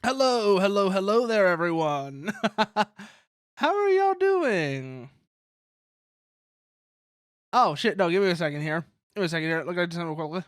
Hello, hello, hello there, everyone. How are y'all doing? Oh shit! No, give me a second here. Give me a second here. Look at this real quickly.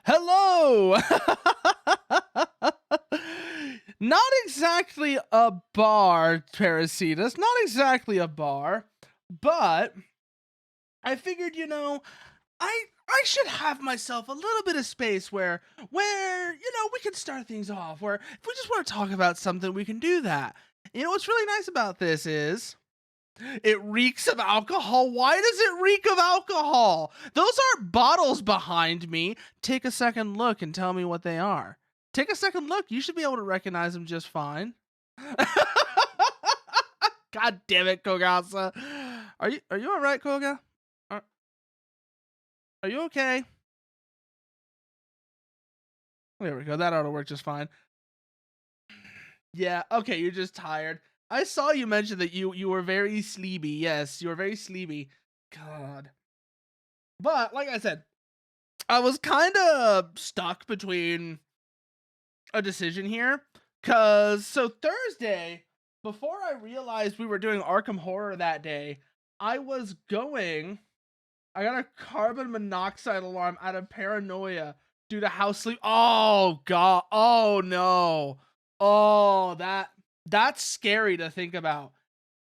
Hello. Not exactly a bar, Parasitas. Not exactly a bar, but I figured, I should have myself a little bit of space where we can start things off. Where if we just want to talk about something, we can do that. You know what's really nice about this is it reeks of alcohol. Why does it reek of alcohol? Those aren't bottles behind me. Take a second look and tell me what they are. Take a second look. You should be able to recognize them just fine. God damn it, Kogasa. Are you all right, Koga? Are, are you okay? There we go. That ought to work just fine. Yeah, okay, you're just tired. I saw you mention that you were very sleepy. Yes, you were very sleepy. God. But like I said, I was kind of stuck between a decision here. Cause so Thursday, before I realized we were doing Arkham Horror that day, I was going. I got a carbon monoxide alarm out of paranoia due to how sleep. Oh god. Oh no. Oh that's scary to think about.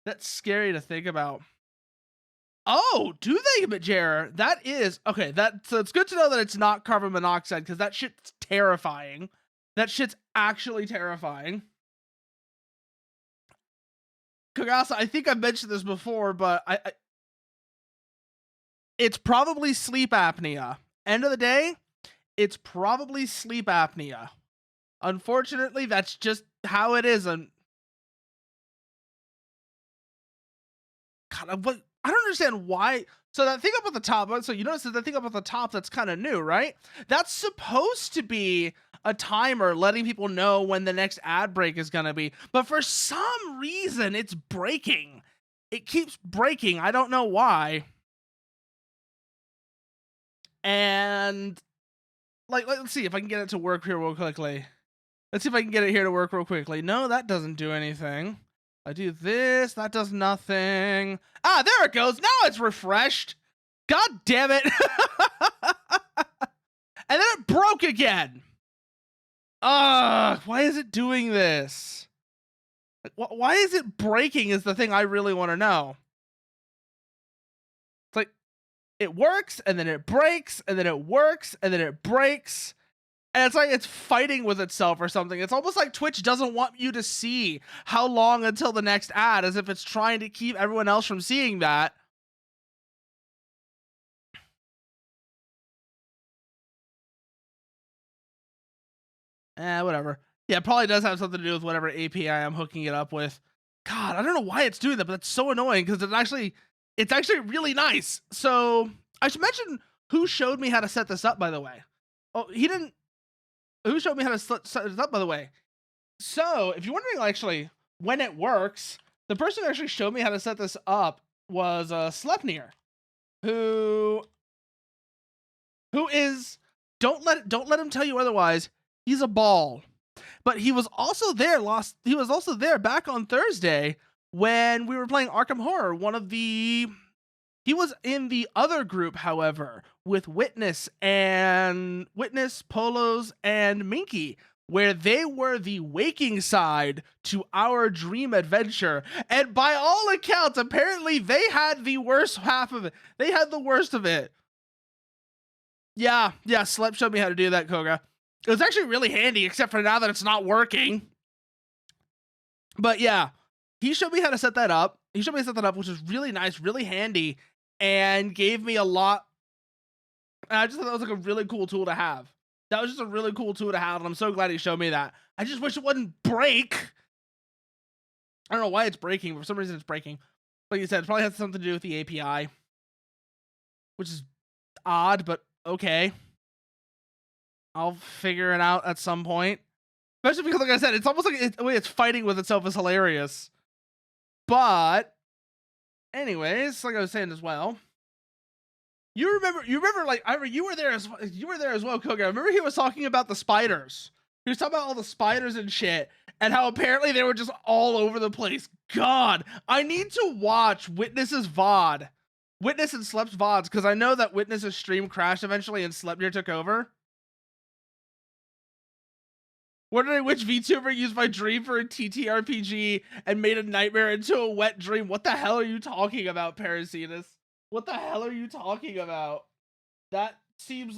That's scary to think about. Oh, do they, Majera? That is okay. So it's good to know that it's not carbon monoxide because that shit's terrifying. That shit's actually terrifying. Kagasa, I think I've mentioned this before, but it's probably sleep apnea. End of the day, it's probably sleep apnea. Unfortunately, that's just how it is. And God, what I don't understand why. So that thing up at the top. So you notice that thing up at the top that's kind of new, right? That's supposed to be a timer letting people know when the next ad break is gonna be. But for some reason, it's breaking. It keeps breaking. I don't know why. And like, let's see if I can get it to work here real quickly. Let's see if I can get it here to work real quickly. No, that doesn't do anything. I do this, that does nothing. Ah, there it goes. Now it's refreshed. God damn it. And then it broke again. Ugh, why is it doing this? Why is it breaking is the thing I really want to know. It's like, it works, and then it breaks, and then it works, and then it breaks. And it's like it's fighting with itself or something. It's almost like Twitch doesn't want you to see how long until the next ad, as if it's trying to keep everyone else from seeing that. Whatever. Yeah, it probably does have something to do with whatever API I'm hooking it up with. God, I don't know why it's doing that, but that's so annoying because it's actually really nice. So I should mention who showed me how to set this up, by the way. Oh, he didn't. Who showed me how to set this up, by the way? So if you're wondering, actually, when it works, the person who actually showed me how to set this up was Sleipnir, who is don't let him tell you otherwise. He's a ball. But he was also there back on Thursday when we were playing Arkham Horror. He was in the other group, however, with Witness, Polos, and Minky, where they were the waking side to our dream adventure. And by all accounts, apparently they had the worst half of it. They had the worst of it. Yeah, Slep showed me how to do that, Koga. It was actually really handy, except for now that it's not working. But yeah, he showed me how to set that up. Which is really nice, really handy, and gave me a lot And I just thought that was like a really cool tool to have. That was just a really cool tool to have, and I'm so glad he showed me that. I just wish it wouldn't break. I don't know why it's breaking, but for some reason it's breaking. Like you said, it probably has something to do with the API, which is odd, but okay. I'll figure it out at some point. Especially because, like I said, it's almost like the way it's fighting with itself is hilarious. But, anyways, like I was saying as well, you remember, like you were there as well, Koga. I remember he was talking about the spiders. He was talking about all the spiders and shit, and how apparently they were just all over the place. God, I need to watch Witness's VOD. Witness and Slep's VODs, because I know that Witness's stream crashed eventually and Slepnir took over. Wondering which VTuber used my dream for a TTRPG and made a nightmare into a wet dream. What the hell are you talking about, Parasitus? What the hell are you talking about? That seems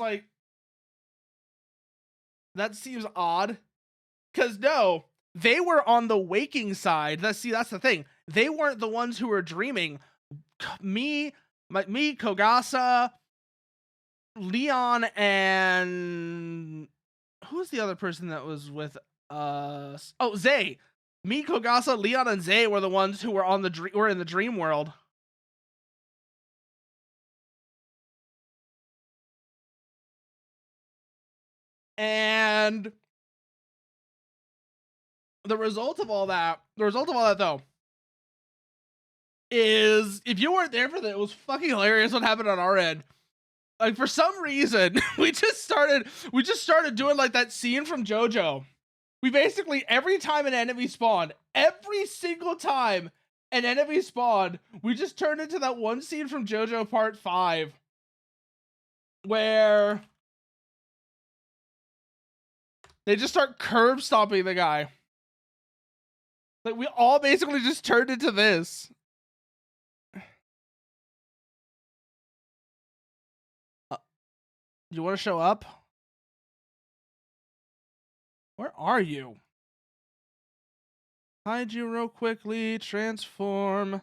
odd. Cause no, they were on the waking side. That's the thing. They weren't the ones who were dreaming. Me, Kogasa, Leon, and who's the other person that was with us? Oh, Zay. Me, Kogasa, Leon, and Zay were the ones who were were in the dream world. And the result of all that though is, if you weren't there for that, it was fucking hilarious what happened on our end. Like, for some reason, we just started doing like that scene from JoJo. We basically, every time an enemy spawned, every single time an enemy spawned, we just turned into that one scene from JoJo Part 5 where they just start curb stomping the guy. Like, we all basically just turned into this. You want to show up? Where are you? Hide you real quickly, transform,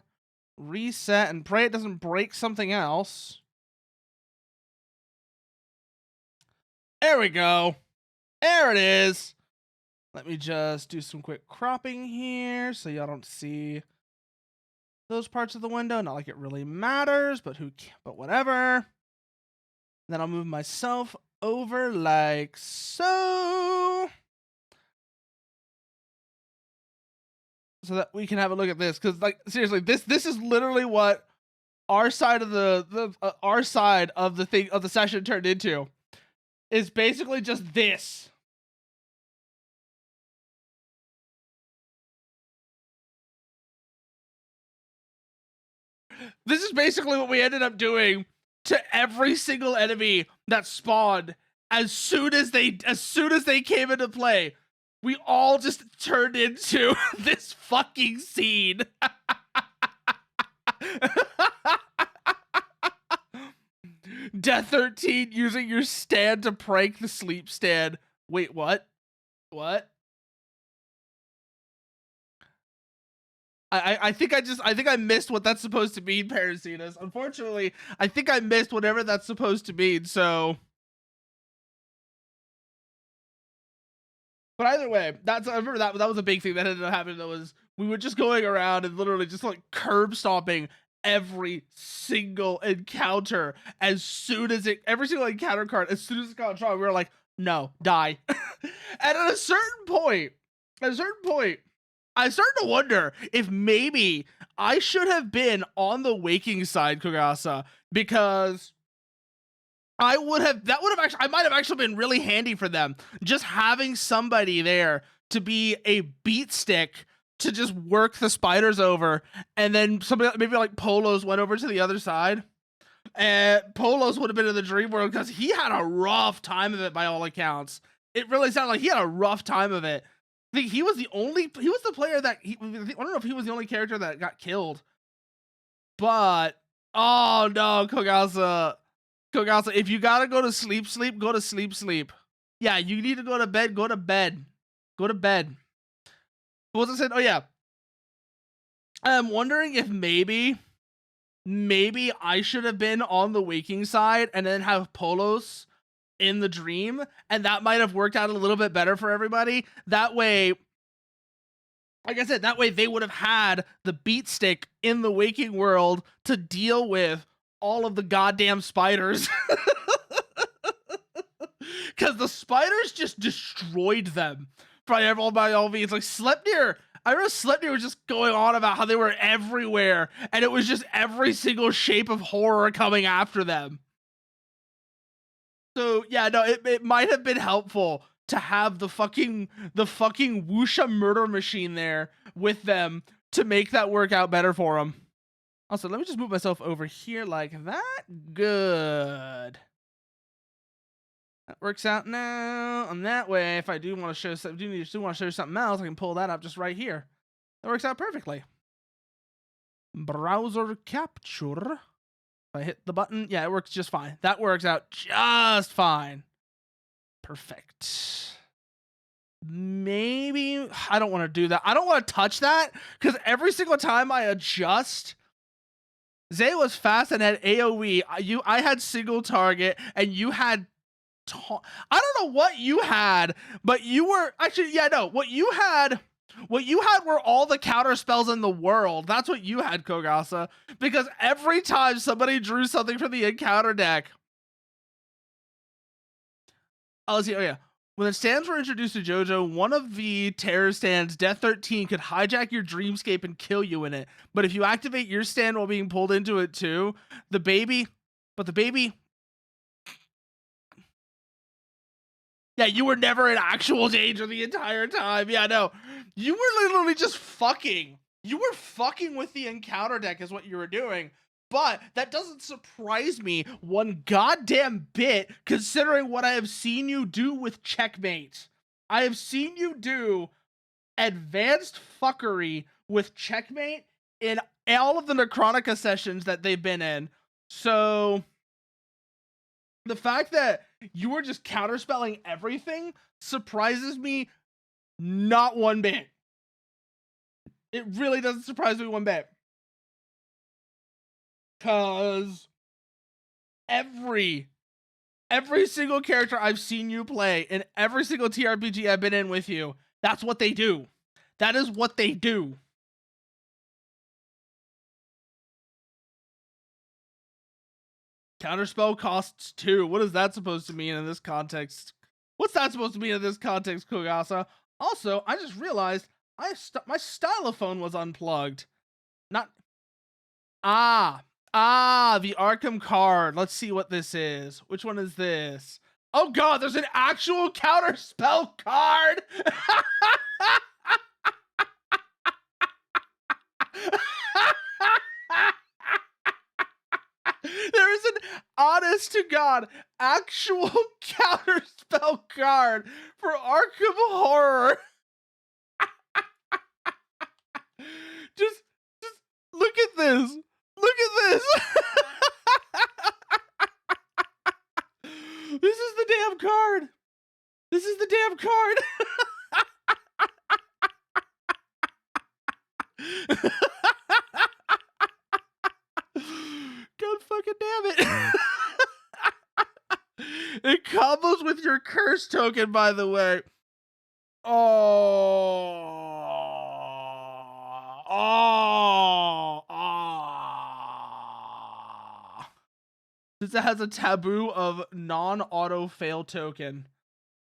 reset, and pray it doesn't break something else. There we go. There it is. Let me just do some quick cropping here so y'all don't see those parts of the window. Not like it really matters, but whatever. Then I'll move myself over like so that we can have a look at this. Because, like, seriously, this is literally what our side of the session turned into. Is basically just this. This is basically what we ended up doing to every single enemy that spawned as soon as they came into play. We all just turned into this fucking scene. Death 13 using your stand to prank the sleep stand. Wait, what? What? I think I missed what that's supposed to mean, Parasitas. Unfortunately, I think I missed whatever that's supposed to mean, so. But either way, I remember that was a big thing that ended up happening. That was, we were just going around and literally just like curb stomping every single encounter every single encounter card, as soon as it got drawn, we were like, no, die. And at a certain point, I started to wonder if maybe I should have been on the waking side, Kogasa, because I might have actually been really handy for them. Just having somebody there to be a beat stick to just work the spiders over, and then somebody, maybe like Polos, went over to the other side. And Polos would have been in the dream world because he had a rough time of it by all accounts. It really sounded like he had a rough time of it. I think he was the player that I don't know if he was the only character that got killed. But oh no, Kogasa, if you gotta go to sleep, go to sleep. Yeah, you need to go to bed, go to bed. What was I saying? Oh yeah. I'm wondering if maybe maybe I should have been on the waking side and then have Polos in the dream, and that might have worked out a little bit better for everybody. That way, like I said, that way they would have had the beat stick in the waking world to deal with all of the goddamn spiders. Because the spiders just destroyed them. By all means, like Sleipnir. I remember Sleipnir was just going on about how they were everywhere, and it was just every single shape of horror coming after them. So yeah, no, it might have been helpful to have the fucking Wuxia murder machine there with them to make that work out better for them. Also, let me just move myself over here like that. Good. That works out now. And that way, if I do want to show something, want to show something else, I can pull that up just right here. That works out perfectly. Browser capture. If I hit the button, yeah, it works just fine. That works out just fine. Perfect. Maybe I don't want to do that. I don't want to touch that because every single time I adjust, Zay was fast and had AoE. I had single target and you had. I don't know what you had, but you were actually, yeah, no, what you had were all the counter spells in the world. That's what you had, Kogasa, because every time somebody drew something from the encounter deck. Oh, let's see. Oh, yeah. When the stands were introduced to JoJo, one of the terror stands, Death 13, could hijack your dreamscape and kill you in it. But if you activate your stand while being pulled into it too, the baby. Yeah, you were never in actual danger the entire time. Yeah, no. You were literally just fucking. You were fucking with the encounter deck is what you were doing. But that doesn't surprise me one goddamn bit, considering what I have seen you do with Checkmate. I have seen you do advanced fuckery with Checkmate in all of the Necronica sessions that they've been in. So the fact that you were just counterspelling everything surprises me not one bit. It really doesn't surprise me one bit. Cause every single character I've seen you play in every single TRPG I've been in with you, that's what they do. That is what they do. Counterspell costs 2. What is that supposed to mean in this context? What's that supposed to mean in this context, Kogasa? Also, I just realized my stylophone was unplugged. Not... the Arkham card. Let's see what this is. Which one is this? Oh god, there's an actual counterspell card! There is an honest to god actual counterspell card for Arkham Horror. just look at this. Look at this. This is the damn card. This is the damn card. God fucking damn it. It combos with your curse token, by the way. Since it has a taboo of non-auto fail token.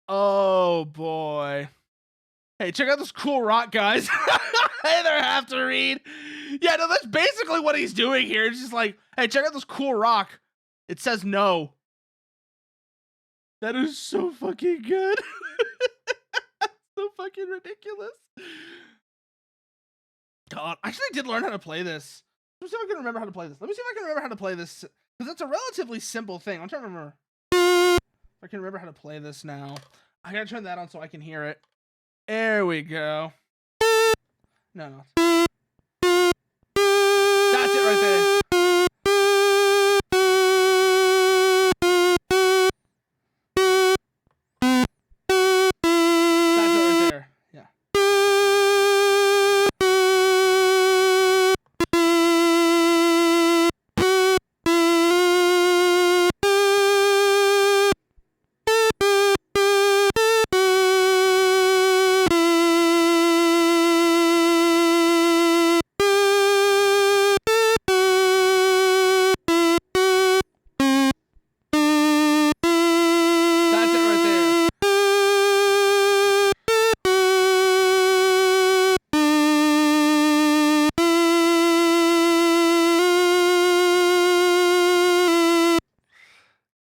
Oh boy. Hey, check out this cool rock, guys. Hey there, have to read. Yeah, no, that's basically what he's doing here. It's just like, hey, check out this cool rock. It says no. That is so fucking good. So fucking ridiculous. God, I actually did learn how to play this. Let me see if I can remember how to play this. Let me see if I can remember how to play this. Because it's a relatively simple thing. I'm trying to remember. If I can remember how to play this now. I gotta turn that on so I can hear it. There we go. No. That's it right there. That's it right there. Yeah.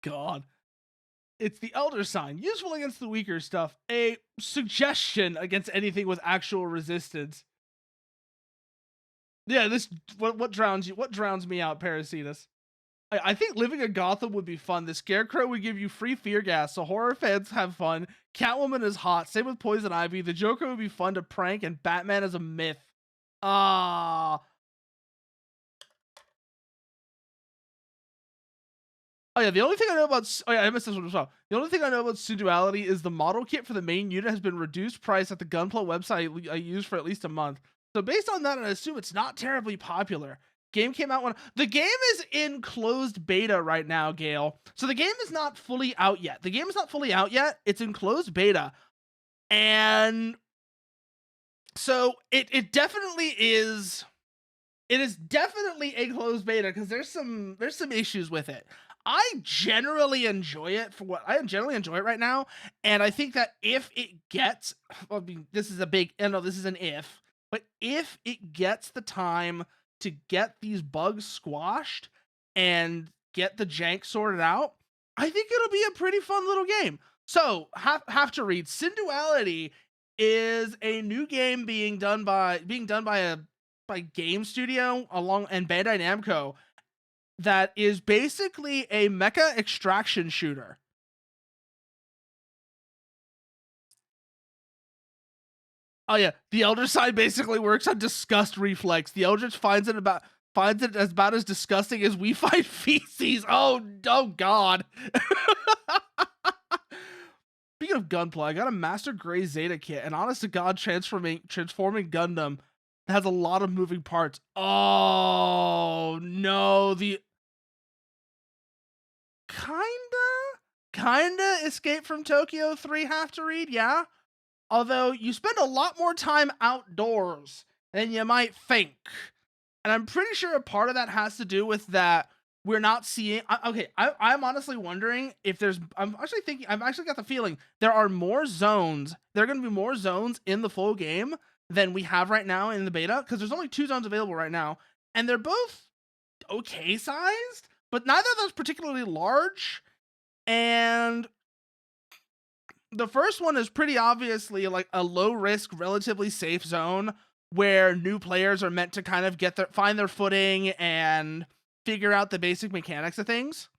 God. It's the Elder Sign, useful against the weaker stuff. A suggestion against anything with actual resistance. Yeah, this what drowns you? What drowns me out, Parasitus? I think living in Gotham would be fun. The Scarecrow would give you free fear gas, so horror fans have fun. Catwoman is hot. Same with Poison Ivy. The Joker would be fun to prank, and Batman is a myth. Ah. Oh yeah, the only thing I know about I missed this one as well. The only thing I know about Synduality is the model kit for the main unit has been reduced price at the Gunpla website I used for at least a month. So based on that, I assume it's not terribly popular. Game came out when the game is in closed beta right now, Gale. So the game is not fully out yet. The game is not fully out yet. It's in closed beta. And so it definitely is. It is definitely a closed beta because there's some issues with it. I generally enjoy it right now, and I think that if it gets, I mean, this is a big, no, this is an if, but if it gets the time to get these bugs squashed and get the jank sorted out, I think it'll be a pretty fun little game. So have to read. Synduality is a new game being done by a game studio and Bandai Namco that is basically a mecha extraction shooter. Oh yeah, the Elder Sign basically works on disgust reflex. The Eldritch finds it as about as disgusting as we find feces. Oh God. Speaking of Gunpla, I got a Master Gray Zeta kit, and honest to God, transforming Gundam has a lot of moving parts. Oh no, the kinda Escape from Tokyo 3 have to read, yeah. Although you spend a lot more time outdoors than you might think. And I'm pretty sure a part of that has to do with that we're not seeing. I'm honestly wondering if there's. I've actually got the feeling there are more zones. There are going to be more zones in the full game than we have right now in the beta, because there's only 2 zones available right now, and they're both okay sized, but neither of those particularly large. And the first one is pretty obviously like a low risk, relatively safe zone where new players are meant to kind of find their footing and figure out the basic mechanics of things.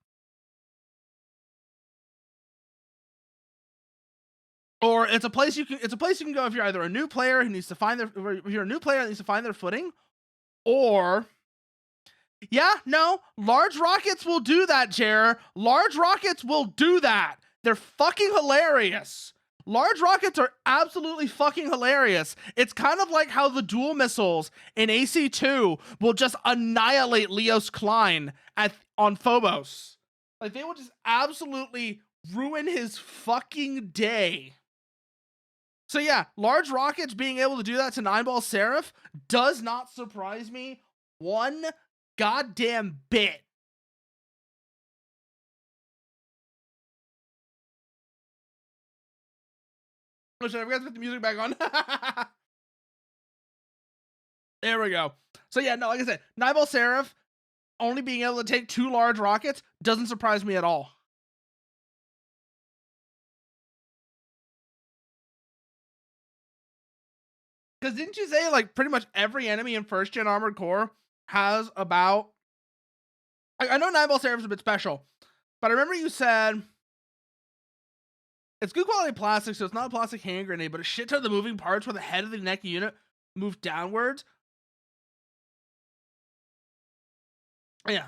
Or it's a place you can go if you're either a new player who needs to find their footing, or large rockets will do that, Jer. Large rockets will do that. They're fucking hilarious. Large rockets are absolutely fucking hilarious. It's kind of like how the dual missiles in AC2 will just annihilate Leos Klein on Phobos. Like, they will just absolutely ruin his fucking day. So yeah, large rockets being able to do that to 9-Ball Seraph does not surprise me one goddamn bit. Oh shit, I forgot to put the music back on. There we go. So yeah, no, like I said, 9-Ball Seraph only being able to take 2 large rockets doesn't surprise me at all. Because didn't you say like pretty much every enemy in 1st gen Armored Core has about... I know 9-Ball Seraph's a bit special, but I remember you said it's good quality plastic, so it's not a plastic hand grenade, but a shit ton of the moving parts where the head of the neck unit move downwards. Yeah.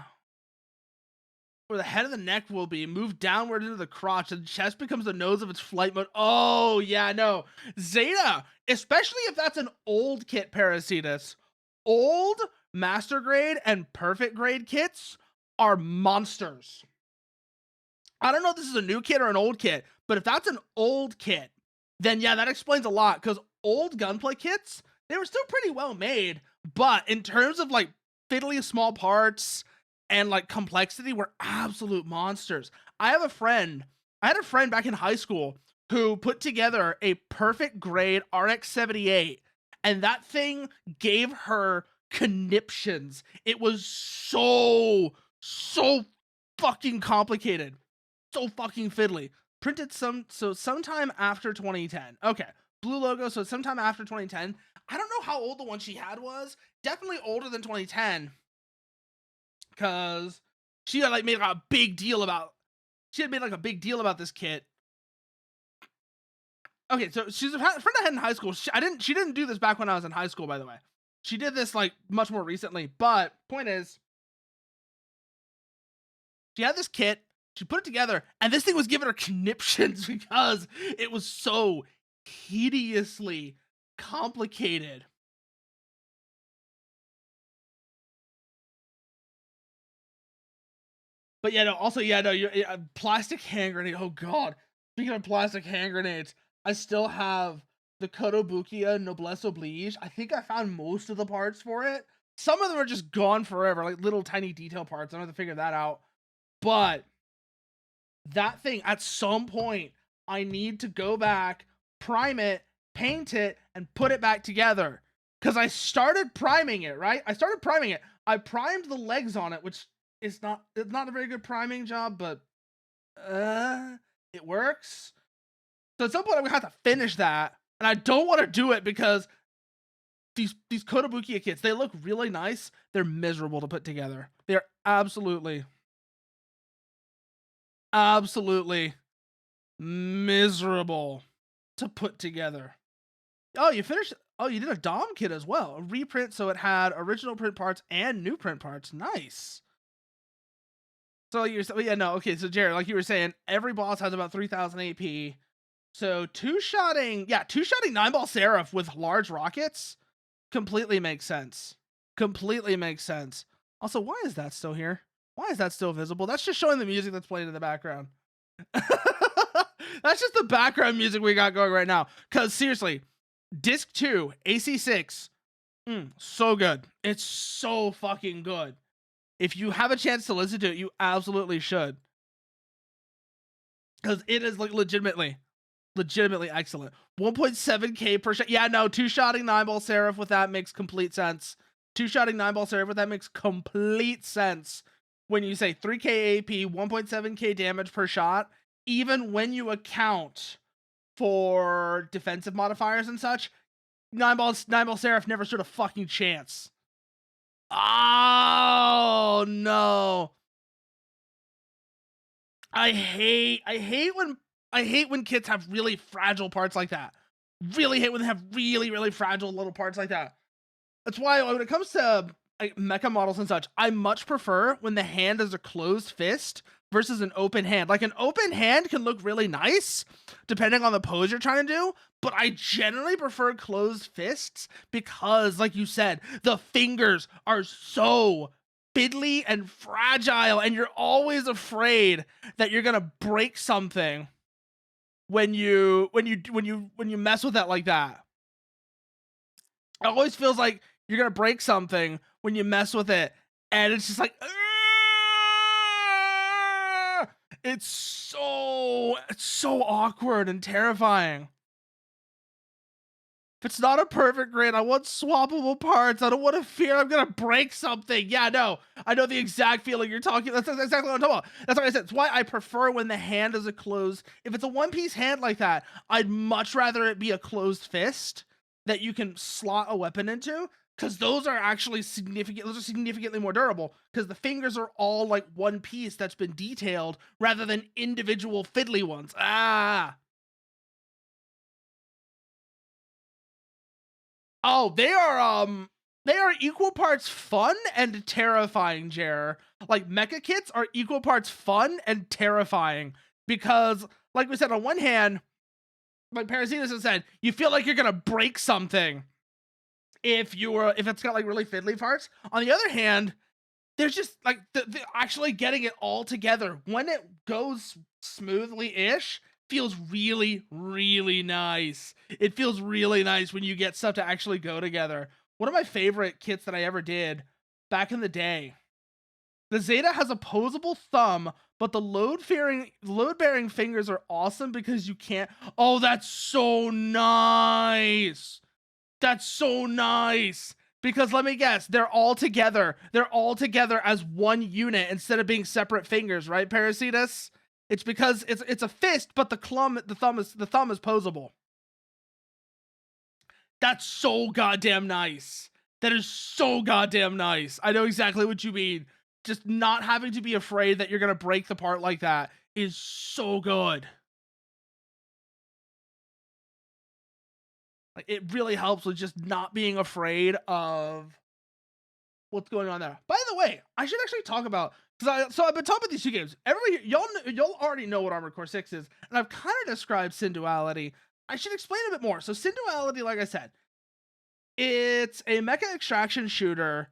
Where the head of the neck will be moved downward into the crotch, and the chest becomes the nose of its flight mode. Oh, yeah, no. Zeta, especially if that's an old kit, Parasitus. Old master grade and perfect grade kits are monsters. I don't know if this is a new kit or an old kit, but if that's an old kit, then yeah, that explains a lot, because old gunplay kits, they were still pretty well made, but in terms of like fiddly small parts and like complexity, were absolute monsters. I had a friend back in high school who put together a perfect grade RX-78, and that thing gave her conniptions. It was so fucking complicated. so fucking fiddly. Printed sometime after 2010. Okay, blue logo, so sometime after 2010. I don't know how old the one she had was. Definitely older than 2010, because she had like made like a big deal about. She had made like a big deal about this kit. Okay, so she's a friend I had in high school. She didn't do this back when I was in high school, by the way. She did this like much more recently. But point is, she had this kit. She put it together, and this thing was giving her conniptions because it was so hideously complicated. But yeah, no. Also, yeah, no. Plastic hand grenade. Oh god. Speaking of plastic hand grenades, I still have the Kotobukiya Noblesse Oblige. I think I found most of the parts for it. Some of them are just gone forever, like little tiny detail parts. I don't have to figure that out. But that thing, at some point, I need to go back, prime it, paint it, and put it back together. Because I started priming it, right? I started priming it. I primed the legs on it, which it's not a very good priming job, but it works. So at some point I'm gonna have to finish that, and I don't want to do it because these Kotobukiya kits, they look really nice. They're miserable to put together. They're absolutely miserable to put together. Oh, you finished. Oh, you did a Dom kit as well, a reprint, so it had original print parts and new print parts. Nice. So yeah, no, okay. So Jared, like you were saying, every boss has about 3,000 AP. So two-shotting 9-ball Seraph with large rockets completely makes sense. Completely makes sense. Also, why is that still here? Why is that still visible? That's just showing the music that's playing in the background. That's just the background music we got going right now. Because seriously, Disc 2, AC6, so good. It's so fucking good. If you have a chance to listen to it, you absolutely should. Because it is like legitimately excellent. 1.7k per shot. Yeah, no, two-shotting 9-ball Seraph with that makes complete sense. Two-shotting 9-ball Seraph with that makes complete sense. When you say 3k AP, 1.7k damage per shot, even when you account for defensive modifiers and such, 9-ball Seraph never stood a fucking chance. Oh no. I hate when kits have really fragile parts like that. Really hate when they have really fragile little parts like that. That's why when it comes to like mecha models and such, I much prefer when the hand is a closed fist versus an open hand. Like an open hand can look really nice depending on the pose you're trying to do, but I generally prefer closed fists because, like you said, the fingers are so fiddly and fragile, and you're always afraid that you're gonna break something when you mess with that like that. It always feels like you're gonna break something when you mess with it, and it's just like it's so awkward and terrifying. If it's not a perfect grid, I want swappable parts. I don't want to fear I'm gonna break something. Yeah, no, I know the exact feeling you're talking. That's exactly what I'm talking about. That's what I said. It's why I prefer when the hand is a closed. If it's a one-piece hand like that, I'd much rather it be a closed fist that you can slot a weapon into, because those are actually significant. Those are significantly more durable because the fingers are all like one piece that's been detailed rather than individual fiddly ones. Oh, they are equal parts fun and terrifying, Jer. Like mecha kits are equal parts fun and terrifying because, like we said, on one hand, like Parasitas has said, you feel like you're gonna break something if it's got like really fiddly parts. On the other hand, there's just like the actually getting it all together when it goes smoothly-ish feels really nice. It feels really nice when you get stuff to actually go together. One of my favorite kits that I ever did back in the day. The Zeta has opposable thumb, but the load-bearing fingers are awesome because you can't. Oh, that's so nice. That's so nice. Because let me guess, they're all together. They're all together as one unit instead of being separate fingers, right, Parasitas? It's because it's a fist, but the thumb is posable. That's so goddamn nice. That is so goddamn nice. I know exactly what you mean. Just not having to be afraid that you're gonna break the part like that is so good. Like, it really helps with just not being afraid of what's going on there. By the way, I should actually talk about, so I've been talking about these two games. Everybody, y'all already know what Armored Core 6 is, and I've kind of described Synduality. I should explain a bit more. So Synduality, like I said, it's a mecha extraction shooter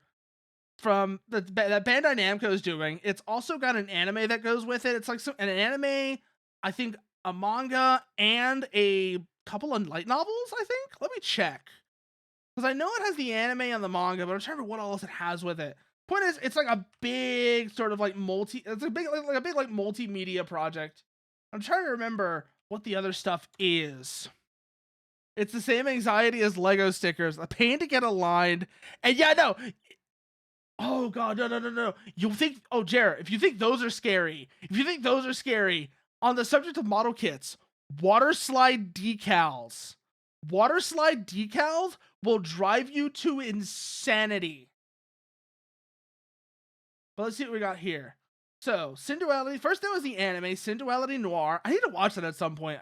from that Bandai Namco is doing. It's also got an anime that goes with it. It's like an anime, I think, a manga, and a couple of light novels, I think. Let me check. Because I know it has the anime and the manga, but I'm trying to remember what else it has with it. Point is, it's like a big sort of like it's a big like multimedia project. I'm trying to remember what the other stuff is. It's the same anxiety as Lego stickers, a pain to get aligned, and yeah, no. Oh god, no. You think, oh Jared, if you think those are scary, on the subject of model kits, water slide decals will drive you to insanity. But let's see what we got here. So, Synduality, first there was the anime, Synduality Noir. I need to watch that at some point.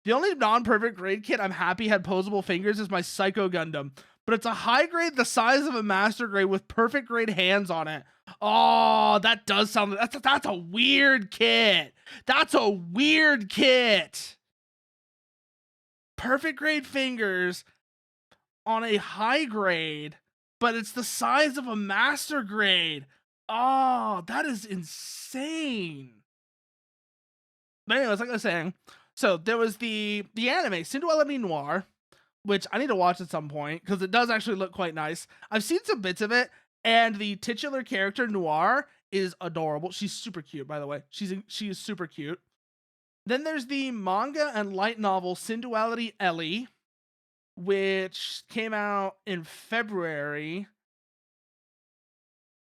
The only non-perfect grade kit I'm happy had posable fingers is my Psycho Gundam. But it's a high grade the size of a master grade with perfect grade hands on it. Oh, that does sound, that's a weird kit. That's a weird kit. Perfect grade fingers on a high grade, but it's the size of a master grade. Oh, that is insane. But anyways, like I was saying, so there was the anime, Synduality Noir, which I need to watch at some point, because it does actually look quite nice. I've seen some bits of it, and the titular character, Noir, is adorable. She's super cute, by the way. She is super cute. Then there's the manga and light novel, Synduality Ellie, which came out in February.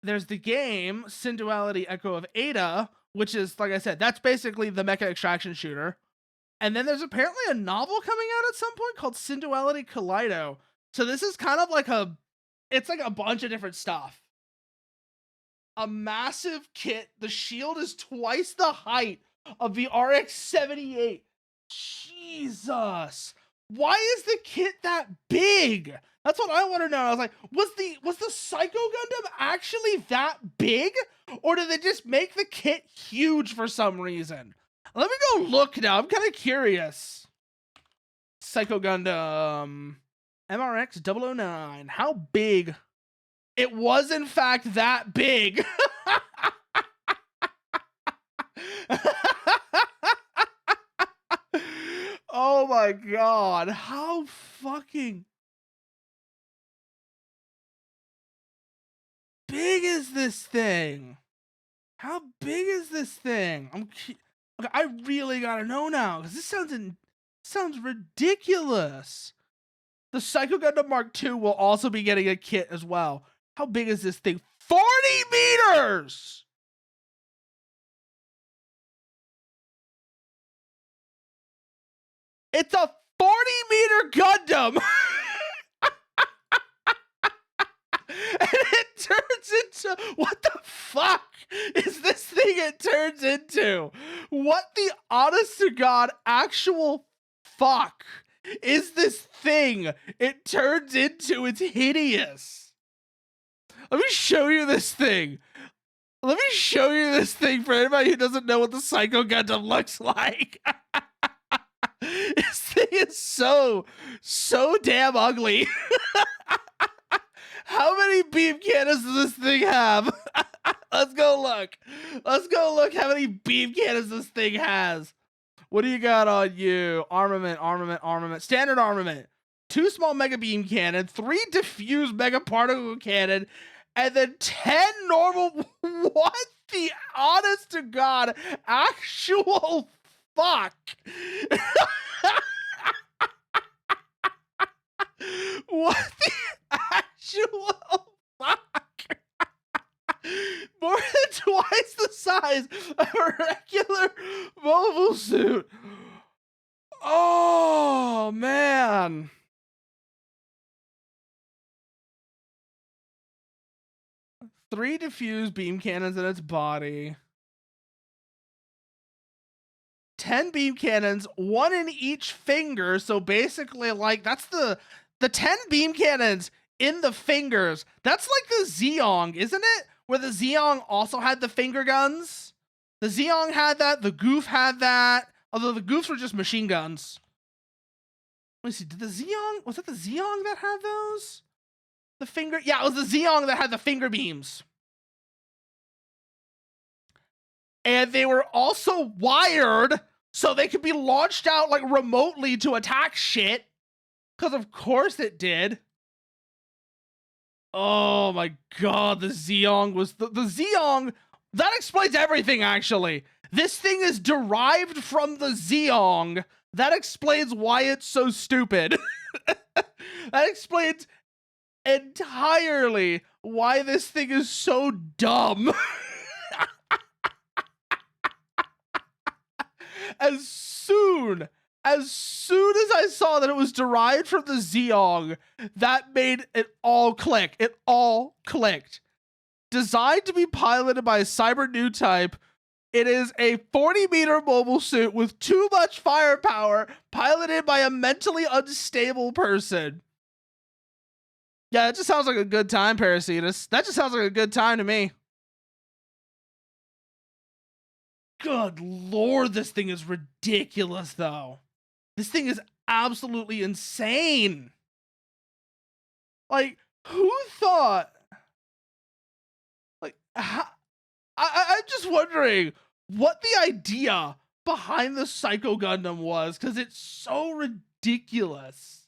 There's the game, Synduality Echo of Ada, which is, like I said, that's basically the mecha extraction shooter. And then there's apparently a novel coming out at some point called Synduality Kaleido. So this is kind of like it's like a bunch of different stuff. A massive kit. The shield is twice the height of the RX-78. Jesus. Why is the kit that big? That's what I want to know. I was like, was the Psycho Gundam actually that big? Or did they just make the kit huge for some reason? Let me go look now. I'm kind of curious. Psycho Gundam MRX 009. How big? It was in fact that big. Oh my god. How fucking big is this thing? How big is this thing? Okay, I really gotta know now, because this sounds ridiculous. The Psycho Gundam Mark II will also be getting a kit as well. How big is this thing? 40 meters! It's a 40-meter Gundam! And it turns into, what the fuck is this thing it turns into? What the honest to god actual fuck is this thing it turns into? It's hideous. Let me show you this thing. Let me show you this thing for anybody who doesn't know what the Psycho Gundam looks like. This thing is so damn ugly. How many beam cannons does this thing have? Let's go look. Let's go look how many beam cannons this thing has. What do you got on you? Armament. Standard armament. 2 small mega beam cannon, 3 diffuse mega particle cannon, and then 10 normal. What the honest to god actual fuck? What the actual fuck? More than twice the size of a regular mobile suit. Oh, man. Three diffused beam cannons in its body. 10 beam cannons, one in each finger. So basically, like, that's the 10 beam cannons in the fingers. That's like the Zeong, isn't it? Where the Zeong also had the finger guns. The Zeong had that. The Goof had that. Although the Goofs were just machine guns. Let me see. Did the Zeong, was it the Zeong that had those? The finger? Yeah, it was the Zeong that had the finger beams. And they were also wired so they could be launched out like remotely to attack shit. Because of course it did. Oh my god, the Zeong was the Zeong. That explains everything, actually. This thing is derived from the Zeong. That explains why it's so stupid. That explains entirely why this thing is so dumb. As soon as I saw that it was derived from the Zeong, that made it all click. It all clicked. Designed to be piloted by a cyber new type, it is a 40-meter mobile suit with too much firepower, piloted by a mentally unstable person. Yeah, that just sounds like a good time, Parasitus. That just sounds like a good time to me. Good lord, this thing is ridiculous, though. This thing is absolutely insane. Like, who thought? Like, I'm just wondering what the idea behind the Psycho Gundam was, because it's so ridiculous.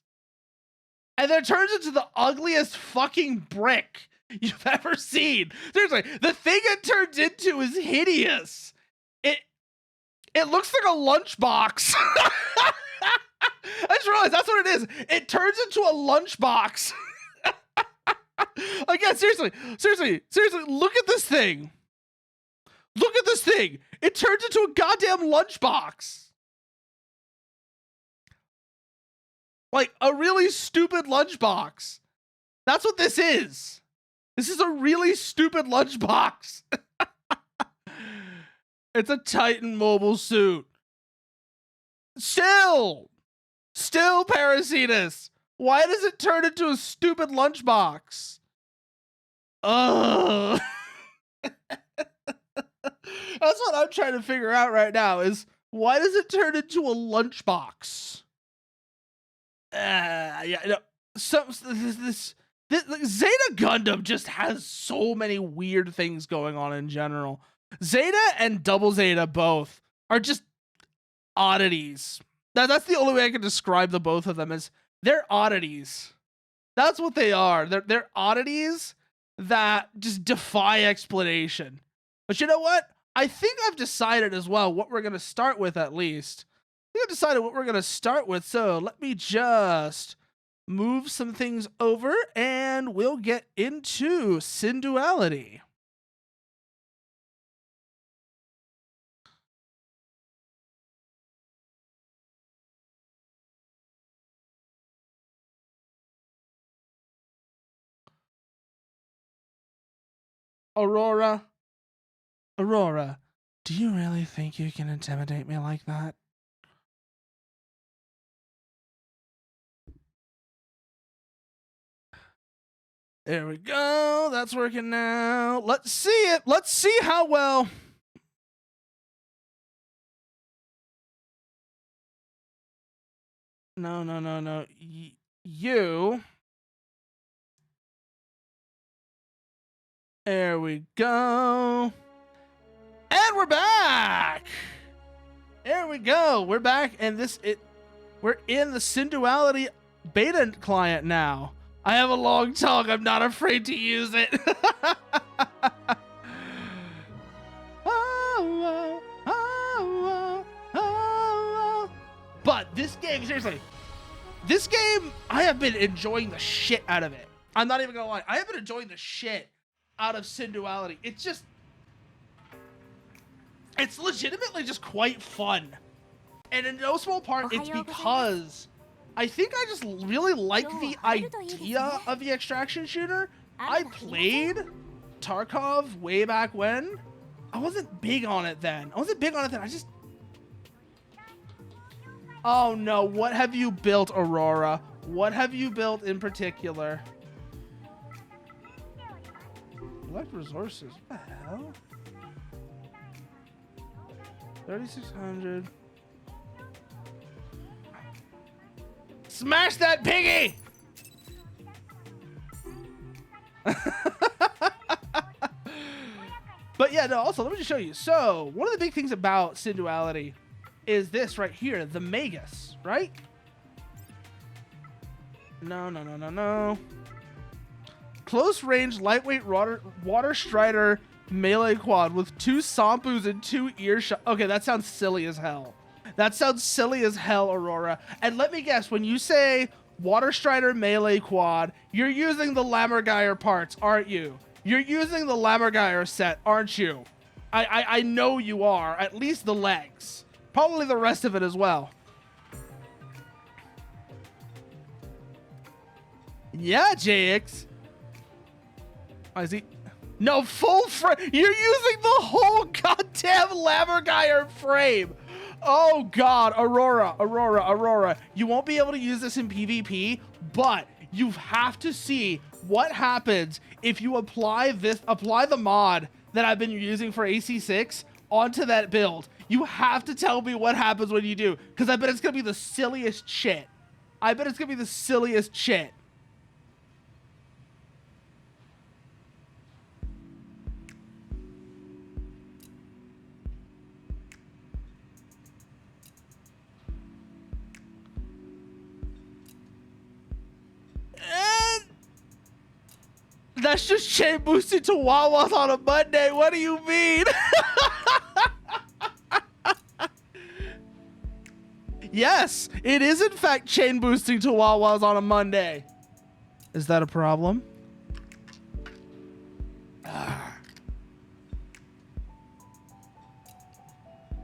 And then it turns into the ugliest fucking brick you've ever seen. Seriously, the thing it turns into is hideous. It looks like a lunchbox. I just realized that's what it is. It turns into a lunchbox. Like, yeah, seriously, look at this thing. Look at this thing. It turns into a goddamn lunchbox. Like, a really stupid lunchbox. That's what this is. This is a really stupid lunchbox. It's a Titan mobile suit. Still, Parasitus. Why does it turn into a stupid lunchbox? Ugh. That's what I'm trying to figure out right now, is why does it turn into a lunchbox? Yeah, no, this Zeta Gundam just has so many weird things going on in general. Zeta and Double Zeta both are just oddities. That's the only way I can describe the both of them, is they're oddities. That's what they are. They're oddities that just defy explanation. But you know what? I think I've decided as well what we're going to start with, at least. I think I've decided what we're going to start with, so let me just move some things over and we'll get into Synduality. Aurora, do you really think you can intimidate me like that? There we go. That's working now. Let's see it. Let's see how well. No. You. There we go. And we're back. There we go. We're back, and we're in the Synduality beta client now. I have a long tongue. I'm not afraid to use it. But this game, seriously, this game, I have been enjoying the shit out of it. I'm not even gonna lie. I have been enjoying the shit out of Synduality. It's legitimately just quite fun. And in no small part, it's because I think I just really like the idea of the extraction shooter. I played Tarkov way back when. I wasn't big on it then. I just... Oh no, what have you built, Aurora? What have you built in particular? Collect resources. What the hell? 3,600. Smash that piggy! But yeah, no, also, let me just show you. So, one of the big things about Synduality is this right here, the Magus, right? No. Close range, lightweight water strider melee quad with 2 Sampus and 2 earshot. Okay, that sounds silly as hell. That sounds silly as hell, Aurora. And let me guess, when you say water strider melee quad, you're using the Lammergeier parts, aren't you? You're using the Lammergeier set, aren't you? I know you are. At least the legs. Probably the rest of it as well. Yeah, JX. Is he? No, full frame. You're using the whole goddamn Lammergeier frame. Oh God, Aurora. You won't be able to use this in PvP, but you have to see what happens if you apply the mod that I've been using for AC6 onto that build. You have to tell me what happens when you do, because I bet it's gonna be the silliest shit. And that's just chain boosted to Wawas on a Monday. What do you mean? Yes, it is in fact chain boosting to Wawas on a Monday. Is that a problem?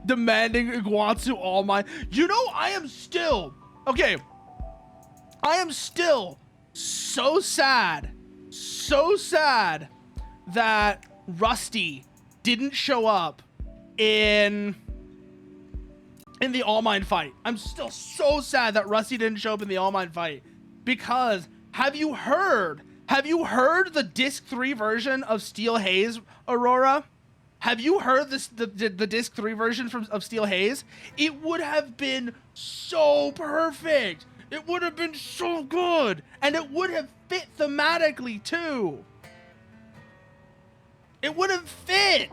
Demanding Iguatsu all mine. You know, I am still so sad that Rusty didn't show up in the All Mine fight. I'm still so sad that Rusty didn't show up in the All Mine fight, because have you heard the disc 3 version of Steel Haze, Aurora? Have you heard this, the disc 3 version of Steel Haze? It would have been so perfect. It would have been so good, and it would have fit thematically too. It would have fit.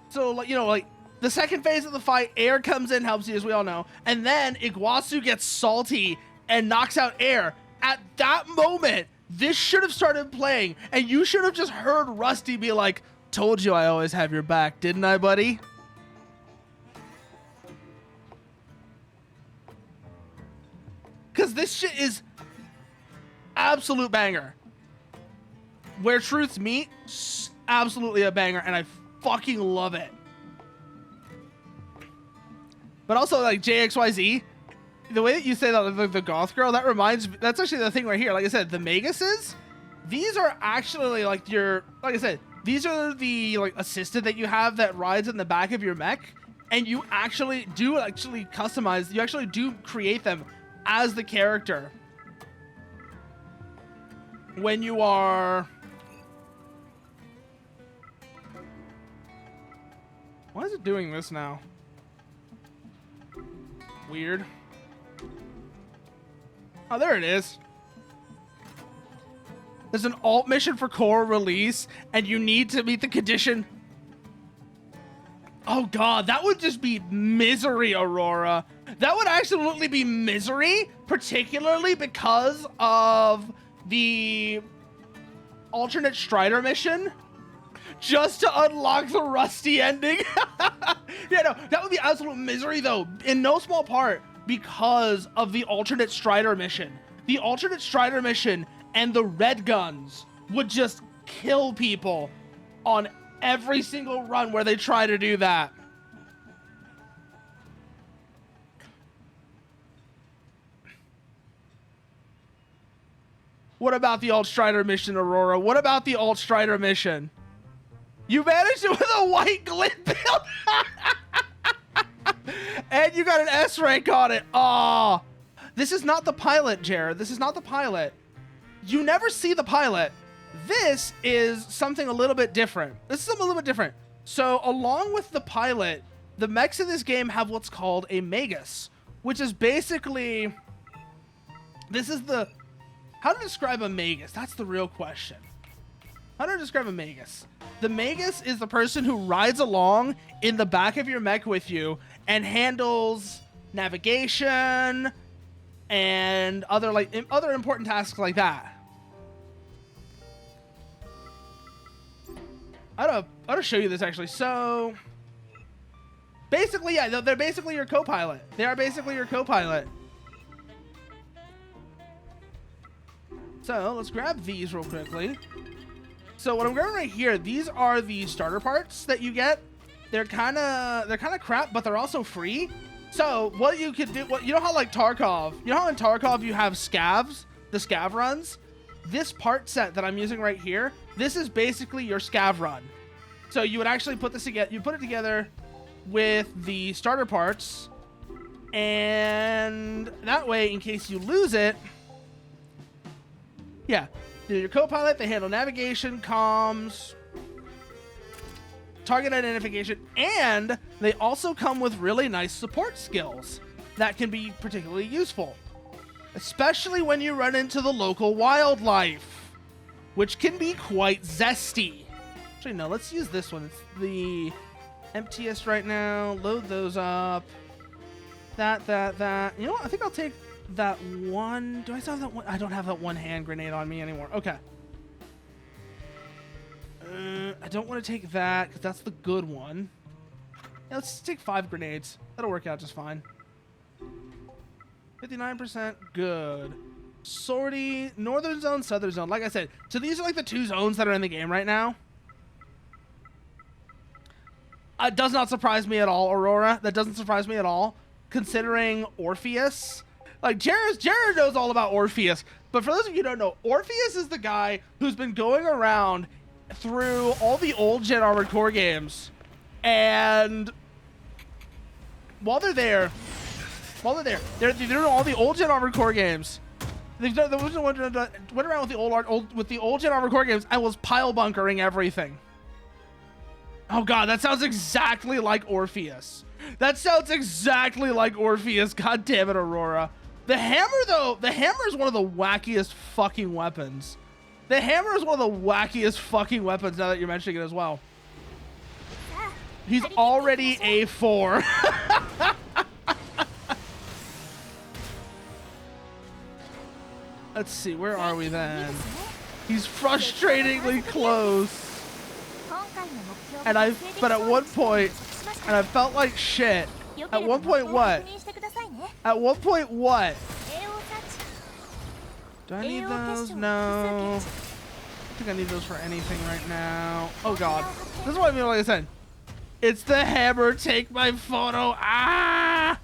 So, like, you know, like, the second phase of the fight, Air comes in, helps you, as we all know, and then Iguatsu gets salty and knocks out Air. At that moment, this should have started playing, and you should have just heard Rusty be like, "Told you I always have your back, didn't I, buddy?" Because this shit is absolute banger. Where truths meet, absolutely a banger, and I fucking love it. But also, like, JXYZ, the way that you say that, the goth girl, that reminds me, that's actually the thing right here. Like I said, the Maguses, these are actually like these are the like assistant that you have that rides in the back of your mech, and you actually do customize, you actually do create them as the character when you are... Why is it doing this now? Weird. Oh, there it is. There's an alt mission for core release, and you need to meet the condition. Oh God, that would just be misery, Aurora. That would absolutely be misery, particularly because of the alternate Strider mission, just to unlock the Rusty ending. Yeah, no, that would be absolute misery, though, in no small part because of the alternate Strider mission. The alternate Strider mission and the red guns would just kill people on every single run where they try to do that. What about the Alt Strider mission, Aurora? What about the Alt Strider mission? You managed it with a white glint build. And you got an S rank on it. Aw. This is not the pilot, Jared. This is not the pilot. You never see the pilot. This is something a little bit different. So along with the pilot, the mechs in this game have what's called a Magus, which is basically, how to describe a Magus? That's the real question. How to describe a Magus? The Magus is the person who rides along in the back of your mech with you and handles navigation and other important tasks like that. I ought to show you this actually. So basically, yeah, they're basically your co-pilot. They are basically your co-pilot. So let's grab these real quickly. So what I'm grabbing right here, these are the starter parts that you get. They're kind of crap, but they're also free. So what you could do, you know how like Tarkov, you know how in Tarkov you have scavs, the scav runs? This part set that I'm using right here, this is basically your scav run. So you would actually put this together, you put it together with the starter parts, and that way, in case you lose it, yeah, your co-pilot, they handle navigation, comms, target identification, and they also come with really nice support skills that can be particularly useful, especially when you run into the local wildlife, which can be quite zesty. Actually, no, let's use this one. It's the emptiest right now. Load those up. That. You know what? I think I'll take that one. Do I still have that one? I don't have that one hand grenade on me anymore. Okay. I don't want to take that because that's the good one. Yeah, let's take 5 grenades. That'll work out just fine. 59%. Good. Sortie. Northern zone, southern zone. Like I said, so these are like the 2 zones that are in the game right now. It does not surprise me at all, Aurora. That doesn't surprise me at all, considering Orpheus. Like, Jared knows all about Orpheus. But for those of you who don't know, Orpheus is the guy who's been going around through all the old Gen Armored Core games, and while they're doing all the old Gen Armored Core games. They went around with the old Gen Armored Core games and was pile bunkering everything. Oh god, that sounds exactly like Orpheus. That sounds exactly like Orpheus. God damn it, Aurora. The hammer, though, the hammer is one of the wackiest fucking weapons. The hammer is one of the wackiest fucking weapons now that you're mentioning it as well. He's already A4. Let's see, where are we then? He's frustratingly close. But at one point, and I felt like shit. At one point, what? At one point, what? Do I need those? No. I don't think I need those for anything right now. Oh god. This is what I mean, like I said. It's the hammer, take my photo. Ah!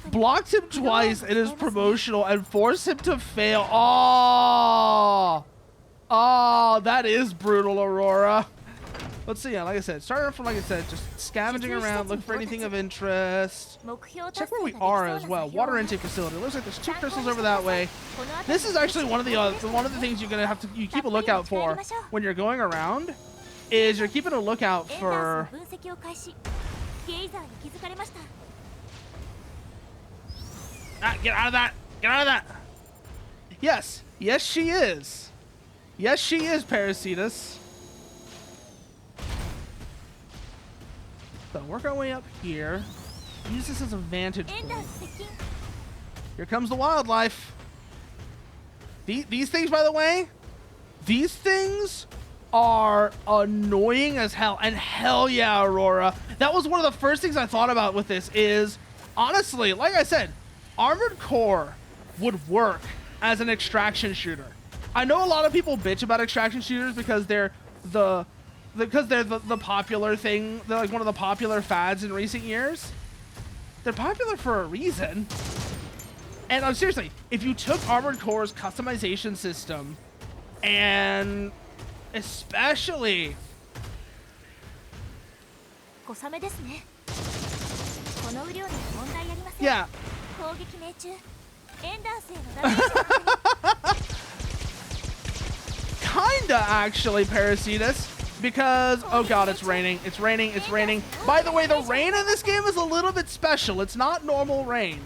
Blocked him twice in his promotional and forced him to fail. Oh! Oh, that is brutal, Aurora. Let's see, yeah, like I said, starting off from, like I said, just scavenging around, look for anything of interest. Check where we are as well. Water intake facility. Looks like there's 2 crystals over that way. This is actually one of the things you're gonna have to keep a lookout for when you're going around. Is you're keeping a lookout for. Ah, get out of that! Get out of that! Yes, yes, she is. Yes, she is, Parasitus. So work our way up here. Use this as a vantage point. Here comes the wildlife. These things, by the way, these things are annoying as hell. And hell yeah, Aurora. That was one of the first things I thought about with this is, honestly, like I said, Armored Core would work as an extraction shooter. I know a lot of people bitch about extraction shooters because they're the popular thing. They're like one of the popular fads in recent years. They're popular for a reason. And seriously, if you took Armored Core's customization system and especially yeah. Kinda actually, Parasitus, because oh god, it's raining. It's raining. It's raining. By the way, the rain in this game is a little bit special. It's not normal rain.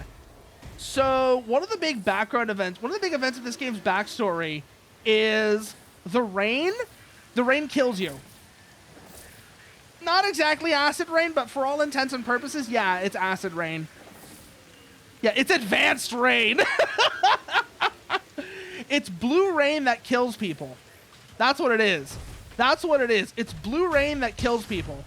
So one of the big background events, one of the big events of this game's backstory is the rain. The rain kills you. Not exactly acid rain, but for all intents and purposes, yeah, it's acid rain. Yeah, it's advanced rain. It's blue rain that kills people. That's what it is. That's what it is. It's blue rain that kills people.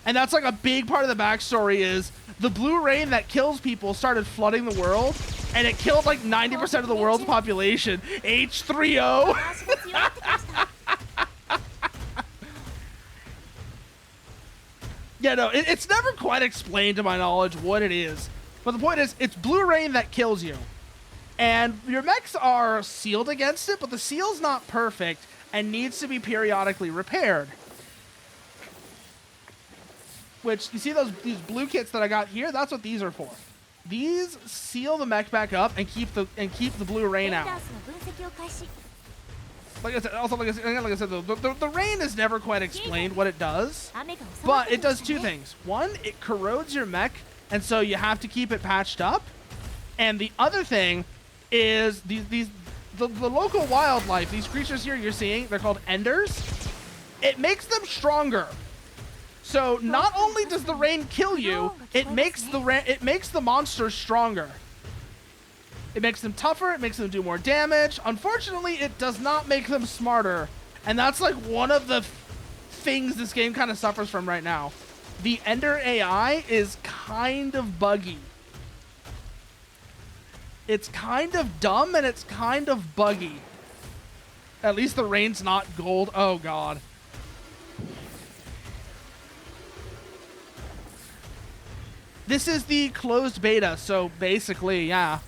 And that's like a big part of the backstory is the blue rain that kills people started flooding the world, and it killed like 90% of the world's population. H3O. Yeah, no, it's never quite explained to my knowledge what it is. But the point is, it's blue rain that kills you. And your mechs are sealed against it, but the seal's not perfect and needs to be periodically repaired. Which, you see these blue kits that I got here? That's what these are for. These seal the mech back up and keep the blue rain out. Like I said, the rain is never quite explained what it does, but it does two things. One, it corrodes your mech, and so you have to keep it patched up. And the other thing is the local wildlife, these creatures here you're seeing, they're called enders. It makes them stronger. So not only does the rain kill you, it makes the monsters stronger. It makes them tougher, it makes them do more damage. Unfortunately, it does not make them smarter. And that's like one of the things this game kind of suffers from right now. The Ender AI is kind of buggy. It's kind of dumb and it's kind of buggy. At least the rain's not gold. Oh god. This is the closed beta, so basically, yeah.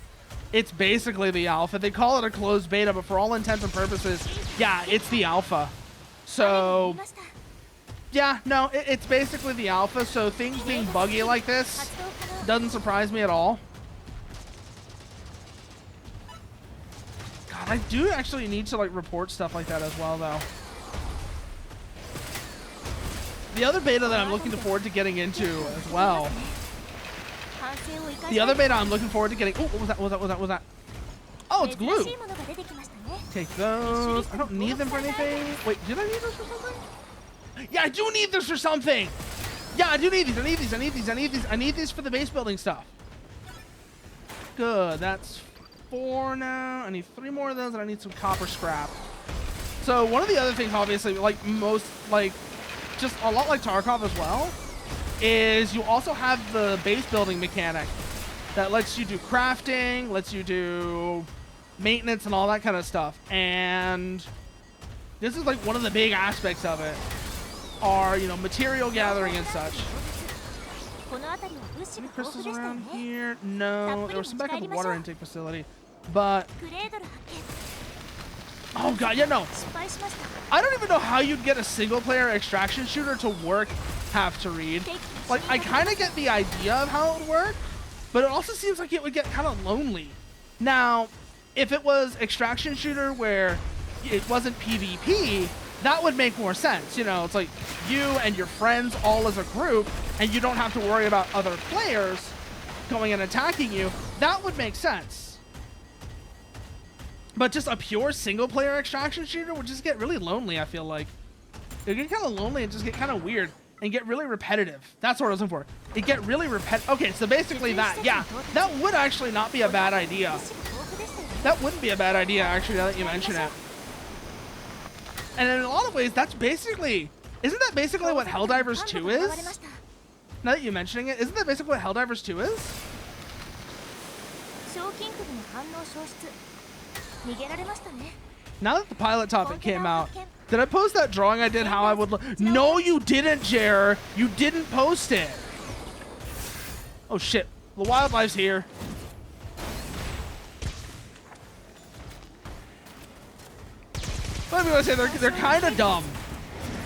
It's basically the alpha. They call it a closed beta, but for all intents and purposes, yeah, it's the alpha. So, yeah, no, it's basically the alpha, so things being buggy like this doesn't surprise me at all. God, I do actually need to, like, report stuff like that as well, though. The other beta that I'm looking forward to getting into as well. The other beta I'm looking forward to getting. Oh, what was that? What was that? Oh, it's glue. Take those. I don't need them for anything. Wait, did I need this for something? Yeah, I do need this for something. Yeah, I do need these. I need these. I need these. I need these. I need these for the base building stuff. Good. That's 4 now. I need 3 more of those, and I need some copper scrap. So one of the other things, obviously, like most, like, just a lot like Tarkov as well, is you also have the base building mechanic that lets you do crafting, lets you do maintenance and all that kind of stuff. And this is like one of the big aspects of it are, you know, material gathering and such. Any crystals around here? No, there was some back at the water intake facility, but oh god, yeah, no. I don't even know how you'd get a single player extraction shooter to work have to read. Like, I kind of get the idea of how it would work, but it also seems like it would get kind of lonely. Now, if it was extraction shooter where it wasn't PvP, that would make more sense. You know, it's like you and your friends all as a group, and you don't have to worry about other players going and attacking you. That would make sense. But just a pure single player extraction shooter would just get really lonely, I feel like. It would get kind of lonely and just get kind of weird and get really repetitive. That's what I was looking for. It get really repetitive. Okay, so basically that. Yeah, that would actually not be a bad idea. That wouldn't be a bad idea, actually, now that you mention it. And in a lot of ways, that's basically... Isn't that basically what Helldivers 2 is? Now that you're mentioning it, isn't that basically what Helldivers 2 is? Now that the pilot topic came out, did I post that drawing I did how I would look? No, you didn't, Jer. You didn't post it. Oh, shit. The wildlife's here. But I'm going to say they're kind of dumb.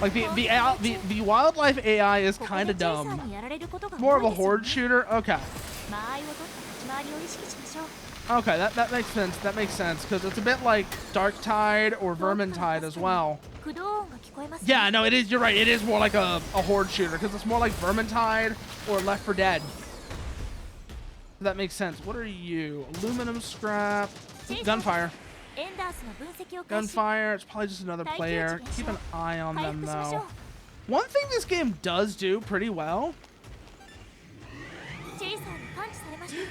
Like, the wildlife AI is kind of dumb. More of a horde shooter? Okay. Okay, that makes sense. That makes sense, because it's a bit like Dark Tide or Vermintide as well. Yeah, no, it is. You're right. It is more like a horde shooter, because it's more like Vermintide or Left 4 Dead. That makes sense. What are you? Aluminum scrap. Gunfire. Gunfire. It's probably just another player. Keep an eye on them, though. One thing this game does do pretty well.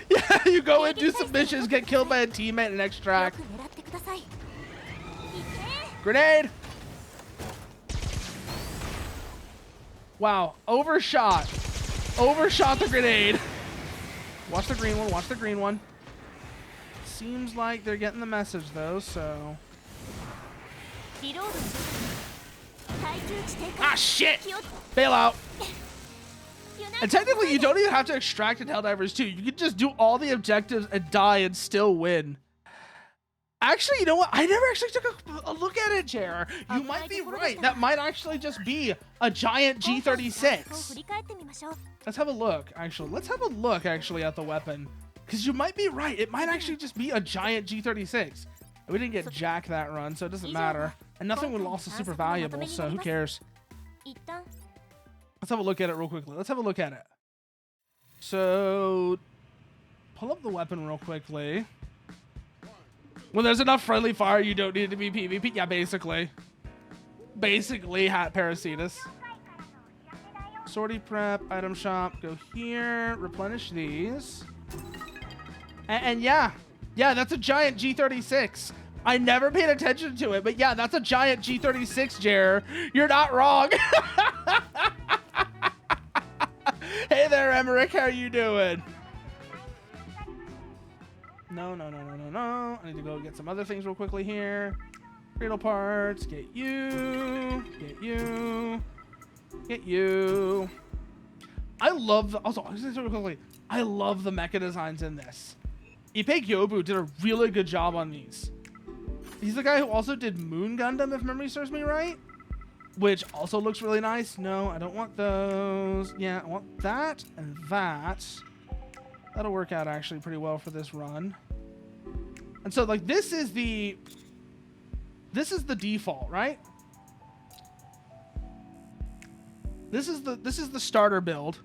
Yeah, you go and do some missions, get killed by a teammate, and extract. Grenade! Wow, overshot. Overshot the grenade. Watch the green one, watch the green one. Seems like they're getting the message, though, so... Ah, shit! Bail out. And technically, you don't even have to extract in Helldivers 2. You can just do all the objectives and die and still win. Actually, you know what? I never actually took a look at it, Jer. You might be right. That might actually just be a giant G36. Let's have a look, actually. Let's have a look, actually, at the weapon. Because you might be right. It might actually just be a giant G36. We didn't get Jack that run, so it doesn't matter. And nothing was also super valuable, so who cares? Let's have a look at it real quickly. Let's have a look at it. So, pull up the weapon real quickly. When there's enough friendly fire, you don't need to be PvP. Yeah, basically. Basically, hat Parasitus. Sortie prep, item shop. Go here. Replenish these. And yeah. Yeah, that's a giant G36. I never paid attention to it, but yeah, that's a giant G36, Jer. You're not wrong. Hey there, Emmerich. How are you doing? No. I need to go get some other things real quickly here. Cradle parts. Get you. Get you. Get you. I love the... Also, I'll just say real quickly. I love the mecha designs in this. Ipe Gyobu did a really good job on these. He's the guy who also did Moon Gundam, if memory serves me right. Which also looks really nice. No, I don't want those. Yeah, I want that and that. That'll work out actually pretty well for this run. And so, like, this is the default, right? This is the starter build.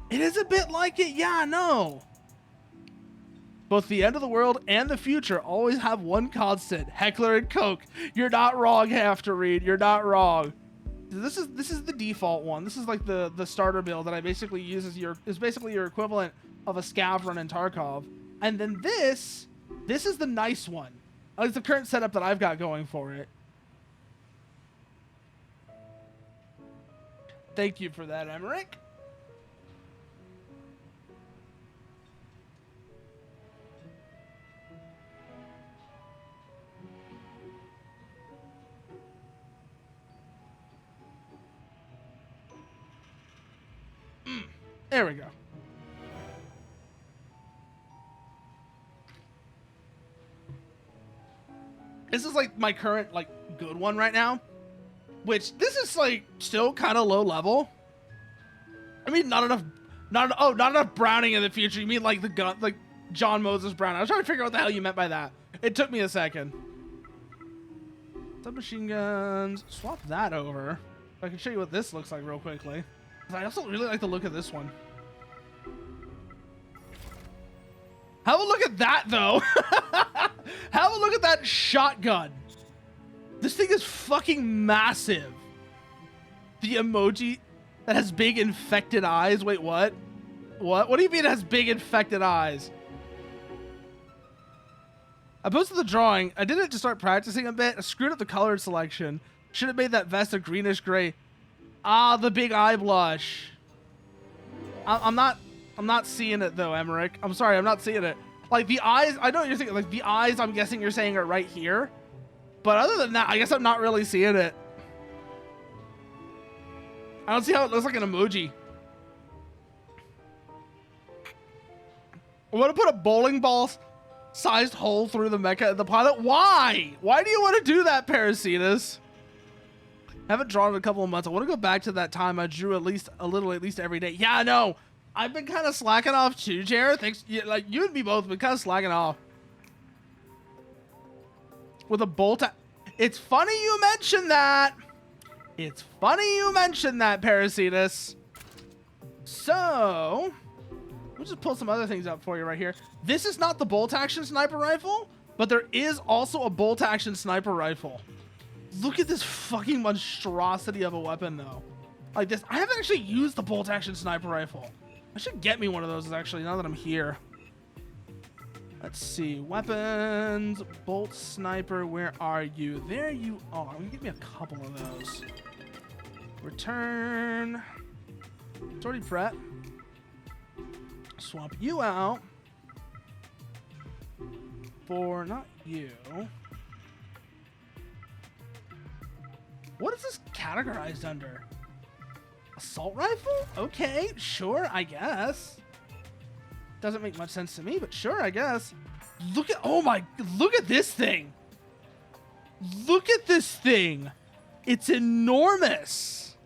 It is a bit like it. Yeah, no. Both the end of the world and the future always have one constant: Heckler and Koch. You're not wrong, Have to Read. You're not wrong. This is the default one. This is like the starter build that I basically use as basically your equivalent of a scav run in Tarkov. And then this is the nice one. It's the current setup that I've got going for it. Thank you for that, Emmerich. There we go. This is like my current like good one right now, which this is like still kind of low level. I mean, not enough Browning in the future. You mean like the gun, like John Moses Brown? I was trying to figure out what the hell you meant by that. It took me a second. Submachine guns. Swap that over. I can show you what this looks like real quickly. I also really like the look of this one. Have a look at that, though. Have a look at that shotgun. This thing is fucking massive. The emoji that has big infected eyes. Wait, what? What? What do you mean it has big infected eyes? I posted the drawing. I did it to start practicing a bit. I screwed up the color selection. Should have made that vest a greenish gray. Ah, the big eye blush. I'm not seeing it though, Emmerich. I'm sorry, I'm not seeing it. Like the eyes, I know what you're thinking. Like the eyes, I'm guessing you're saying are right here. But other than that, I guess I'm not really seeing it. I don't see how it looks like an emoji. I want to put a bowling ball sized hole through the mecha, the pilot. Why? Why do you want to do that, Parasitus? I haven't drawn in a couple of months. I want to go back to that time I drew at least a little, at least every day. Yeah, I know. I've been kind of slacking off too, Jared. Thanks. Yeah, like you and me both been kind of slacking off. With a bolt. It's funny you mentioned that. It's funny you mentioned that, Parasitus. So, we'll just pull some other things up for you right here. This is not the bolt action sniper rifle, but there is also a bolt action sniper rifle. Look at this fucking monstrosity of a weapon, though. Like this. I haven't actually used the bolt action sniper rifle. I should get me one of those, actually, now that I'm here. Let's see. Weapons. Bolt sniper. Where are you? There you are. Give me a couple of those. Return. Sortie prep. Swap you out. For not you. What is this categorized under? Assault rifle? Okay, sure, I guess. Doesn't make much sense to me, but sure, I guess. Look at, oh my, look at this thing. Look at this thing. It's enormous.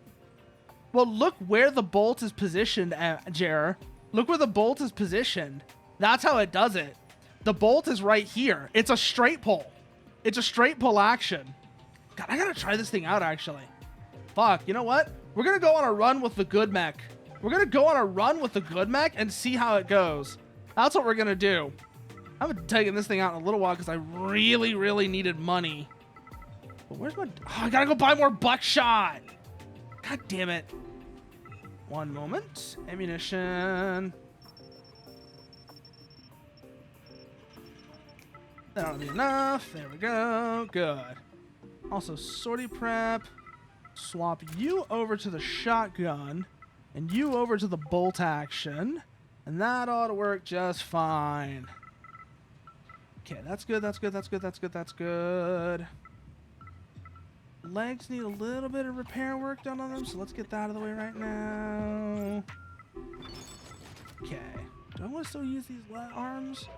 Well, look where the bolt is positioned at, Jer. Look where the bolt is positioned. That's how it does it. The bolt is right here. It's a straight pull. It's a straight pull action. God, I gotta try this thing out, actually. Fuck, you know what? We're gonna go on a run with the good mech. We're gonna go on a run with the good mech and see how it goes. That's what we're gonna do. I haven't taken this thing out in a little while because I really, really needed money. But where's my... Oh, I gotta go buy more buckshot. God damn it. One moment. Ammunition. That'll be enough. There we go. Good. Also, sortie prep. Swap you over to the shotgun. And you over to the bolt action. And that ought to work just fine. Okay, that's good, that's good, that's good, that's good, that's good. Legs need a little bit of repair work done on them, so let's get that out of the way right now. Okay. Do I want to still use these arms?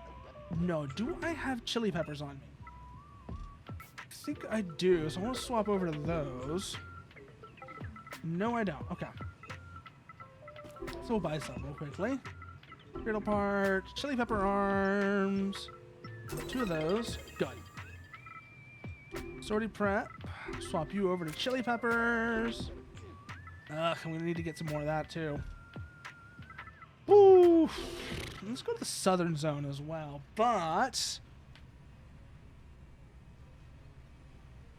No. Do I have chili peppers on me? I think I do, so I want to swap over to those. No, I don't. Okay. So we'll buy some real quickly. Griddle parts, chili pepper arms. 2 of those. Good. Sortie prep. Swap you over to chili peppers. Ugh, I'm gonna need to get some more of that too. Ooh. Let's go to the southern zone as well. But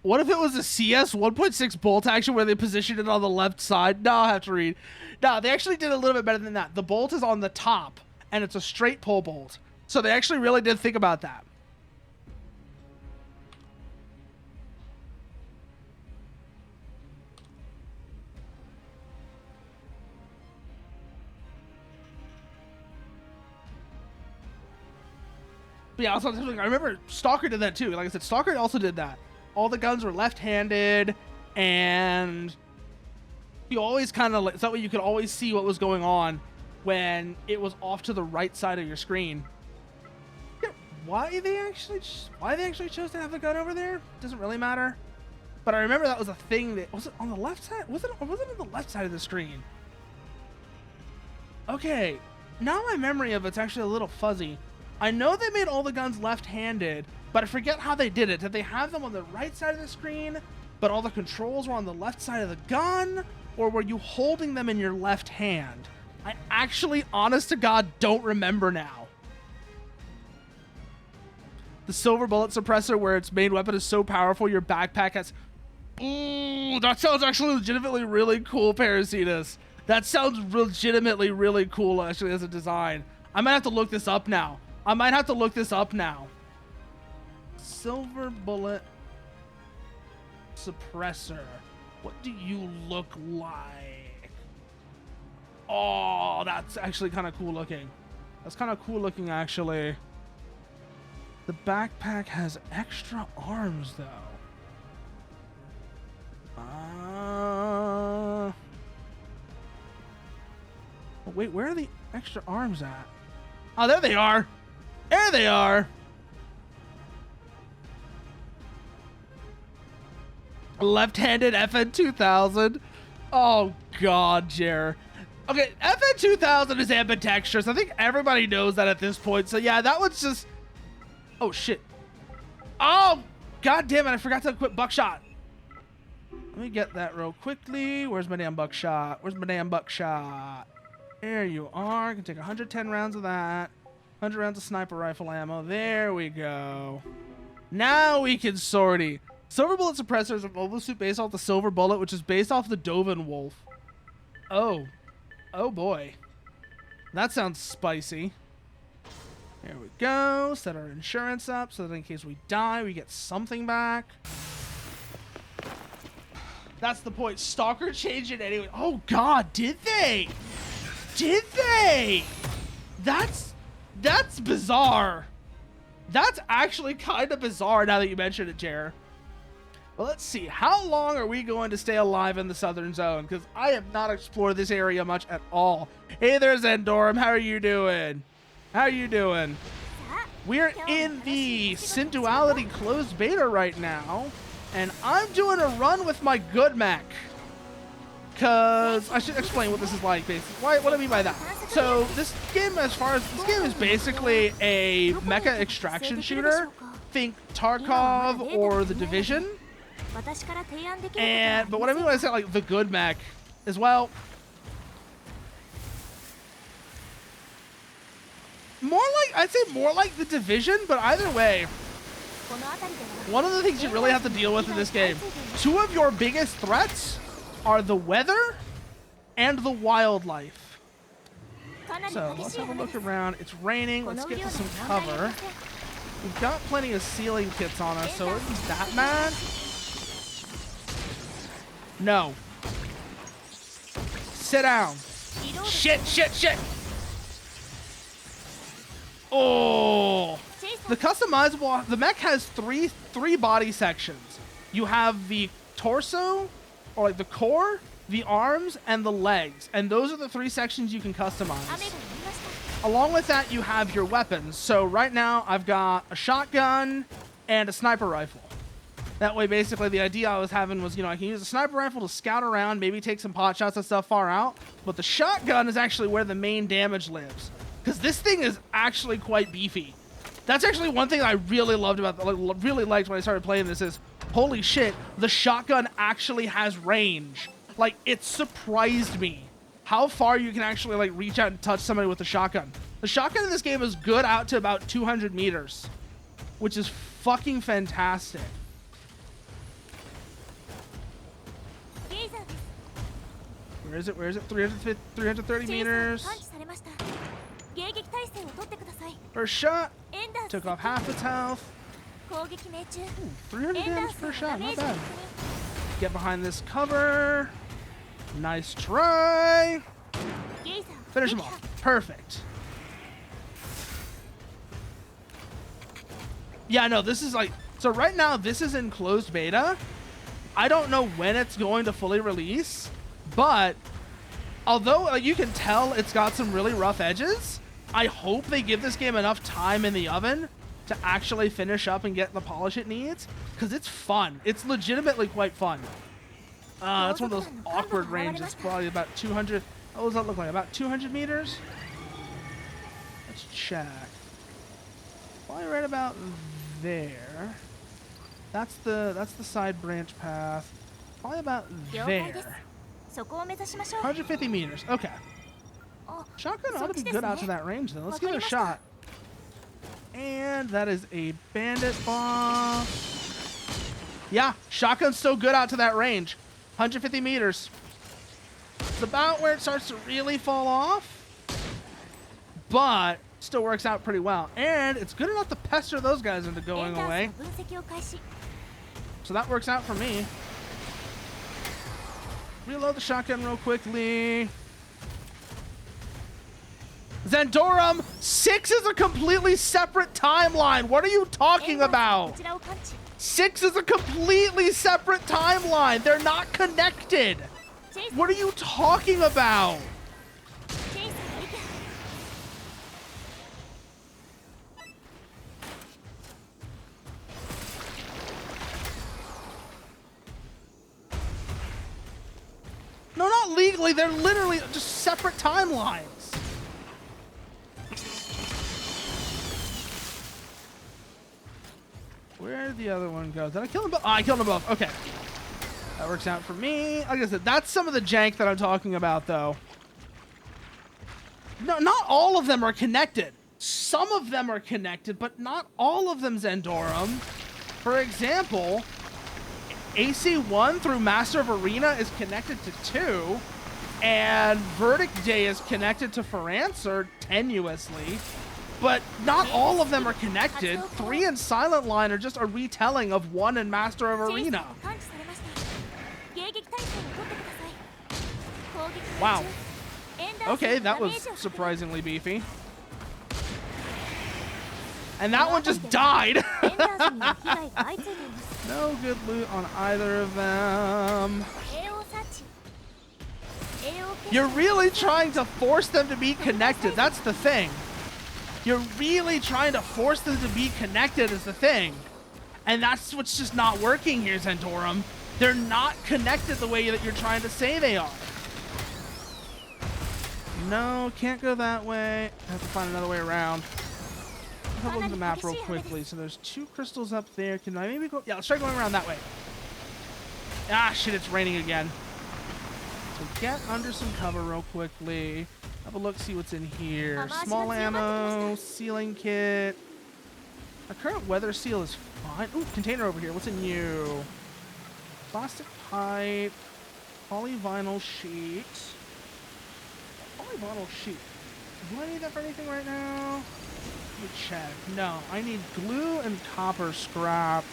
what if it was a CS 1.6 bolt action where they positioned it on the left side? No, I'll have to read. No, they actually did a little bit better than that. The bolt is on the top, and it's a straight pull bolt. So they actually really did think about that. But yeah, also, I remember Stalker did that too. Like I said, Stalker also did that. All the guns were left-handed, and you always kind of, that way you could always see what was going on when it was off to the right side of your screen. Yeah, why they actually chose to have the gun over there doesn't really matter. But I remember that was a thing that was it on the left side. Was it on the left side of the screen? Okay, now my memory of it's actually a little fuzzy. I know they made all the guns left-handed, but I forget how they did it. Did they have them on the right side of the screen, but all the controls were on the left side of the gun? Or were you holding them in your left hand? I actually, honest to God, don't remember now. The silver bullet suppressor where its main weapon is so powerful your backpack has... Ooh, that sounds actually legitimately really cool, Parasitus. That sounds legitimately really cool, actually, as a design. I might have to look this up now. Silver bullet suppressor. What do you look like? Oh, that's actually kind of cool looking. That's kind of cool looking, actually. The backpack has extra arms, though. Oh, wait, where are the extra arms at? Oh, there they are. There they are. Left-handed FN 2000. Oh, God, Jer. Okay, FN 2000 is ambidextrous. I think everybody knows that at this point. So, yeah, that one's just... Oh, shit. Oh, God damn it. I forgot to equip buckshot. Let me get that real quickly. Where's my damn buckshot? Where's my damn buckshot? There you are. I can take 110 rounds of that. 100 rounds of sniper rifle ammo. There we go. Now we can sortie. Silver Bullet Suppressor is a mobile suit based off the Silver Bullet, which is based off the Dovin Wolf. Oh. Oh, boy. That sounds spicy. There we go. Set our insurance up so that in case we die, we get something back. That's the point. Stalker changed it anyway. Oh, God. Did they? Did they? That's bizarre. That's actually kind of bizarre now that you mention it, Jer. Well, let's see. How long are we going to stay alive in the Southern Zone? Because I have not explored this area much at all. Hey there, Zendorum. How are you doing? How are you doing? We're in the Synduality closed beta right now. And I'm doing a run with my good mech. Because I should explain what this is like, basically. What do I mean by that? So this game, this game is basically a mecha extraction shooter. Think Tarkov or The Division. But what I mean when I say like the good mech is, well, I'd say more like The Division, but either way, one of the things you really have to deal with in this game, two of your biggest threats are the weather and the wildlife. So let's have a look around. It's raining. Let's get to some cover. We've got plenty of sealing kits on us, so it isn't that bad. No. Sit down. Shit, shit, shit. Oh. The customizable, the mech has three body sections. You have the torso, or like the core, the arms, and the legs. And those are the three sections you can customize. Along with that, you have your weapons. So right now, I've got a shotgun and a sniper rifle. That way, basically, the idea I was having was, you know, I can use a sniper rifle to scout around, maybe take some pot shots and stuff far out. But the shotgun is actually where the main damage lives. Because this thing is actually quite beefy. That's actually one thing I really loved about, really liked when I started playing this is, holy shit, the shotgun actually has range. Like, it surprised me how far you can actually, like, reach out and touch somebody with a shotgun. The shotgun in this game is good out to about 200 meters, which is fucking fantastic. Where is it? Where is it? 330 meters. First shot. Took off half its health. Ooh, 300 damage per shot. Not bad. Get behind this cover. Nice try. Finish him off. Perfect. Yeah, no, this is like... So right now, this is in closed beta. I don't know when it's going to fully release. But although like, you can tell it's got some really rough edges, I hope they give this game enough time in the oven to actually finish up and get the polish it needs, because it's fun. It's legitimately quite fun. That's one of those awkward ranges, probably about 200. What does that look like? About 200 meters? Let's check. Probably right about there. That's the side branch path. Probably about there. 150 meters. Okay. Shotgun ought to be good out to that range, then. Let's give it a shot. And that is a bandit bomb. Yeah, shotgun's still good out to that range. 150 meters. It's about where it starts to really fall off, but still works out pretty well. And it's good enough to pester those guys into going away. So that works out for me. Reload the shotgun real quickly. Zendorum, 6 is a completely separate timeline. What are you talking about? 6 is a completely separate timeline. They're not connected. What are you talking about? like they're literally just separate timelines. Where did the other one go? Did I kill them both? Oh, I killed them both. Okay. That works out for me. Like I said, that's some of the jank that I'm talking about, though. No, not all of them are connected. Some of them are connected, but not all of them, Zendorum. For example, AC1 through Master of Arena is connected to 2, and Verdict Day is connected to For Answer tenuously, but not all of them are connected. 3 and Silent Line are just a retelling of 1 and Master of Arena. Wow. Okay, that was surprisingly beefy. And that one just died. No good loot on either of them. You're really trying to force them to be connected. That's the thing. You're really trying to force them to be connected is the thing. And that's what's just not working here, Zendorum. They're not connected the way that you're trying to say they are. No, can't go that way. I have to find another way around. Let's have a look at the map real quickly. So there's 2 crystals up there. Can I maybe go? Yeah, let's try going around that way. Ah, shit, it's raining again. So get under some cover real quickly. Have a look, see what's in here. Small ammo, sealing kit. Our current weather seal is fine. Ooh, container over here. What's in you? Plastic pipe. Polyvinyl sheet. Polyvinyl sheet. Do I need that for anything right now? Let me check. No, I need glue and copper scrap.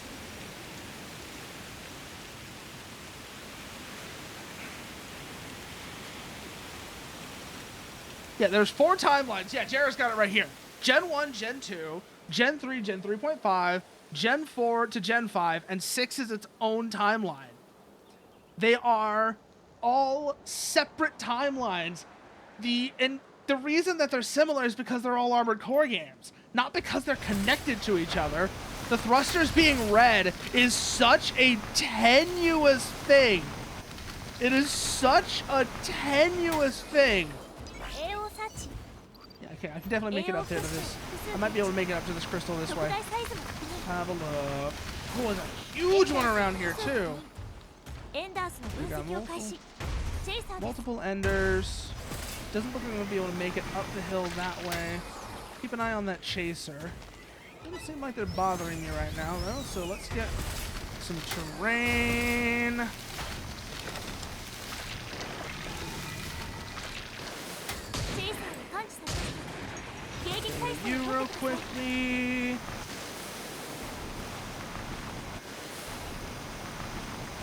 Yeah, there's 4 timelines. Yeah, Jared's got it right here. Gen 1, Gen 2, Gen 3, Gen 3.5, Gen 4 to Gen 5, and 6 is its own timeline. They are all separate timelines. The reason that they're similar is because they're all Armored Core games, not because they're connected to each other. The thrusters being red is such a tenuous thing. It is such a tenuous thing. Yeah, okay, I can definitely make it up there to this. I might be able to make it up to this crystal this way. Have a look. Oh, there's a huge one around here, too. We got multiple enders. Doesn't look like I'm going to be able to make it up the hill that way. Keep an eye on that chaser. Doesn't seem like they're bothering me right now, though, so let's get some terrain. You real quickly.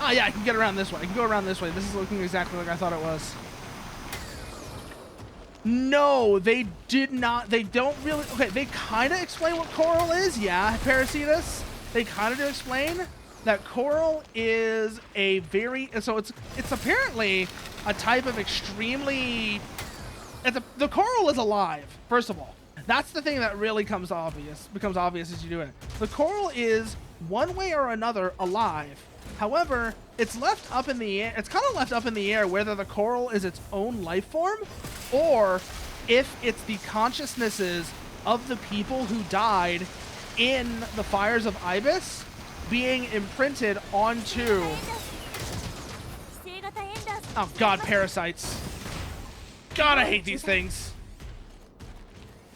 Oh yeah, I can get around this way. I can go around this way. This is looking exactly like I thought it was. No, they did not. They don't really. Okay, they kind of explain what coral is. Yeah, Parasitus. They kind of do explain that coral is a very. So it's apparently a type of extremely. The coral is alive. First of all, that's the thing that really becomes obvious as you do it. The coral is one way or another alive. However, it's left up in the air. It's kind of left up in the air whether the coral is its own life form or if it's the consciousnesses of the people who died in the fires of Ibis being imprinted onto... Oh god, parasites. God, I hate these things.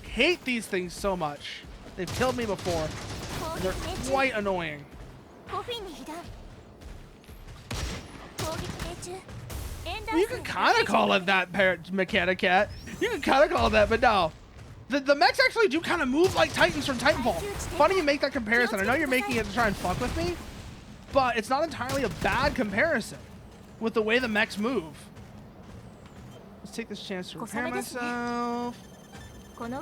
Hate these things so much. They've killed me before. And they're quite annoying. You can kind of call it that, Mechanicat. You can kind of call it that, but no. The mechs actually do kind of move like Titans from Titanfall. Funny you make that comparison. I know you're making it to try and fuck with me, but it's not entirely a bad comparison with the way the mechs move. Let's take this chance to repair myself. And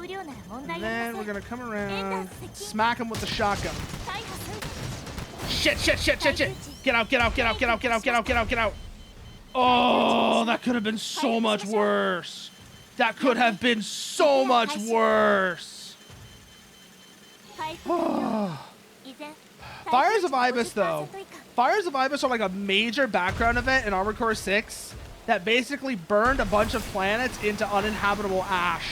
then we're going to come around, smack him with the shotgun. Shit, shit, shit, shit, shit. Get out, get out, get out, get out, get out, get out, get out, get out. Oh, that could have been so much worse. That could have been so much worse. Oh. Fires of Ibis, though. Fires of Ibis are like a major background event in Armored Core 6. that basically burned a bunch of planets into uninhabitable ash.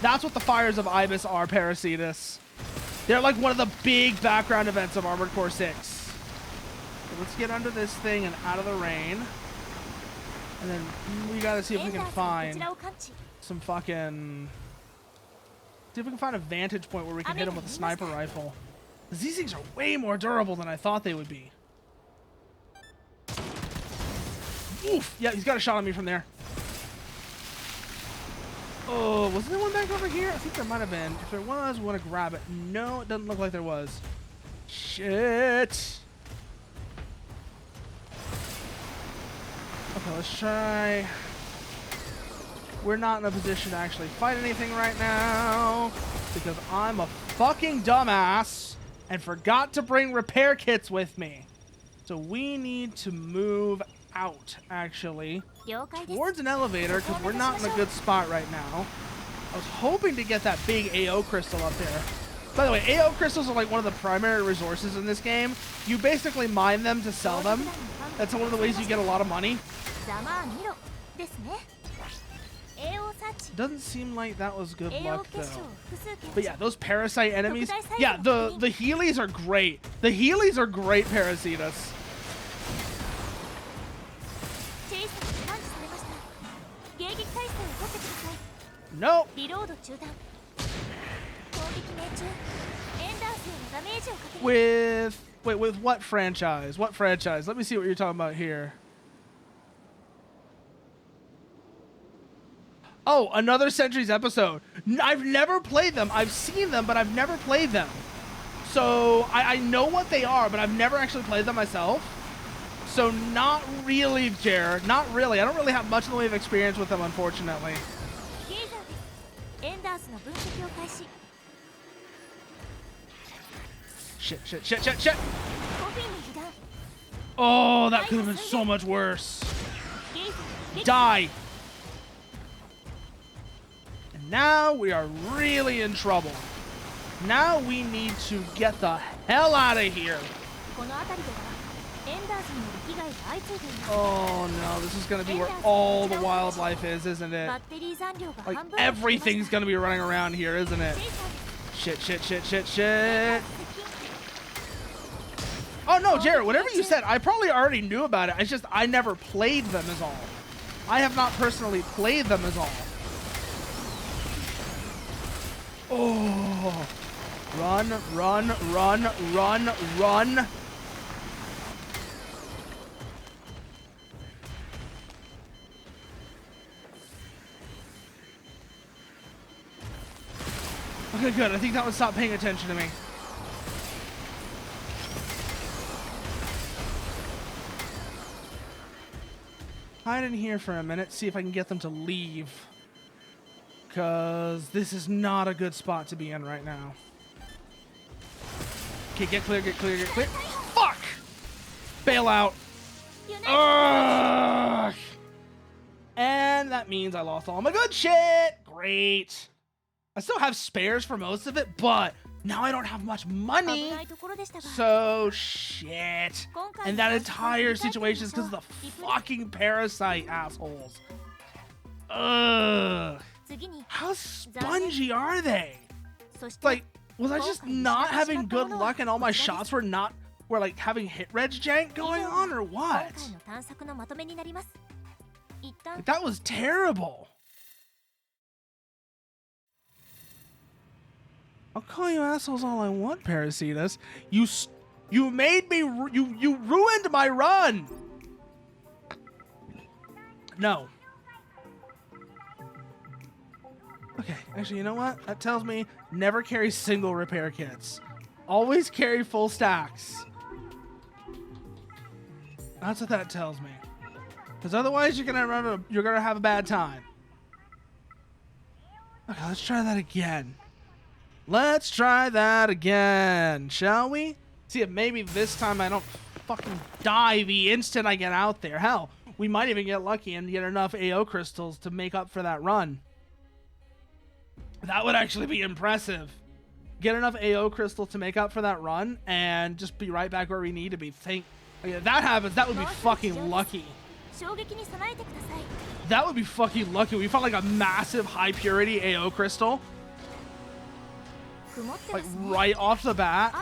That's what the Fires of Ibis are, Parasitus. They're like one of the big background events of Armored Core 6. So let's get under this thing and out of the rain. And then we gotta see if we can find some fucking... See if we can find a vantage point where we can hit him with a sniper rifle. These things are way more durable than I thought they would be. Oof! Yeah, he's got a shot on me from there. Oh, wasn't there one back over here? I think there might have been. If there was, we want to grab it. No, it doesn't look like there was. Shit! Okay, let's try... We're not in a position to actually fight anything right now because I'm a fucking dumbass and forgot to bring repair kits with me. So we need to move out, actually, towards an elevator because we're not in a good spot right now. I was hoping to get that big AO crystal up there. By the way, AO crystals are like one of the primary resources in this game. You basically mine them to sell them. That's one of the ways you get a lot of money. Doesn't seem like that was good luck, though. But yeah, those parasite enemies. Yeah, the Heelys are great. The Heelys are great, Parasitus. Nope. With what franchise? What franchise? Let me see what you're talking about here. Oh, another Centuries episode. I've never played them. I've seen them, but I've never played them. So I know what they are, but I've never actually played them myself. So not really, Jer. Not really. I don't really have much in the way of experience with them, unfortunately. Shit, shit, shit, shit, shit. Oh, that could have been so much worse. Die. And now we are really in trouble. Now we need to get the hell out of here. Oh no, this is gonna be where all the wildlife is, isn't it? Like everything's gonna be running around here, isn't it? Shit, shit, shit, shit, shit. Oh no, Jared, whatever you said, I probably already knew about it. It's just I never played them is all. I have not personally played them is all. Oh. Run, run, run, run, run. Okay, good. I think that one stopped paying attention to me. Hide in here for a minute, see if I can get them to leave. Because this is not a good spot to be in right now. Okay, get clear, get clear, get clear. Fuck! Bail out. Ugh! And that means I lost all my good shit. Great. I still have spares for most of it, but now I don't have much money. So shit. And that entire situation is because of the fucking parasite assholes. Ugh. How spongy are they? Like, was I just not having good luck and all my shots were like having hit reg jank going on or what? Like, that was terrible. I'll call you assholes all I want, Parasitus. You made me, you ruined my run. No. Okay, actually, you know what? That tells me never carry single repair kits. Always carry full stacks. That's what that tells me. Because otherwise, you're gonna have a bad time. Okay, let's try that again. Let's try that again, shall we? See if maybe this time I don't fucking die the instant I get out there. Hell, we might even get lucky and get enough AO crystals to make up for that run. That would actually be impressive. Get enough AO crystals to make up for that run and just be right back where we need to be. If that happens, that would be fucking lucky. That would be fucking lucky. We found like a massive high purity AO crystal. Like right off the bat.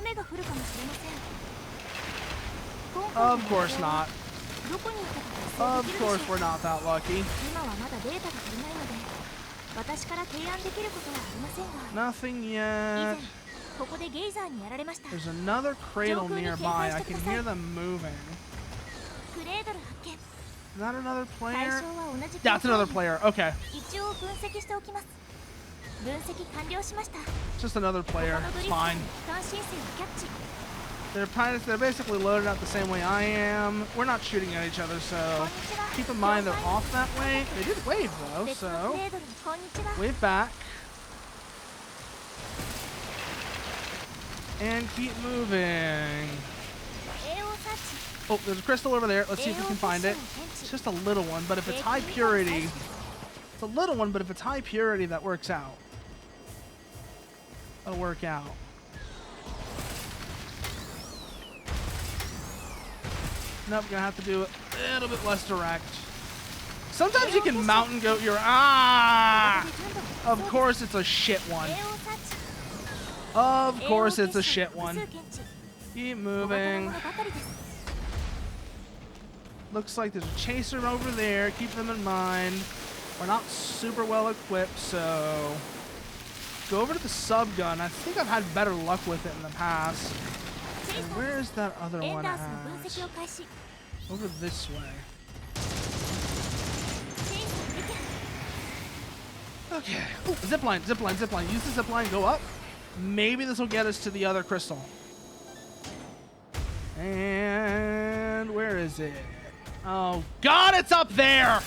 Of course not. Of course we're not that lucky. Nothing yet. There's another cradle nearby. I can hear them moving. Is that another player? That's another player. Okay. Just another player. It's fine. They're basically loaded up the same way I am. We're not shooting at each other, so keep in mind they're off that way. They did wave though, so wave back. And keep moving. Oh, there's a crystal over there. Let's see if we can find it. It's just a little one, but if it's high purity, it's a little one, but if it's high purity, that works out. That'll work out. Nope, gonna have to do it a little bit less direct. Sometimes you can mountain goat your Of course it's a shit one. Of course it's a shit one. Keep moving. Looks like there's a chaser over there. Keep them in mind. We're not super well equipped, so go over to the sub gun. I think I've had better luck with it in the past. And where is that other one at? Over this way. Okay. Ooh, zipline, zipline, zipline. Use the zipline, go up. Maybe this will get us to the other crystal. And where is it? Oh God, it's up there!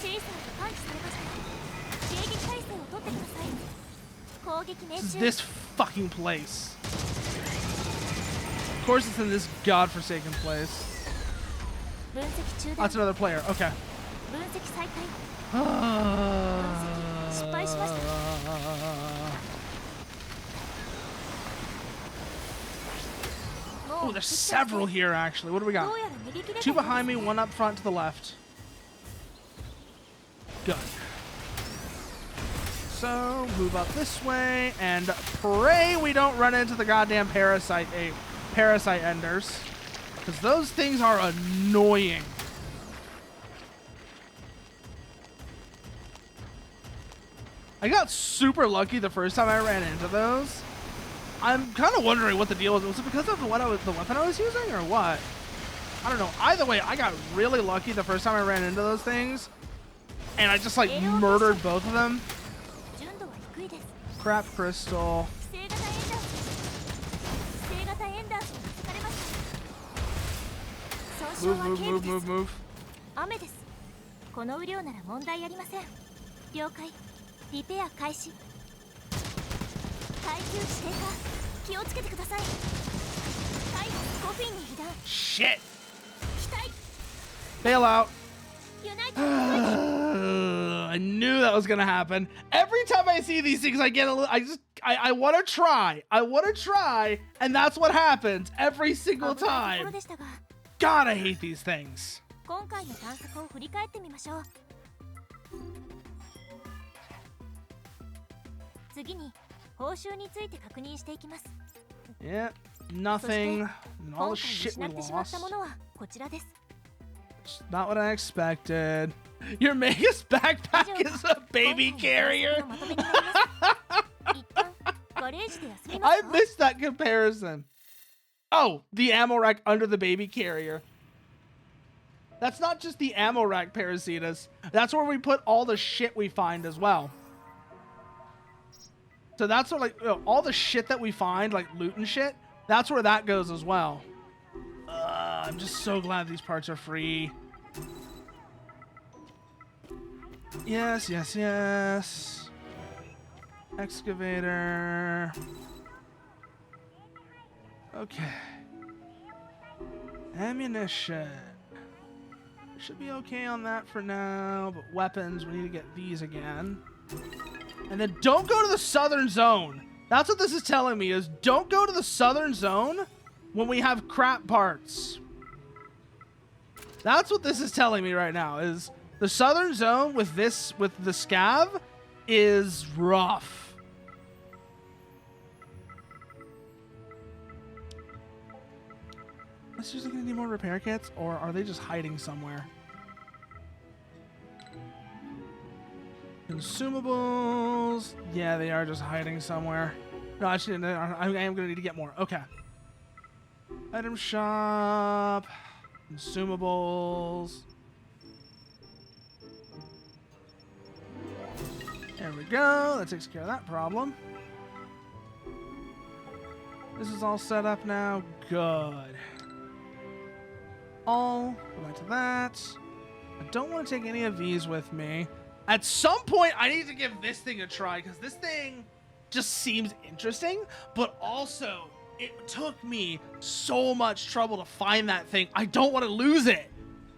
This fucking place. Of course it's in this godforsaken place. That's another player. Okay. Oh, there's several here actually. What do we got? Two behind me, one up front to the left. Good. So, move up this way and pray we don't run into the goddamn parasite enders. Because those things are annoying. I got super lucky the first time I ran into those. I'm kind of wondering what the deal was. Was it because of the weapon I was using or what? I don't know. Either way, I got really lucky the first time I ran into those things. And I just like murdered both of them. Crap crystal. Move, move, move, move, move. Shit! Bail out. I knew that was gonna happen. Every time I see these things, I get a little. I want to try. I want to try, and that's what happens every single time. God, I hate these things. Yeah, nothing. And all the shit we lost. Not what I expected. Your Magus backpack is a baby carrier. I missed that comparison. Oh, the ammo rack under the baby carrier. That's not just the ammo rack, Parasitas. That's where we put all the shit we find as well. So that's what, like, all the shit that we find, like loot and shit, that's where that goes as well. I'm just so glad these parts are free. Yes, yes, yes. Excavator. Okay. Ammunition. Should be okay on that for now, but weapons, we need to get these again. And then don't go to the southern zone. That's what this is telling me, is don't go to the southern zone when we have crap parts. That's what this is telling me right now, is the southern zone with the scav is rough. Is seriously gonna need more repair kits, or are they just hiding somewhere? Consumables. Yeah, they are just hiding somewhere. No, actually, I am gonna need to get more. Okay. Item shop. Consumables. There we go. That takes care of that problem. This is all set up now. Good. Go back to that. I don't want to take any of these with me. At some point, I need to give this thing a try, because this thing just seems interesting, but also it took me so much trouble to find that thing. I don't want to lose it.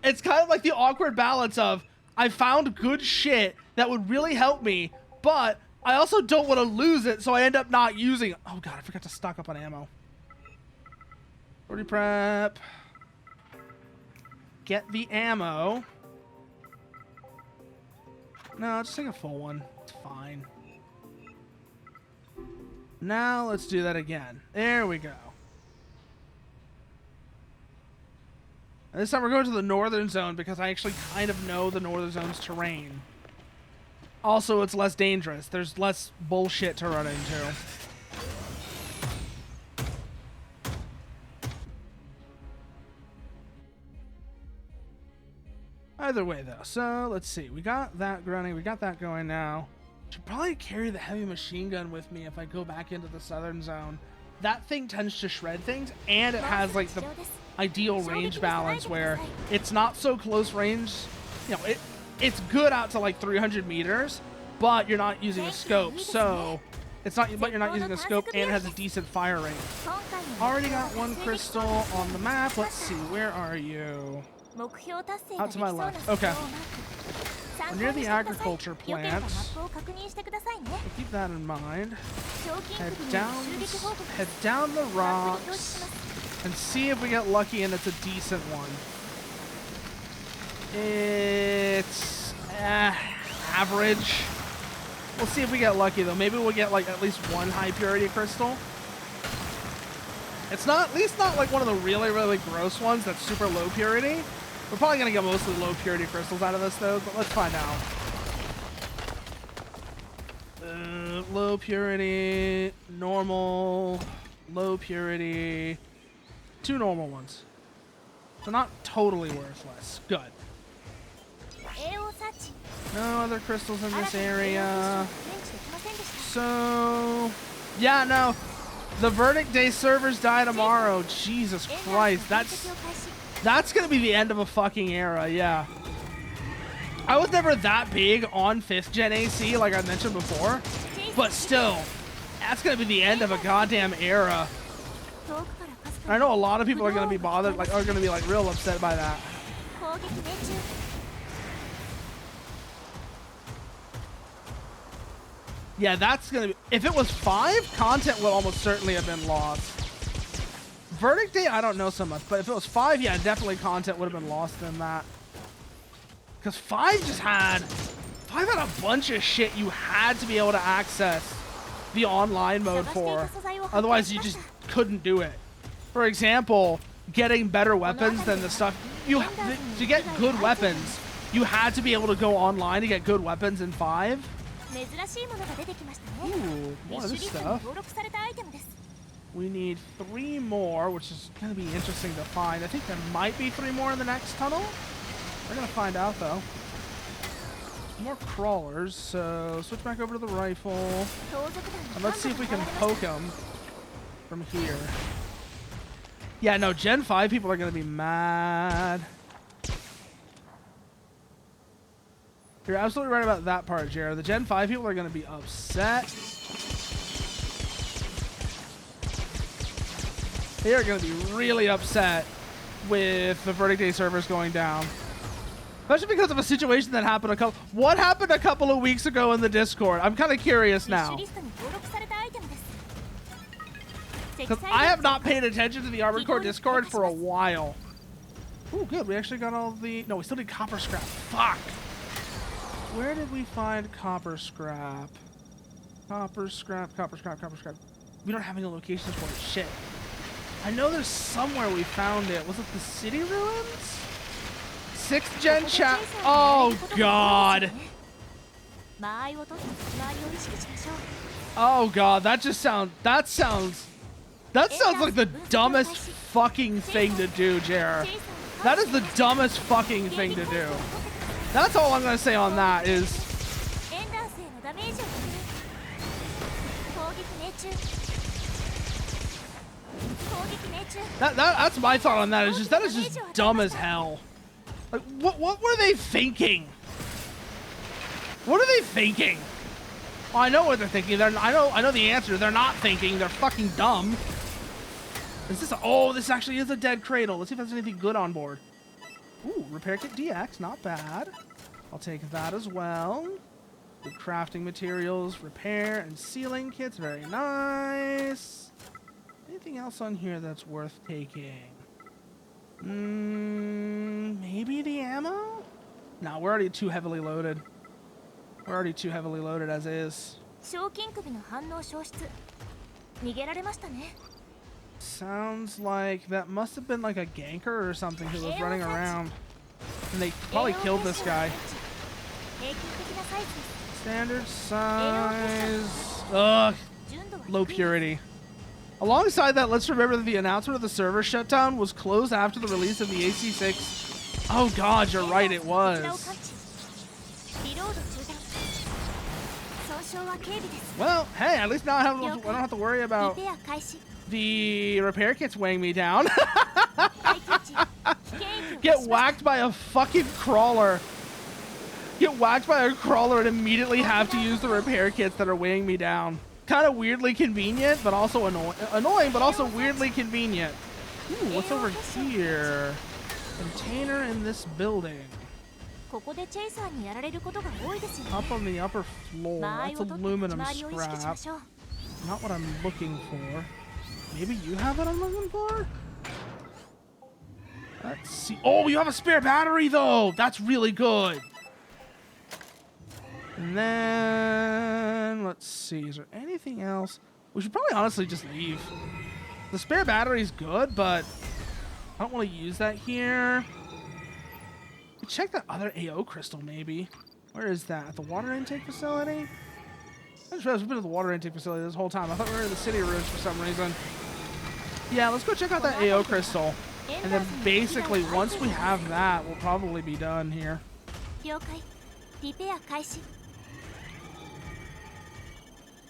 It's kind of like the awkward balance of, I found good shit that would really help me, but I also don't want to lose it, so I end up not using it. Oh god, I forgot to stock up on ammo. 40 prep. Get the ammo. No, just take a full one. It's fine. Now let's do that again. There we go. And this time we're going to the northern zone because I actually kind of know the northern zone's terrain. Also, it's less dangerous. There's less bullshit to run into. Either way, though. So, let's see. We got that running. We got that going now. Should probably carry the heavy machine gun with me if I go back into the southern zone. That thing tends to shred things, and it has, like, the ideal range balance where it's not so close range. You know, it's good out to, like, 300 meters, but you're not using a scope. So, it's not, but you're not using a scope, and it has a decent fire rate. Already got one crystal on the map. Let's see. Where are you? Out to my left. Okay. We're near the agriculture plant. So keep that in mind. Head down the rocks and see if we get lucky and it's a decent one. It's average. We'll see if we get lucky though. Maybe we'll get like at least one high purity crystal. It's not, at least not like one of the really, really gross ones that's super low purity. We're probably going to get mostly low purity crystals out of this though, but let's find out. Low purity, normal, low purity, 2 normal ones. So not totally worthless. Good. No other crystals in this area. So, yeah, no. The Verdict Day servers die tomorrow. Jesus Christ. That's gonna be the end of a fucking era, yeah. I was never that big on 5th gen AC, like I mentioned before, but still, that's gonna be the end of a goddamn era. And I know a lot of people are gonna be bothered, like, are gonna be like real upset by that. Yeah, that's gonna be, if it was 5, content would almost certainly have been lost. Verdict Day, I don't know so much, but if it was 5, yeah, definitely content would have been lost in that. Because 5 had a bunch of shit you had to be able to access the online mode for. Otherwise, you just couldn't do it. For example, getting better weapons than the stuff to get good weapons, you had to be able to go online to get good weapons in 5. Ooh, more of this stuff. We need 3 more, which is going to be interesting to find. I think there might be 3 more in the next tunnel. We're going to find out, though. More crawlers, so switch back over to the rifle. And let's see if we can poke them from here. Yeah, no, Gen 5 people are going to be mad. You're absolutely right about that part, Jared. The Gen 5 people are going to be upset. They are going to be really upset with the Verdict Day servers going down. Especially because of a situation that happened what happened a couple of weeks ago in the Discord? I'm kind of curious now. Because I have not paid attention to the Armored Core Discord for a while. Ooh, good. We actually got all the... No, we still need copper scrap. Fuck! Where did we find copper scrap? Copper scrap, copper scrap, copper scrap. We don't have any locations for it. Shit. I know there's somewhere we found it. Was it the city ruins? 6th gen chat. Oh, God. Oh, God. That sounds like the dumbest fucking thing to do, Jer. That is the dumbest fucking thing to do. That's all I'm gonna say on that is... That's my thought on that. Is just that is just dumb as hell. Like, what were they thinking? What are they thinking? Well, I know what they're thinking. I know the answer. They're not thinking. They're fucking dumb. Is this? Oh, this actually is a dead cradle. Let's see if there's anything good on board. Ooh, repair kit DX, not bad. I'll take that as well. Good crafting materials, repair and sealing kits, very nice. Anything else on here that's worth taking? Maybe the ammo? No, we're already too heavily loaded. We're already too heavily loaded as is. Sounds like that must have been like a ganker or something who was running around. And they probably killed this guy. Standard size. Ugh. Low purity. Alongside that, let's remember that the announcement of the server shutdown was closed after the release of the AC6. Oh God, you're right, it was. Well, hey, at least now I don't have to worry about the repair kits weighing me down. Get whacked by a fucking crawler. Get whacked by a crawler and immediately have to use the repair kits that are weighing me down. Kind of weirdly convenient, but also annoying, but also weirdly convenient. Ooh, what's over here? Container in this building. Up on the upper floor. That's aluminum scrap. Not what I'm looking for. Maybe you have what I'm looking for? Let's see. Oh, you have a spare battery, though. That's really good. And then, let's see. Is there anything else? We should probably honestly just leave. The spare battery is good, but I don't want to use that here. Check that other AO crystal, maybe. Where is that? At the water intake facility? I just realized we've been at the water intake facility this whole time. I thought we were in the city ruins for some reason. Yeah, let's go check out that AO crystal. And then basically, once we have that, we'll probably be done here.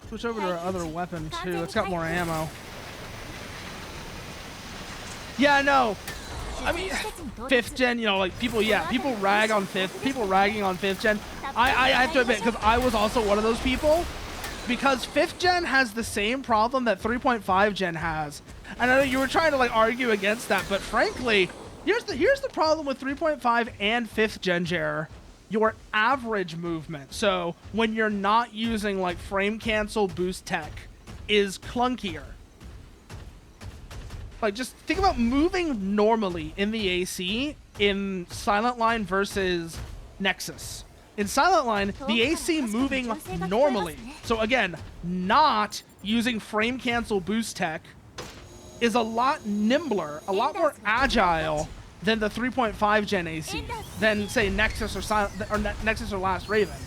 Switch over to our other weapon, too. It's got more ammo. Yeah, no. I mean, 5th gen, you know, like people rag on 5th, people ragging on 5th gen. I have to admit, because I was also one of those people, because 5th gen has the same problem that 3.5 gen has. And I know you were trying to like argue against that, but frankly, here's the problem with 3.5 and 5th gen, Jer. Your average movement. So when you're not using like frame cancel boost tech is clunkier. Like, just think about moving normally in the AC in Silent Line versus Nexus. In Silent Line, the AC moving normally, so again, not using frame cancel boost tech, is a lot nimbler, a lot more agile than the 3.5 gen AC, than say Nexus or Nexus or Last Raven.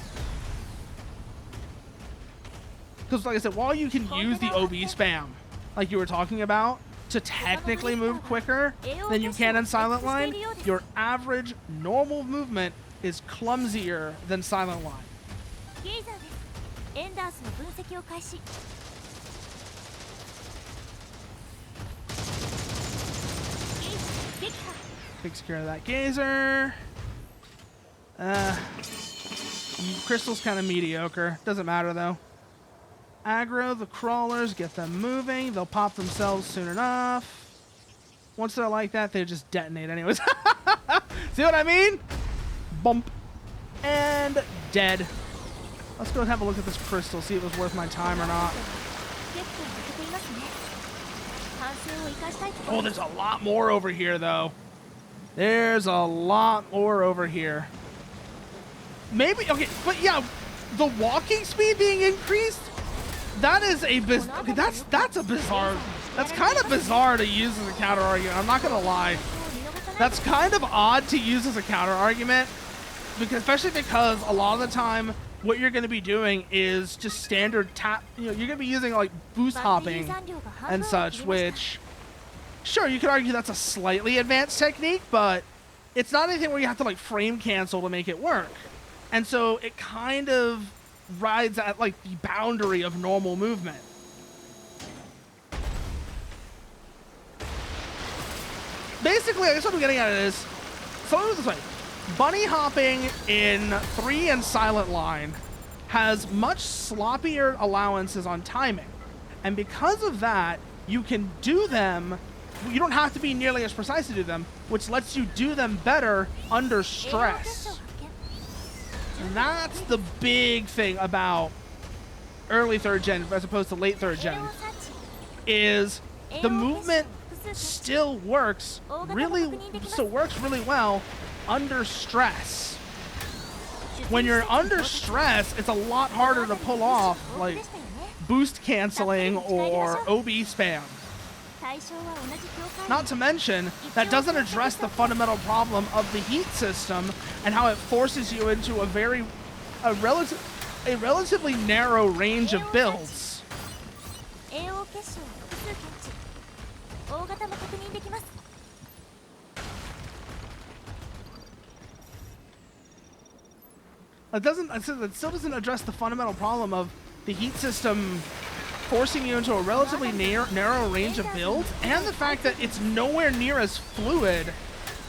Because like I said, while you can use the OB spam, like you were talking about, to technically move quicker than you can in Silent Line, your average normal movement is clumsier than Silent Line. Takes care of that gazer. Crystal's kind of mediocre. Doesn't matter though. Aggro the crawlers, get them moving. They'll pop themselves soon enough. Once they're like that, they just detonate anyways. See what I mean? Bump. And dead. Let's go and have a look at this crystal, see if it was worth my time or not. Oh, there's a lot more over here, though. There's a lot more over here. Maybe, okay, but yeah, the walking speed being increased, that is a okay, that's a bizarre, that's kind of bizarre to use as a counter argument. I'm not gonna lie. That's kind of odd to use as a counter argument, because especially because a lot of the time what you're going to be doing is just standard tap, you know, you're going to be using like boost hopping and such, which sure, you could argue that's a slightly advanced technique, but it's not anything where you have to like frame cancel to make it work. And so it kind of rides at like the boundary of normal movement. Basically, I guess what I'm getting at is, so let me put it this way. Bunny hopping in 3 and Silent Line has much sloppier allowances on timing. And because of that, you can do them, you don't have to be nearly as precise to do them, which lets you do them better under stress. And that's the big thing about early 3rd gen as opposed to late 3rd gen, is the movement still works really well under stress. When you're under stress, it's a lot harder to pull off like boost canceling or OB spam. Not to mention, that doesn't address the fundamental problem of the heat system and how it forces you into a relatively narrow range of builds. It still doesn't address the fundamental problem of the heat system forcing you into a relatively narrow range of builds, and the fact that it's nowhere near as fluid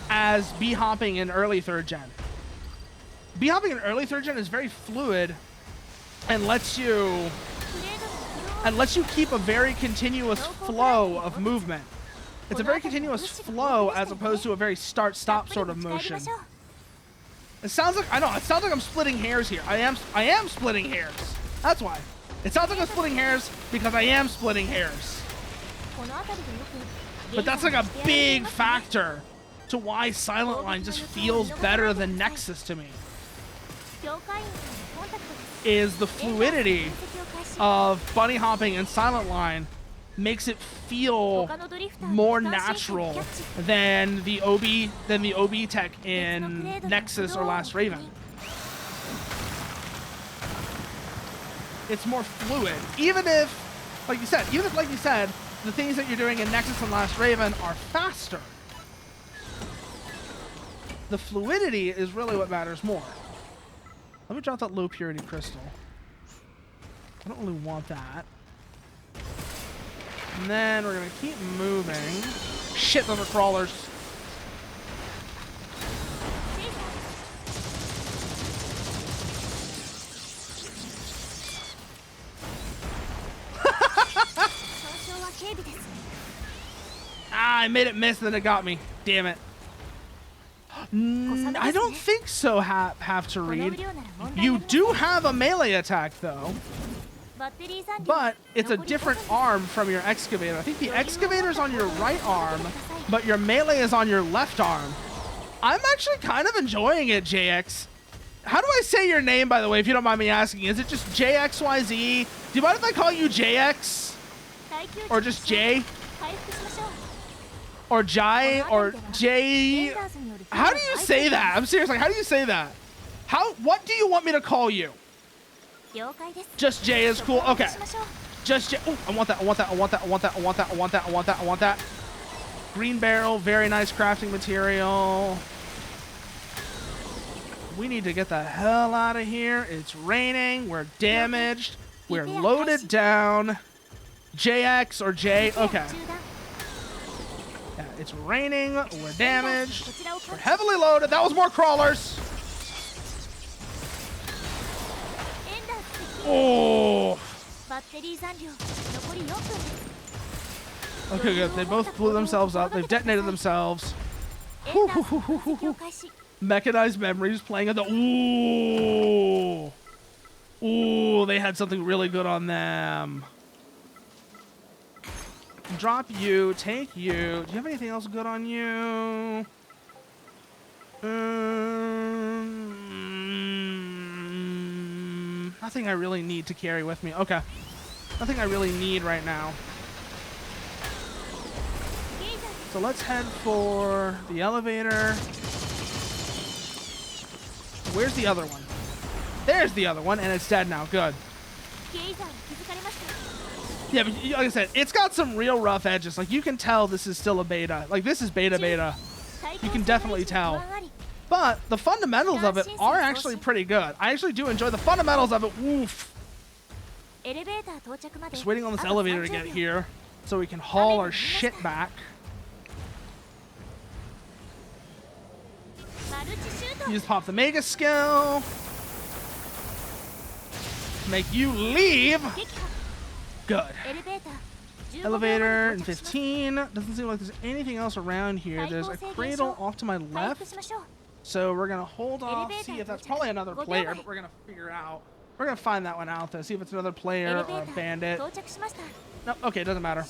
as B-hopping in early 3rd gen. B-hopping in early 3rd gen is very fluid and lets you keep a very continuous flow of movement. It's a very continuous flow as opposed to a very start-stop sort of motion. It sounds like, I know, it sounds like I'm splitting hairs here. I am splitting hairs. That's why. It sounds like I'm splitting hairs because I am splitting hairs. But that's like a big factor to why Silent Line just feels better than Nexus to me. Is the fluidity of bunny hopping and Silent Line makes it feel more natural than the OB tech in Nexus or Last Raven. It's more fluid, even if, like you said, the things that you're doing in Nexus and Last Raven are faster. The fluidity is really what matters more. Let me drop that low purity crystal. I don't really want that. And then we're gonna keep moving. Shit, those are crawlers. I made it miss, and then it got me. Damn it. I don't think so, have to read. You do have a melee attack, though. But it's a different arm from your excavator. I think the excavator's on your right arm, but your melee is on your left arm. I'm actually kind of enjoying it, JX. How do I say your name, by the way, if you don't mind me asking? Is it just JXYZ? Do you mind if I call you JX? Or just J? Or Jai? Or J? How do you say that? I'm serious, like, how do you say that? What do you want me to call you? Just J is cool? Okay. Just J. Oh, I want that, I want that, I want that, I want that, I want that, I want that, I want that, I want that. Green barrel, very nice crafting material. We need to get the hell out of here. It's raining, we're damaged, we're loaded down. JX or J, okay. Yeah, it's raining, we're damaged, we're heavily loaded. That was more crawlers. Oh. Okay, good. They both blew themselves up. They've detonated themselves. Mechanized memories playing at the... Ooh. Ooh, they had something really good on them. Drop you. Take you. Do you have anything else good on you? Nothing I really need to carry with me. Okay. Nothing I really need right now. So let's head for the elevator. Where's the other one? There's the other one, and it's dead now. Good. Yeah, but like I said, it's got some real rough edges. Like, you can tell this is still a beta. Like, this is beta. You can definitely tell. But the fundamentals of it are actually pretty good. I actually do enjoy the fundamentals of it. Woof. Just waiting on this elevator to get here so we can haul our shit back. You just pop the mega skill. Make you leave. Good. Elevator in 15. Doesn't seem like there's anything else around here. There's a cradle off to my left. So we're going to hold off, see if that's probably another player, but we're going to figure out. We're going to find that one out there, see if it's another player or a bandit. Nope, okay, doesn't matter.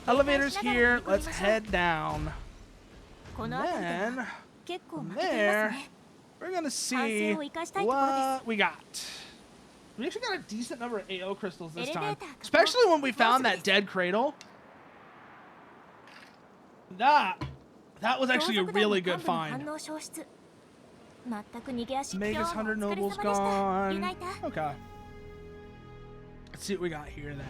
Elevator's here. Let's head down. And then, from there, we're going to see what we got. We actually got a decent number of AO crystals this time. Especially when we found that dead cradle. That was actually a really good find. Mega's 100 nobles gone. Okay. Let's see what we got here then.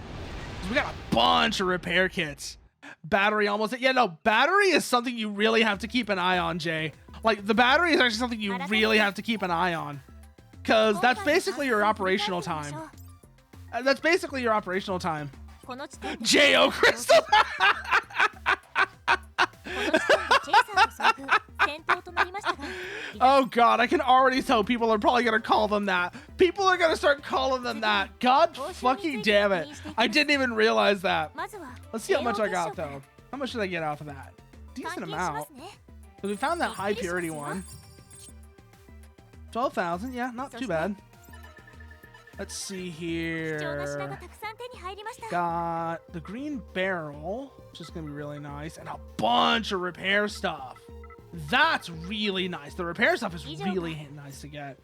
We got a bunch of repair kits. Battery almost. Yeah, no, battery is something you really have to keep an eye on, Jay. Like, the battery is actually something you really have to keep an eye on. Because that's basically your operational time. That's basically your operational time. J.O. Crystal! Oh god, I can already tell people are probably going to call them that. People are going to start calling them that. God fucking damn it. I didn't even realize that. Let's see how much I got, though. How much did I get off of that? Decent amount. So we found that high purity one. 12,000, yeah, not too bad. Let's see here. Got the green barrel, which is going to be really nice, and a bunch of repair stuff. That's really nice. The repair stuff is really nice to get.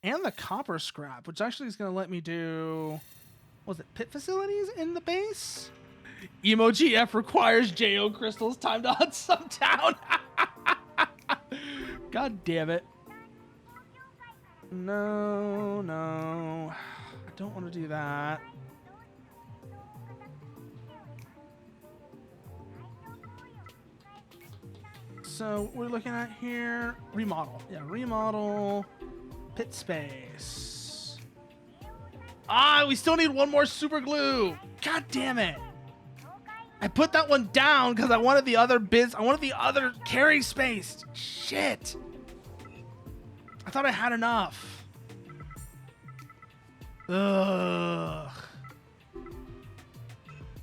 And the copper scrap, which actually is going to let me do, was it pit facilities in the base? Emo GF requires JO crystals. Time to hunt some down. God damn it. No, no. I don't want to do that. So we're looking at here, remodel. Yeah, remodel, pit space. Ah, we still need one more super glue. God damn it. I put that one down because I wanted the other bits. I wanted the other carry space. Shit. I thought I had enough. Ugh.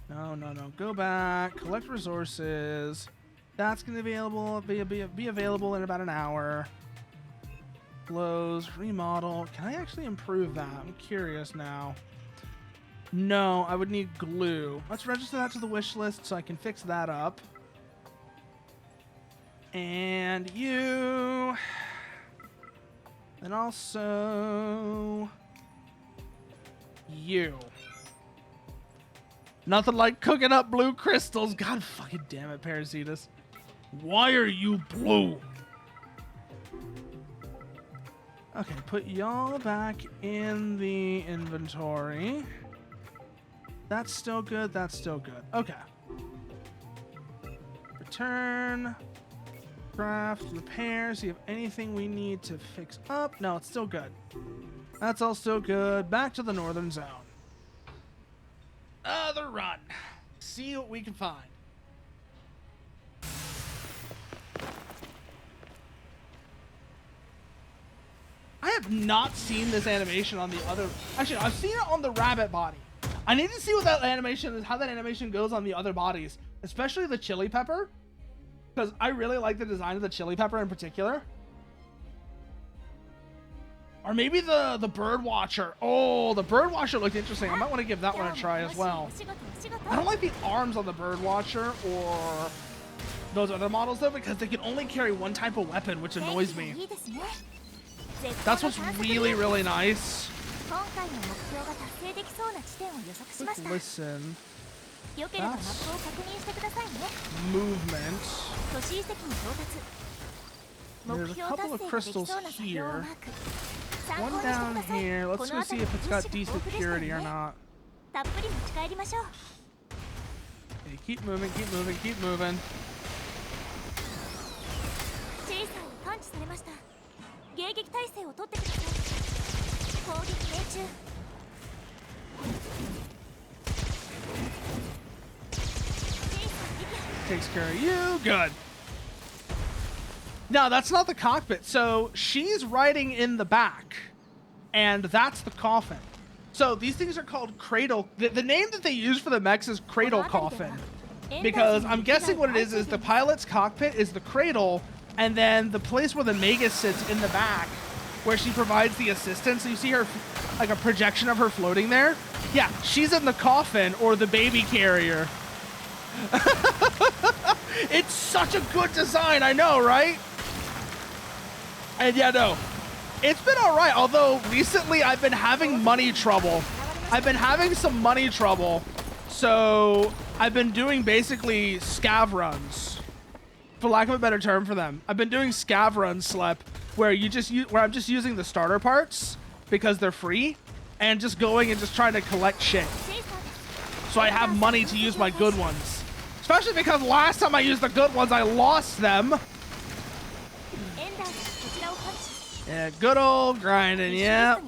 No, no, no. Go back. Collect resources. That's going to be available in about an hour. Close. Remodel. Can I actually improve that? I'm curious now. No, I would need glue. Let's register that to the wish list so I can fix that up. And you... And also, you. Nothing like cooking up blue crystals. God fucking damn it, Parasitus. Why are you blue? Okay, put y'all back in the inventory. That's still good. That's still good. Okay. Return. Craft, repair, see if anything we need to fix up. No, it's still good. That's all still good. Back to the northern zone. Other run. See what we can find. I have not seen this animation on the other... Actually, I've seen it on the rabbit body. I need to see what that animation is, how that animation goes on the other bodies. Especially the chili pepper. Because I really like the design of the chili pepper in particular. Or maybe the bird watcher. Oh, the bird watcher looked interesting. I might want to give that one a try as well. I don't like the arms on the bird watcher or those other models though, because they can only carry one type of weapon, which annoys me. That's what's really, really nice. Quick listen. That's movement. There's a couple of crystals here. One down here. Let's go see if it's got decent purity or not. Okay, keep moving, keep moving, keep moving. Takes care of you. Good. No, that's not the cockpit. So she's riding in the back, and that's the coffin. So these things are called cradle. The name that they use for the mechs is cradle coffin, because I'm guessing what it is the pilot's cockpit is the cradle, and then the place where the Magus sits in the back, where she provides the assistance. So you see her, like a projection of her floating there. Yeah, she's in the coffin or the baby carrier. It's such a good design, I know, right? And yeah, no, it's been all right. Although recently I've been having money trouble. I've been having some money trouble. So I've been doing basically scav runs, for lack of a better term for them. I've been doing scav runs, Slep, where I'm just using the starter parts because they're free, and just going and just trying to collect shit. So I have money to use my good ones. Especially because last time I used the good ones, I lost them. Yeah, good old grinding, yeah. I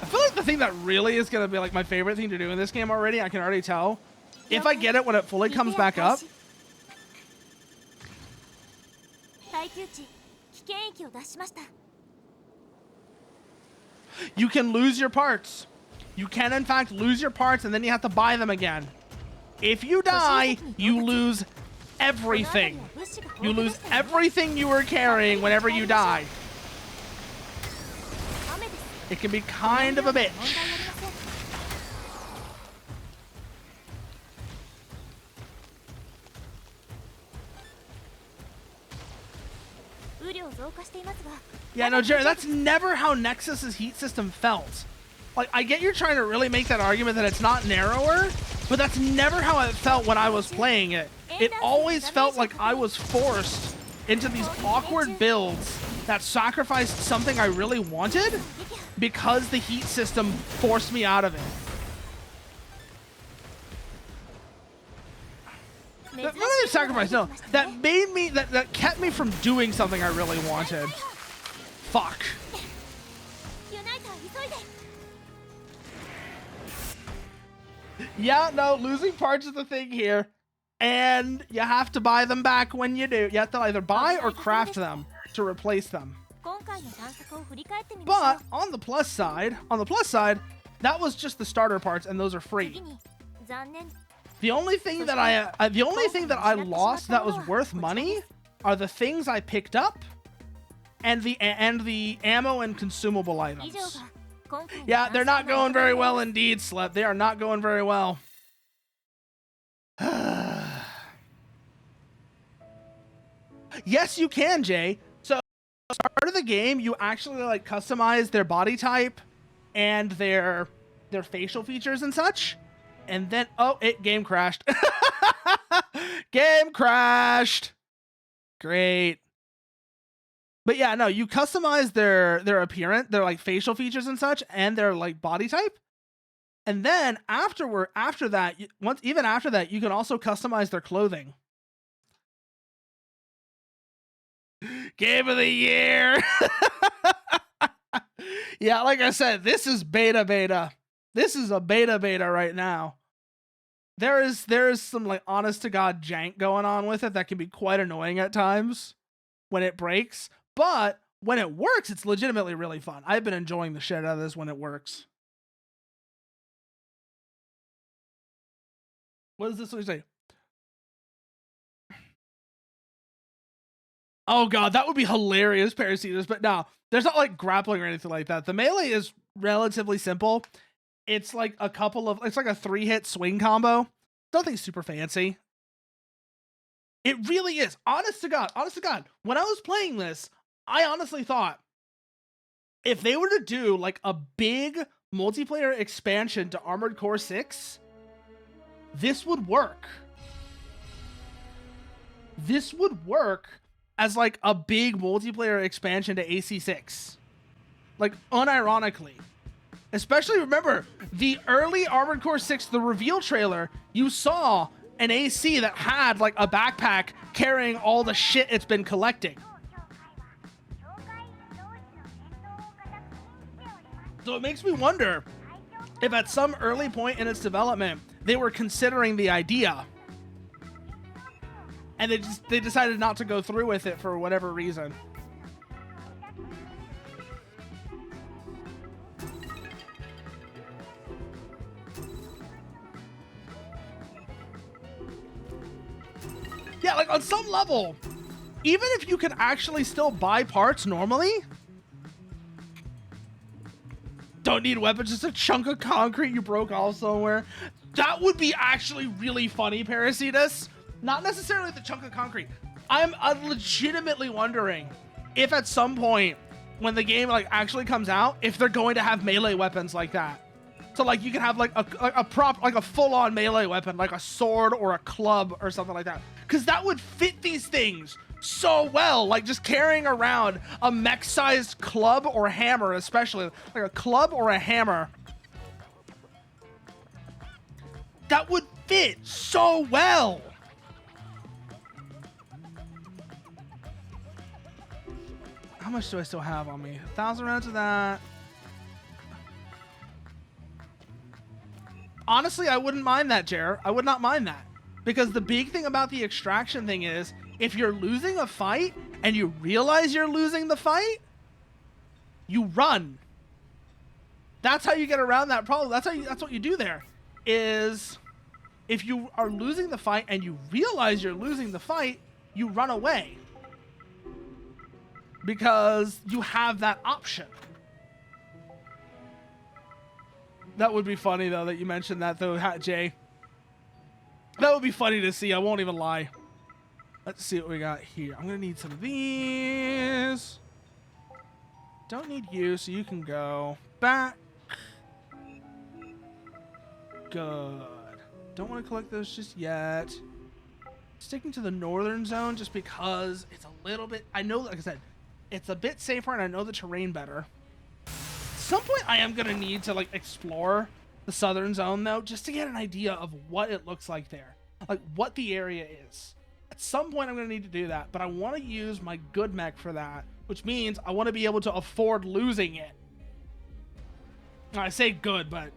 feel like the thing that really is going to be like my favorite thing to do in this game already, I can already tell, if I get it when it fully comes back up, you can lose your parts. You can, in fact, lose your parts, and then you have to buy them again. If you die, you lose everything. You lose everything you were carrying whenever you die. It can be kind of a bitch. Yeah, no, Jerry, that's never how Nexus's heat system felt. Like, I get you're trying to really make that argument that it's not narrower, but that's never how it felt when I was playing it. It always felt like I was forced into these awkward builds that sacrificed something I really wanted because the heat system forced me out of it. Not really sacrifice, no. That made me, that kept me from doing something I really wanted. Fuck. Yeah, no, losing parts is the thing here. And you have to buy them back when you do. You have to either buy or craft them to replace them. But on the plus side, that was just the starter parts, and those are free. The only thing that I lost that was worth money are the things I picked up and the ammo and consumable items. Yeah, they're not going very well indeed, Slep. They are not going very well. Yes, you can, Jay. So, start of the game, you actually like customize their body type and their facial features and such. And then, oh, game crashed. Game crashed. Great. But yeah, no, you customize their appearance, their like facial features and such, and their like body type. And then after that, you can also customize their clothing. Game of the year. Yeah, like I said, this is beta. This is a beta right now. There is some like honest to God jank going on with it that can be quite annoying at times when it breaks. But when it works, it's legitimately really fun. I've been enjoying the shit out of this when it works. What is this? What do you say? Oh god, that would be hilarious, Parasitas. But no, there's not like grappling or anything like that. The melee is relatively simple. It's like a couple of, it's like a 3-hit swing combo. Nothing super fancy. It really is. Honest to God. When I was playing this, I honestly thought if they were to do like a big multiplayer expansion to Armored Core 6, this would work. This would work as like a big multiplayer expansion to AC6. Like unironically. Especially remember, the early Armored Core 6, the reveal trailer, you saw an AC that had like a backpack carrying all the shit it's been collecting. So it makes me wonder if at some early point in its development, they were considering the idea and they decided not to go through with it for whatever reason. Yeah, like on some level, even if you can actually still buy parts normally, don't need weapons, just a chunk of concrete you broke off somewhere. That would be actually really funny, Parasitus. Not necessarily the chunk of concrete. I'm legitimately wondering if at some point when the game like actually comes out, if they're going to have melee weapons like that. So like you can have like a prop, like a full-on melee weapon, like a sword or a club or something like that. Because that would fit these things so well. Like just carrying around a mech-sized club or hammer, especially like a club or a hammer. That would fit so well. How much do I still have on me? 1,000 rounds of that. Honestly, I wouldn't mind that, Jer. I would not mind that. Because the big thing about the extraction thing is, if you're losing a fight and you realize you're losing the fight, you run. That's how you get around that problem. That's what you do there. Is if you are losing the fight and you realize you're losing the fight, you run away. Because you have that option. That would be funny, though, that you mentioned that, though, Jay. That would be funny to see. I won't even lie. Let's see what we got here. I'm going to need some of these. Don't need you, so you can go back. Good. Don't want to collect those just yet. Sticking to the northern zone just because it's a little bit... I know, like I said, it's a bit safer and I know the terrain better. At some point, I am going to need to like explore the southern zone, though, just to get an idea of what it looks like there. Like, what the area is. At some point, I'm going to need to do that, but I want to use my good mech for that, which means I want to be able to afford losing it. I say good, but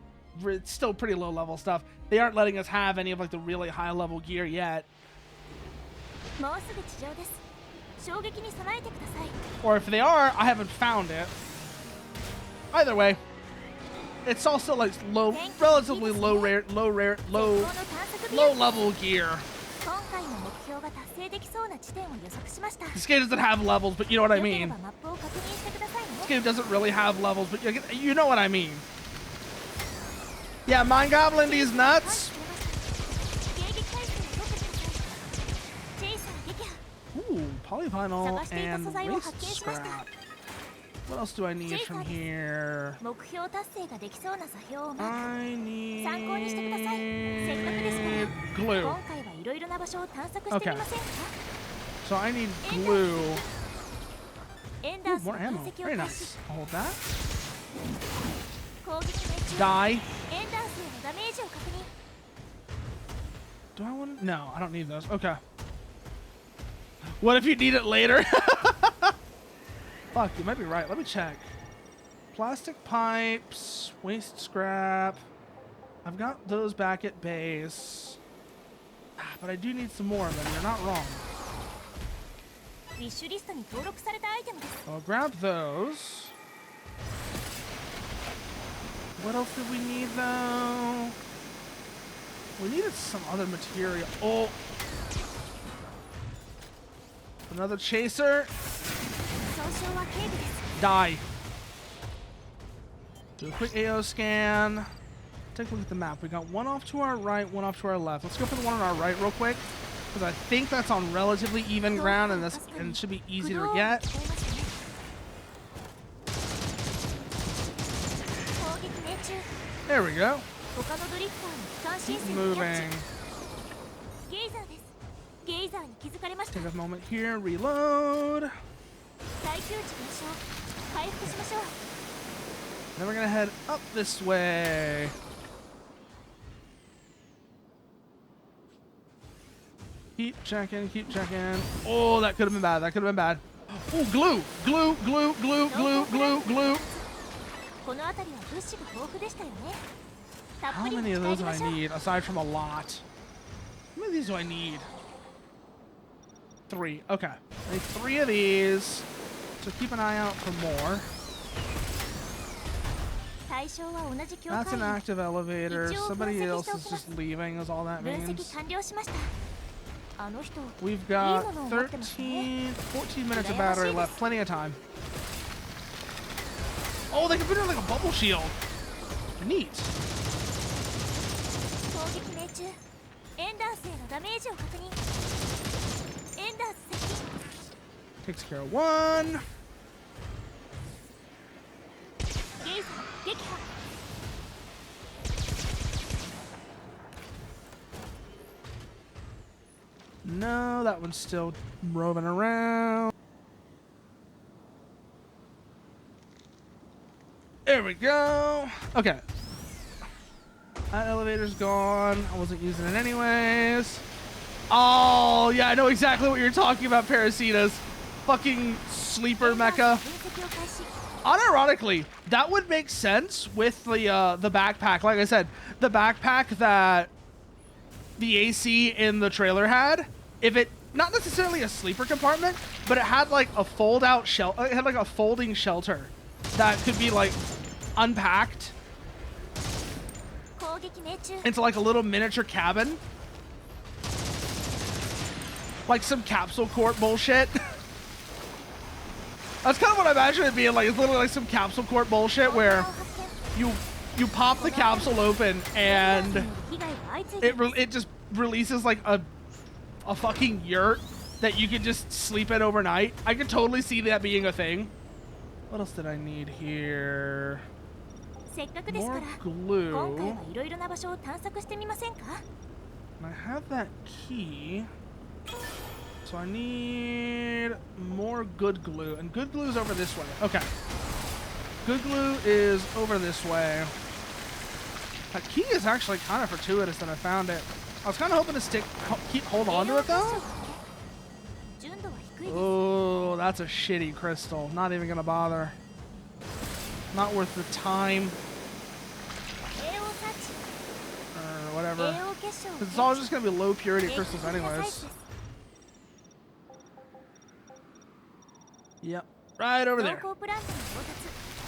it's still pretty low-level stuff. They aren't letting us have any of like the really high-level gear yet. Or if they are, I haven't found it. Either way, it's also like low, relatively low-level gear. This game doesn't have levels, but you know what I mean. This game doesn't really have levels, but you know what I mean. Yeah, Mind Goblin these nuts. Ooh, polyvinyl and waste scrap. What else do I need from here? I need glue. Okay. So I need glue. Ooh, more ammo. Very nice. I'll hold that. Die. Do I want to? No, I don't need those. Okay. What if you need it later? Fuck, you might be right. Let me check. Plastic pipes, waste scrap. I've got those back at base. But I do need some more of them. You're not wrong. I'll grab those. What else did we need, though? We needed some other material. Oh! Another chaser. Die. Do a quick AO scan. take a look at the map. We got one off to our right, one off to our left. Let's go for the one on our right real quick, because I think that's on relatively even ground, and it should be easy to get. There we go. Keep moving. Take a moment here, reload. Then we're gonna head up this way. Keep checking, keep checking. Oh, that could have been bad. That could have been bad. Oh, glue, glue, glue, glue, glue, glue, glue. How many of those do I need, aside from a lot? How many of these do I need? 3. Okay. I need 3 of these. So keep an eye out for more. That's an active elevator. Somebody else is just leaving, is all that means. We've got 14 minutes of battery left. Plenty of time. Oh, they can put it in like a bubble shield. Neat. Takes care of one. No, that one's still roving around. There we go. Okay. That elevator's gone. I wasn't using it anyways. Oh, yeah, I know exactly what you're talking about, Parasitas. Fucking sleeper mecha. Unironically, that would make sense with the backpack. Like I said, the backpack that the AC in the trailer had, if it, not necessarily a sleeper compartment, but it had like a fold-out shelter. It had like a folding shelter that could be like unpacked into like a little miniature cabin. Like some capsule court bullshit. That's kind of what I imagine it being like. It's literally like some capsule court bullshit where you pop the capsule open and it just releases like a fucking yurt that you can just sleep in overnight. I could totally see that being a thing. What else did I need here? More glue. And I have that key. So I need more good glue. And good glue is over this way. Okay. Good glue is over this way. That key is actually kind of fortuitous that I found it. I was kind of hoping to hold on to it though. Oh, that's a shitty crystal. Not even gonna bother. Not worth the time. Or whatever. It's all just gonna be low purity crystals anyways. Yep, right over there.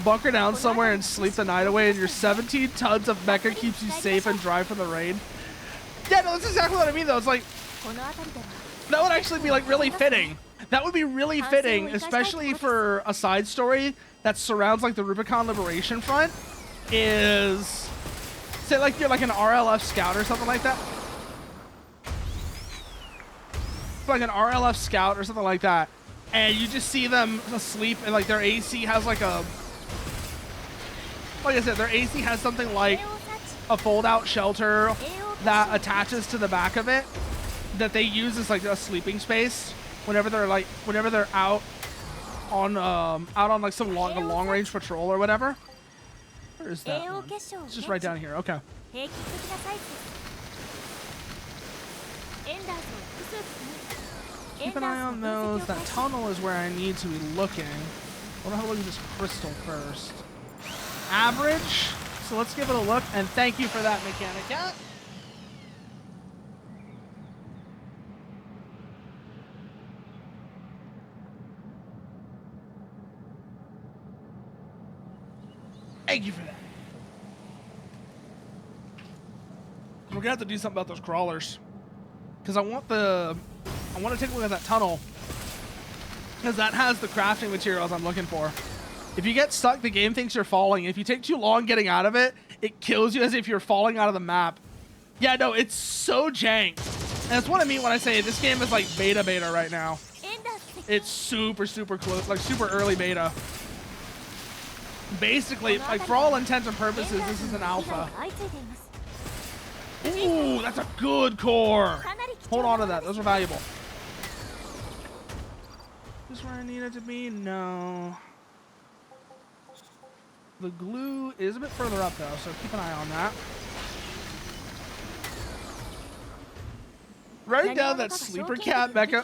Bunker down somewhere and sleep the night away, and your 17 tons of mecha keeps you safe and dry from the rain. Yeah, no, that's exactly what I mean though. It's like, that would actually be like really fitting. That would be really fitting, especially for a side story that surrounds like the Rubicon Liberation Front. Is, say like you're like an RLF scout or something like that. Like an RLF scout or something like that. And you just see them asleep and like their AC has like a, like I said, their AC has something like a fold-out shelter that attaches to the back of it that they use as like a sleeping space whenever they're out on like some long range patrol or whatever. Where is that one? It's just right down here. Okay. Keep an eye on those. That tunnel is where I need to be looking. I want to have a look at this crystal first. Average. So let's give it a look. And thank you for that, Mechanic Cat. Thank you for that. We're gonna have to do something about those crawlers, because I want to take a look at that tunnel, because that has the crafting materials I'm looking for. If you get stuck, the game thinks you're falling. If you take too long getting out of it, it kills you as if you're falling out of the map. Yeah, no, it's so jank. And that's what I mean when I say this game is like beta right now. It's super close, like super early beta. Basically, like for all intents and purposes, this is an alpha. Ooh, that's a good core. Hold on to that. Those are valuable. Is this where I need it to be? No. The glue is a bit further up though, so keep an eye on that. Write down that sleeper cat mecha.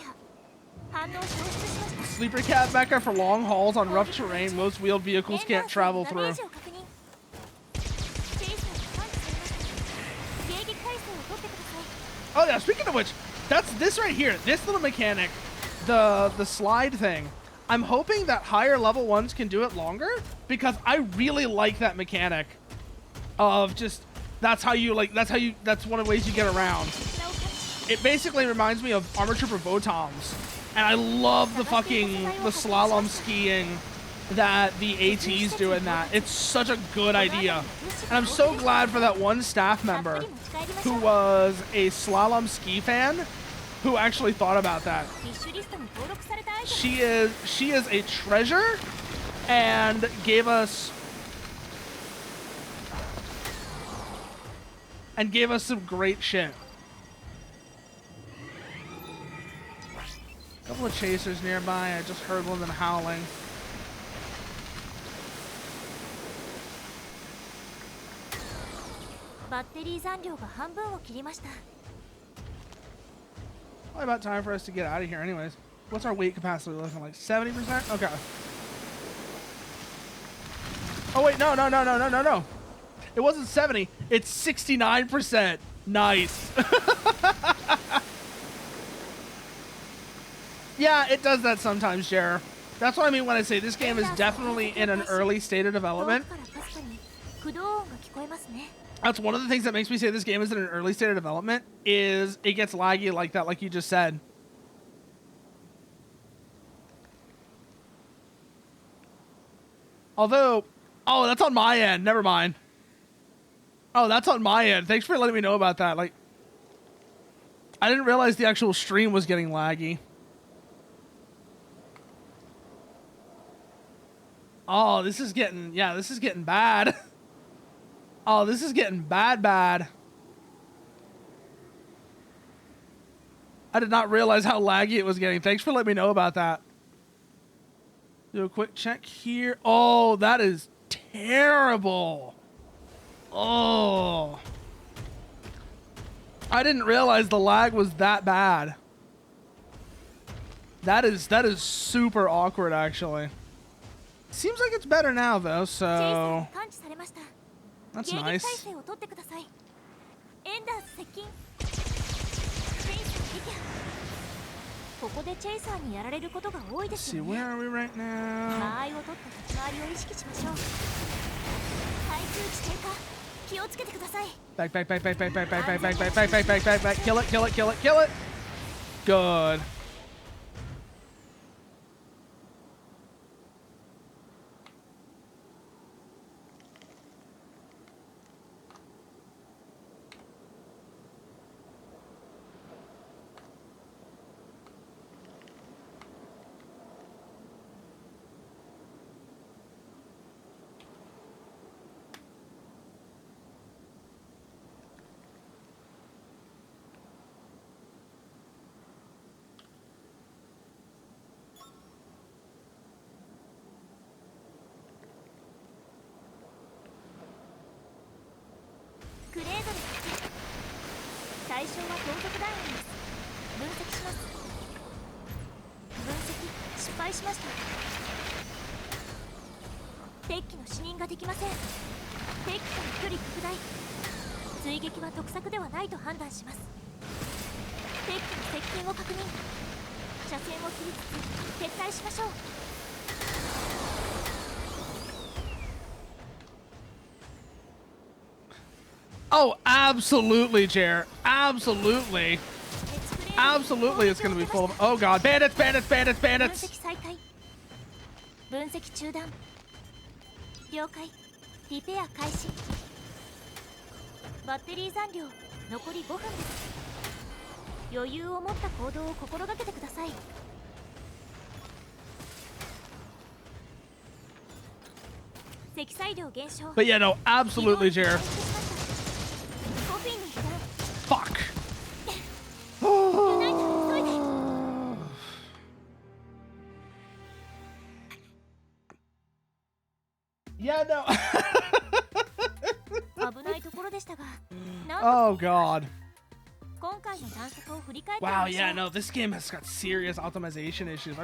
Sleeper cat mecha for long hauls on rough terrain most wheeled vehicles can't travel through. Oh yeah, speaking of which, that's this right here. This little mechanic, the slide thing. I'm hoping that higher level ones can do it longer because I really like that mechanic of just that's one of the ways you get around. It basically reminds me of Armor Trooper Votoms. And I love the slalom skiing that the ATs do in that. It's such a good idea. And I'm so glad for that one staff member who was a slalom ski fan who actually thought about that. She is a treasure and gave us some great shit. Couple of chasers nearby. I just heard one of them howling. Probably about time for us to get out of here anyways. What's our weight capacity looking like? 70%? Okay. Oh wait, no. It wasn't 70. It's 69%. Nice. Yeah, it does that sometimes, Jer. That's what I mean when I say this game is definitely in an early state of development. That's one of the things that makes me say this game is in an early state of development, is it gets laggy like that, like you just said. Although, oh, that's on my end. Never mind. Oh, that's on my end. Thanks for letting me know about that. Like, I didn't realize the actual stream was getting laggy. Oh, this is getting, yeah, this is getting bad. Oh, this is getting bad. I did not realize how laggy it was getting. Thanks for letting me know about that. Do a quick check here. Oh, that is terrible. Oh. I didn't realize the lag was that bad. That is super awkward, actually. Seems like it's better now, though, so that's nice. Let's see, where are we right now? Back. Kill it. Good. Oh, absolutely, Jer. Absolutely. Absolutely, it's going to be full of... Oh, God. Bandits! バッテリー残量残り5分です。余裕を持った行動を心がけてください。積載量減少。 But yeah, no, absolutely, 移動 Jer. 回復しました。コフィンに避難。 Fuck. ユナイト急いで。 Yeah, no. 危ないところでしたが、なんと Oh god. 今回の探索を振り返ってみ Wow, ましょう。 yeah, no, this game has got serious optimization issues. I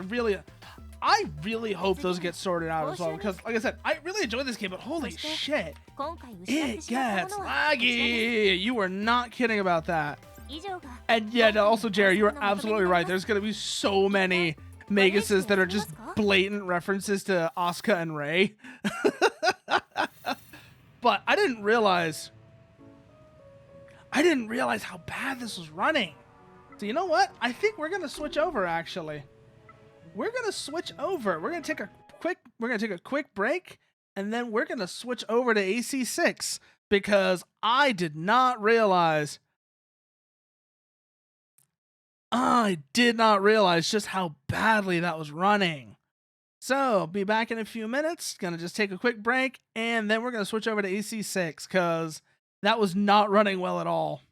really hope those get sorted out as well, because like I said, I really enjoy this game, but holy shit, 今回失って it しまった gets ものはこちらです。 laggy. You were not kidding about that. 以上が And yeah, no, 今 also 回の Jerry, you 探 were 索のまとめに absolutely なり right. ます。 There's gonna be so many Megases that are just blatant references to Asuka and Rei. But I didn't realize how bad this was running. So you know what? I think we're gonna switch over. Actually, we're gonna switch over. We're gonna take a quick break, and then we're gonna switch over to AC6 because I did not realize just how badly that was running. So, be back in a few minutes. Gonna just take a quick break, and then we're gonna switch over to AC6 because that was not running well at all.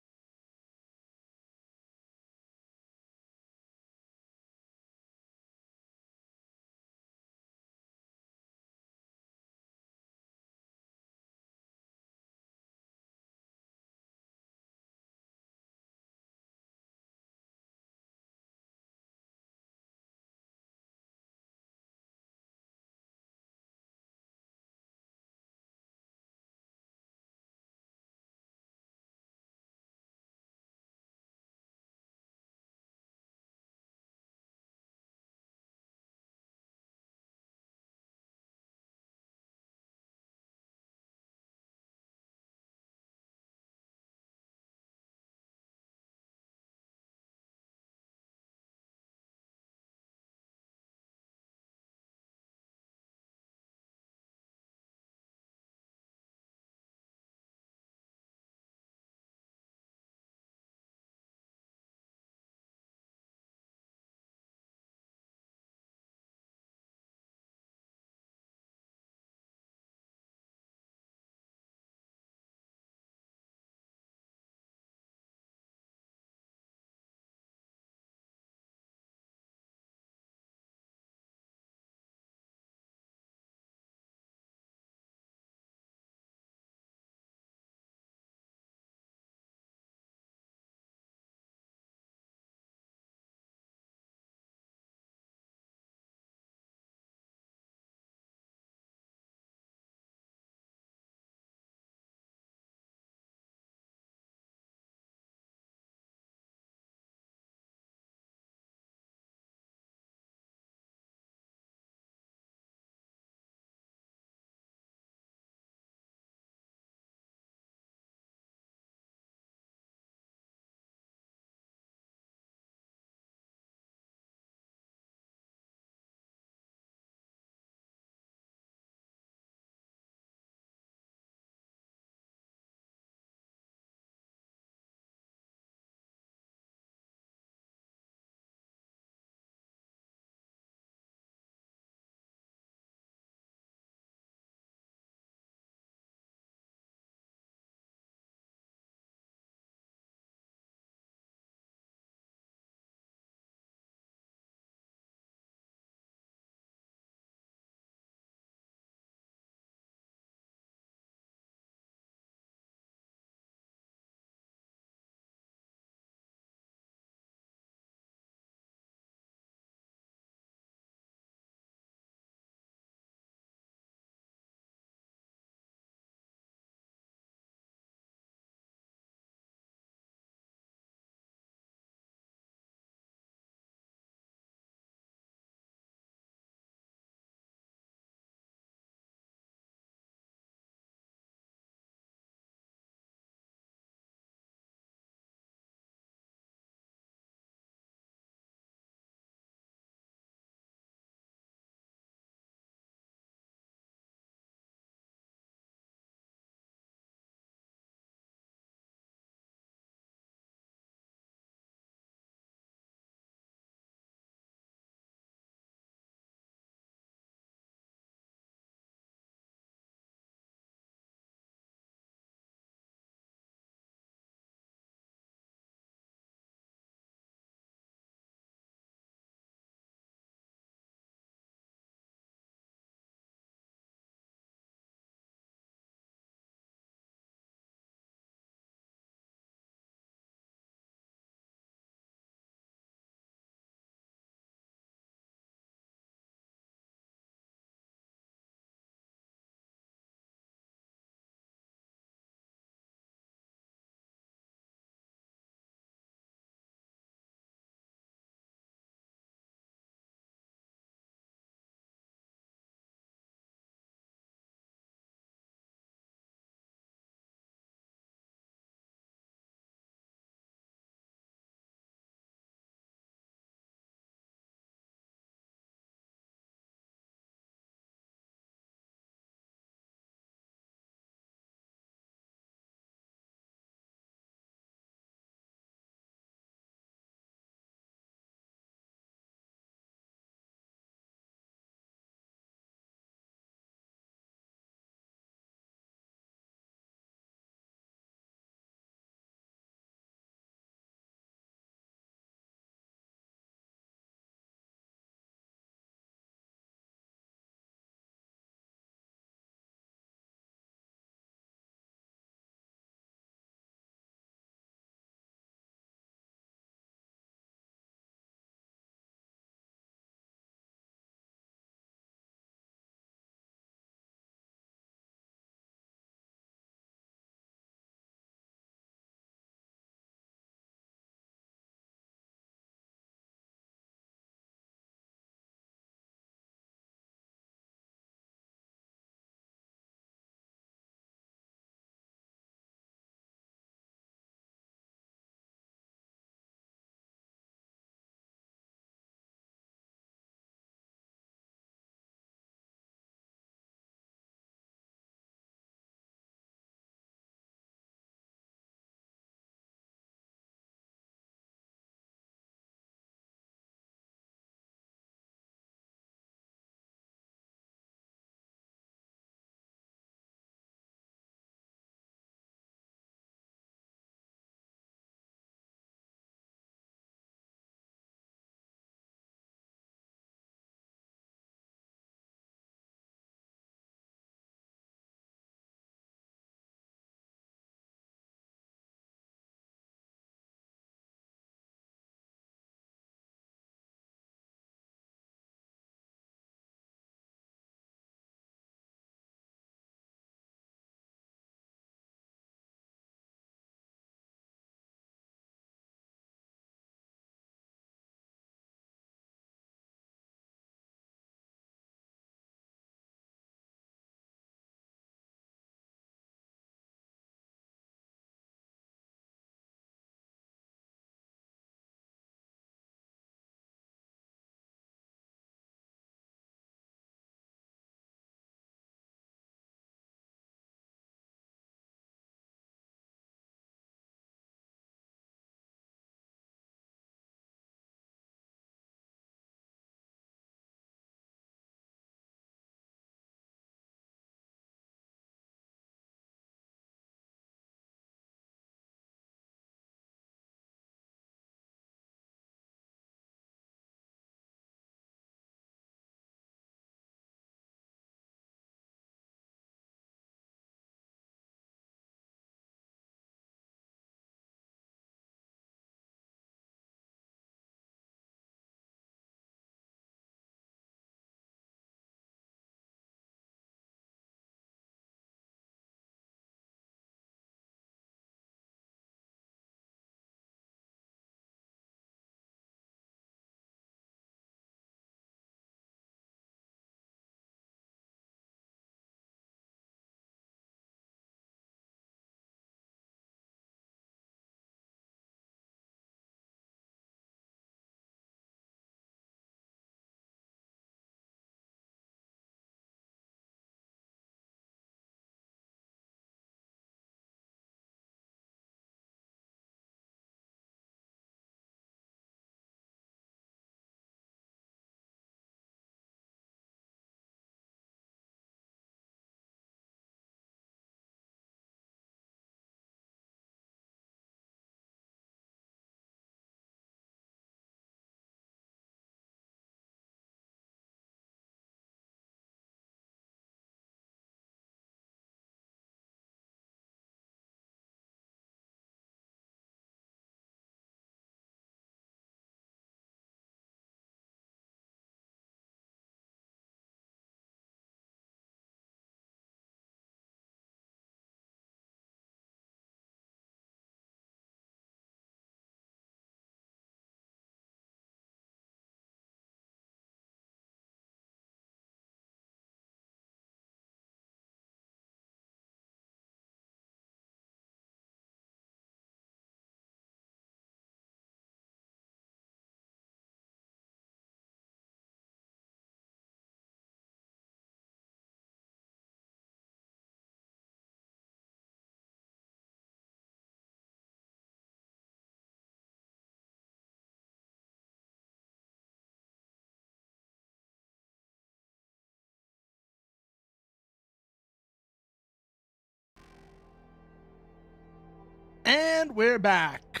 And we're back.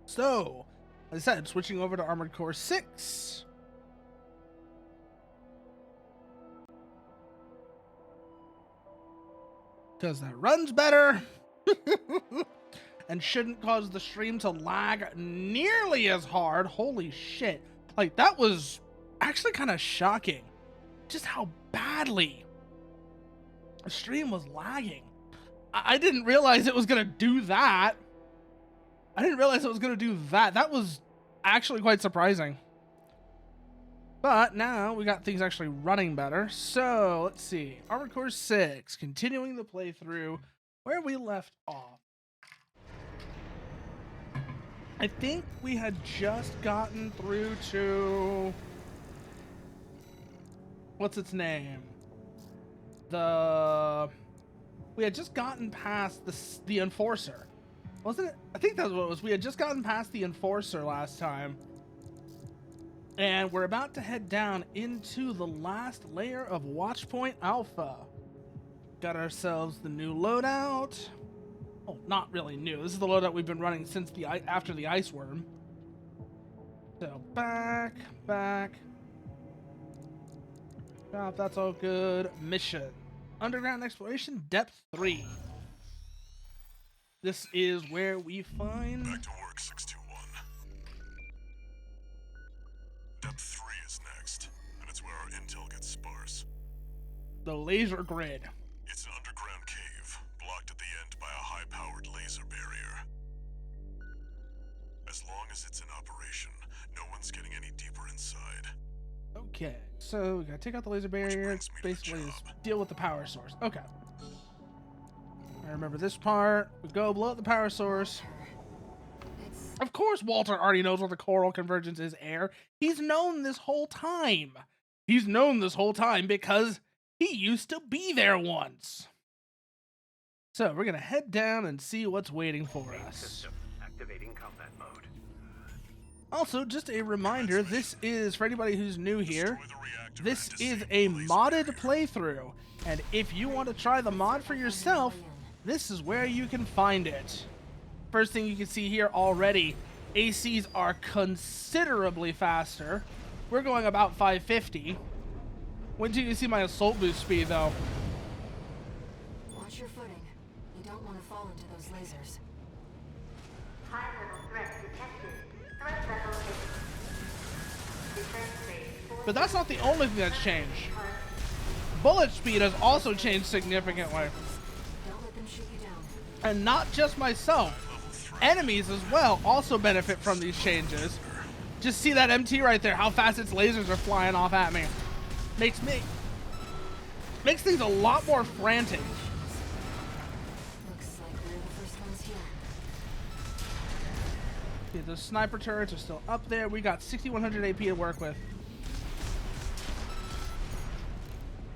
So, as I said, switching over to Armored Core 6. Because that runs better. And shouldn't cause the stream to lag nearly as hard. Holy shit. Like, that was actually kind of shocking. Just how badly the stream was lagging. I didn't realize it was going to do that. That was actually quite surprising. But now we got things actually running better. So, let's see. Armored Core 6, continuing the playthrough where we left off. I think we had just gotten through to... what's its name? We had just gotten past the Enforcer. Wasn't it? I think that's what it was. We had just gotten past the Enforcer last time. And we're about to head down into the last layer of Watchpoint Alpha. Got ourselves the new loadout. Oh, not really new. This is the loadout we've been running since after the Ice Worm. So back. Stop, that's all good. Mission. Underground Exploration, Depth 3. This is where we find... Back to work, 621. Depth 3 is next, and it's where our intel gets sparse. the laser grid. It's an underground cave, blocked at the end by a high-powered laser barrier. As long as it's in operation, no one's getting any deeper inside. Okay, so we gotta take out the laser barrier. Basically, just deal with the power source. Okay. I remember this part. We go blow up the power source. Of course, Walter already knows what the coral convergence is, Air. He's known this whole time. He's known this whole time because he used to be there once. So we're gonna head down and see what's waiting for us. Activating combat mode. Also, just a reminder, this is, for anybody who's new here, this is a modded playthrough. And if you want to try the mod for yourself, this is where you can find it. First thing you can see here already, ACs are considerably faster. We're going about 550. When do you see my assault boost speed, though? Watch your footing. You don't want to fall into those lasers. High-level threat detected. Threat level is... Defense phase. But that's not the only thing that's changed. Bullet speed has also changed significantly. Don't let them shoot you down. And not just myself. Enemies as well also benefit from these changes. Just see that MT right there, how fast its lasers are flying off at me. Makes things a lot more frantic. Looks like we're the first ones here. Okay, the sniper turrets are still up there. We got 6100 AP to work with.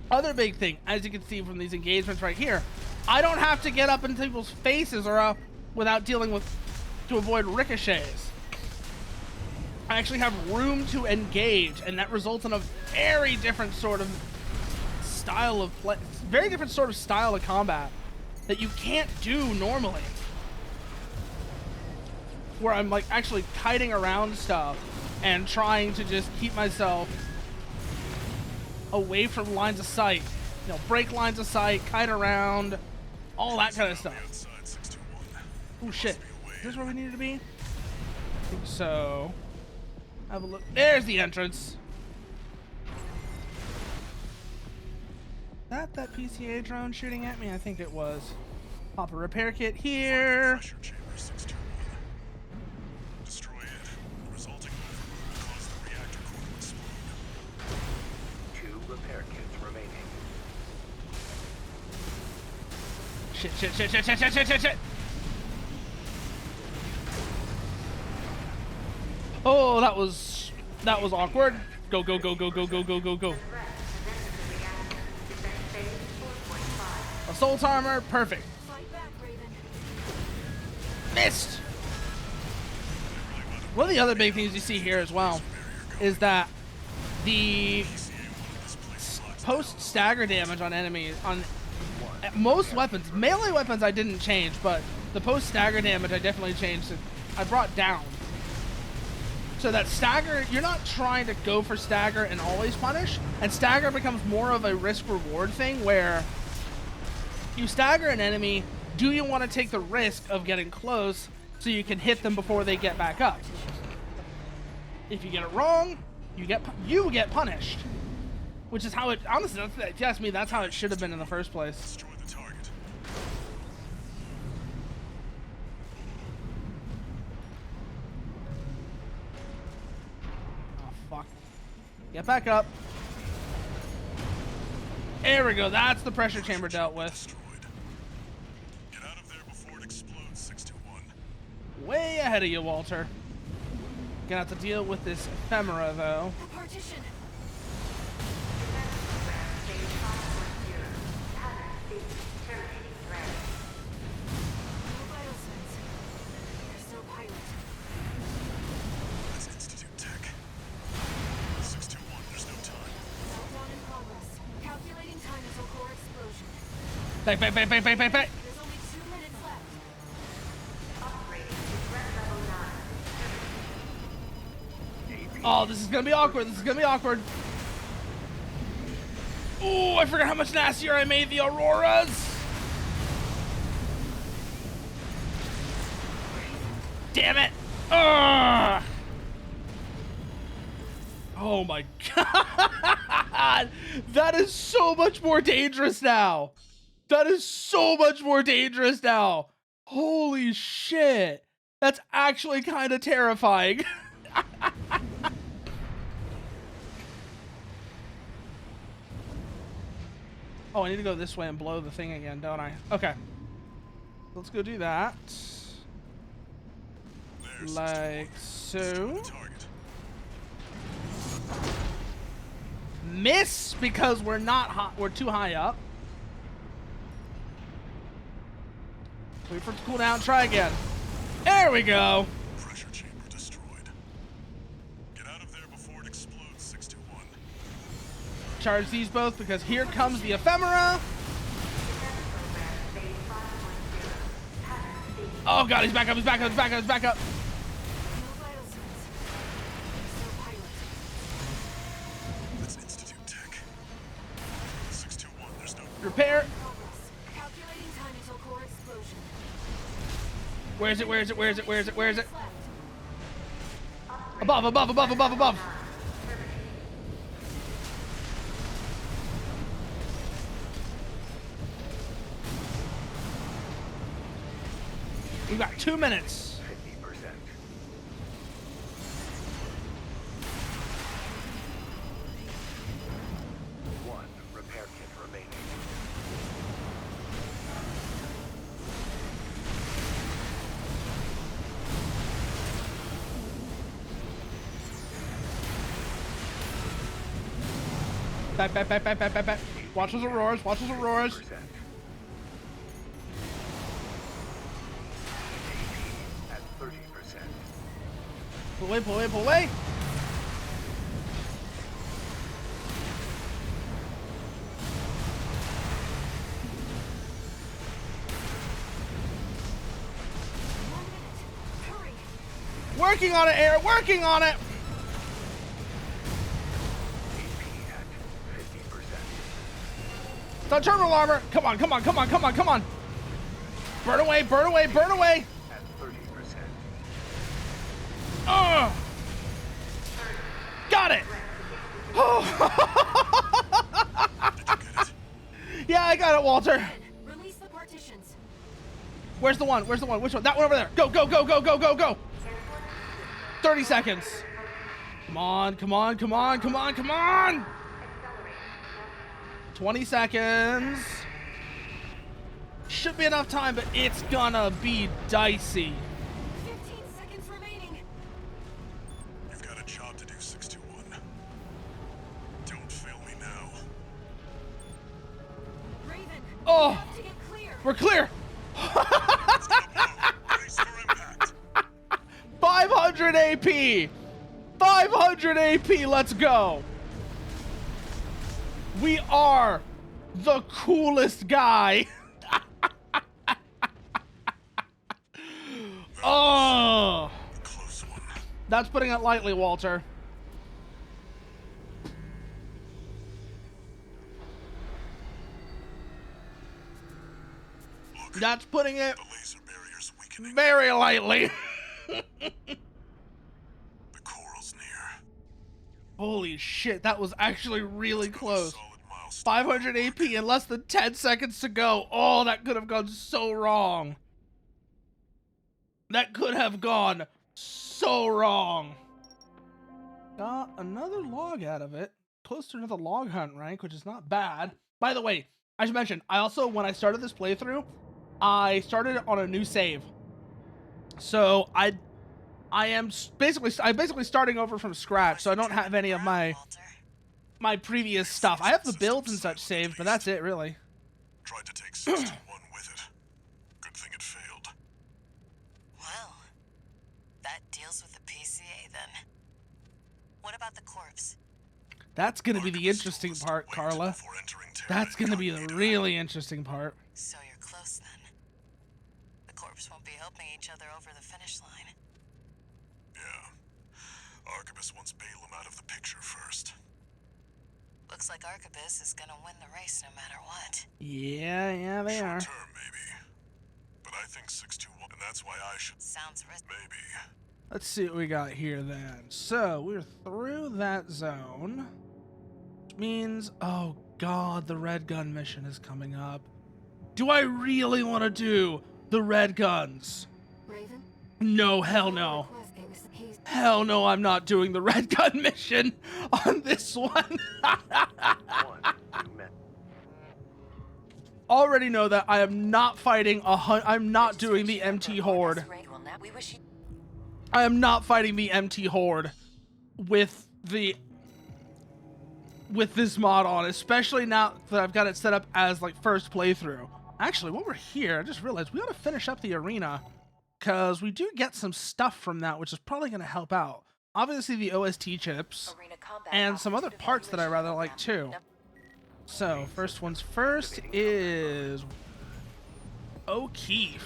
Other big thing, as you can see from these engagements right here, I don't have to get up into people's faces or without dealing with, to avoid ricochets. I actually have room to engage, and that results in a very different sort of style of play, very different sort of style of combat that you can't do normally. Where I'm like actually kiting around stuff and trying to just keep myself away from lines of sight. You know, break lines of sight, kite around, all that kind of stuff. Oh shit. Is this where we needed to be? I think so. Have a look. There's the entrance. That PCA drone shooting at me? I think it was. Pop a repair kit here. Pressure chamber 621. Destroy it. The resulting overload will cause the reactor core to explode. 2 repair kits remaining. Shit. Oh, that was awkward. Go. Assault armor, perfect. Fight back, Raven. Missed. One of the other big things you see here as well is that the post stagger damage on enemies on most weapons, melee weapons I didn't change, but The post stagger damage I definitely changed it. I brought down. So that stagger, you're not trying to go for stagger and always punish, and stagger becomes more of a risk reward thing where you stagger an enemy, do you want to take the risk of getting close so you can hit them before they get back up? If you get it wrong, you get punished. Which is how it, honestly, if you ask me, that's how it should have been in the first place. Destroy the target. Oh, fuck. Get back up. There we go. That's the pressure chamber dealt with. Destroyed. Get out of there before it explodes, 621. Way ahead of you, Walter. Gonna have to deal with this ephemera, though. The partition. Phase 5.0. Pattern C. Terminating threat. No vital signs. There's no pilot. That's Institute Tech. 621, there's no time. Countdown in progress. Calculating time until core explosion. Back, back, back, back, back, back, back. There's only 2 minutes left. Upgrading to threat level 9. Oh, this is gonna be awkward. This is gonna be awkward. Ooh, I forgot how much nastier I made the Auroras. Damn it. Ugh. Oh my god. That is so much more dangerous now. That is so much more dangerous now. Holy shit. That's actually kind of terrifying. Oh, I need to go this way and blow the thing again, don't I? Okay. Let's go do that. There's Like 621. so. Destroy the target. Miss because we're not hot. We're too high up. Wait for it to cool down. Try again. There we go. Pressure chamber destroyed. Get out of there before it explodes, 621. Charge these both because here comes the ephemera. Phase 5.0. Pattern C. Oh god, he's back up. He's back up. He's back up. He's back up. No vital signs. There's no pilot. That's Institute Tech. 621, there's no Repair. Progress. Calculating time until core explosion. Where is it? Where is it? Where is it? Where is it? Where is it? Left. Above, above, above, above, above. We've got 2 minutes. 50%. One repair kit remaining. Back, back, back, back, back, back, back. Watch those auroras. Watch those auroras. 50%. At 30%. Pull away, pull away, pull away. Hurry. Working on it, Air. Working on it. AP at 50%. It's on terminal armor. Come on, come on, come on, come on, come on. Burn away, burn away, burn away. At 30%. Ugh. Got it. Oh. Yeah, I got it, Walter. Release the partitions. Where's the one? Where's the one? Which one? That one over there. Go, go, go, go, go, go, go. 30 seconds. Come on, come on, come on, come on, come on. 20 seconds. Should be enough time, but it's gonna be dicey. 15 seconds remaining. You've got a job to do, 621. Don't fail me now. Raven. Oh. We have to get clear. We're clear. Let's go, Blue. Brace for impact. 500 AP. 500 AP. Let's go. We are the coolest guy. Oh, A close one. that's putting it lightly, Walter. Look, That's putting it the laser barrier's weakening. very lightly. The coral's near. Holy shit, that was actually really close. Solid milestone. 500 AP in less than 10 seconds to go. Oh, that could have gone so wrong. That could have gone so wrong. Got another log out of it. Close to another log hunt rank, which is not bad. By the way, I should mention, I also, when I started this playthrough, I started on a new save. So I'm basically starting over from scratch, so I don't have any of my previous stuff. I have the builds and such saved, but that's it, really. Tried to take 61 with it. Good thing it failed. Well, that deals with the PCA then. What about the corpse? That's gonna be the interesting part, Carla. Before entering Terra That's gonna be the Incognita. really interesting part. So you're close then. The corpse won't be helping each other over the finish line. Yeah. Arquebus wants Balaam out of the picture first. Looks like Arquebus is gonna win the race no matter what. Yeah, they are. Short term, maybe. But I think 621, and that's why I should. Sounds risky. Maybe. Let's see what we got here then. So, we're through that zone. Which means, oh god, the red gun mission is coming up. Do I really want to do the red guns? Raven? No, hell no. Hell no, I'm not doing the red gun mission on this one. 1, you met. Already know that I am not fighting I'm not doing the MT Horde. We wish you I am not fighting the MT Horde with this mod on, especially now that I've got it set up as like first playthrough. Actually, while we're here, I just realized we ought to finish up the arena because we do get some stuff from that, which is probably going to help out. Obviously, the OST chips and some other parts that I rather like too. So, first one's first is O'Keefe.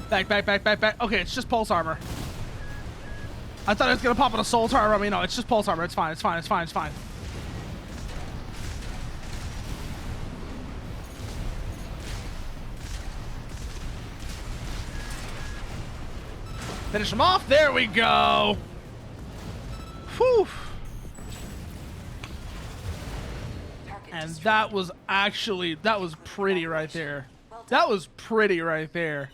Back. Okay, it's just pulse armor. I thought it was gonna pop an assault armor. I mean, no, it's just pulse armor. It's fine. Finish him off. There we go. Whew. And that was pretty right there. That was pretty right there.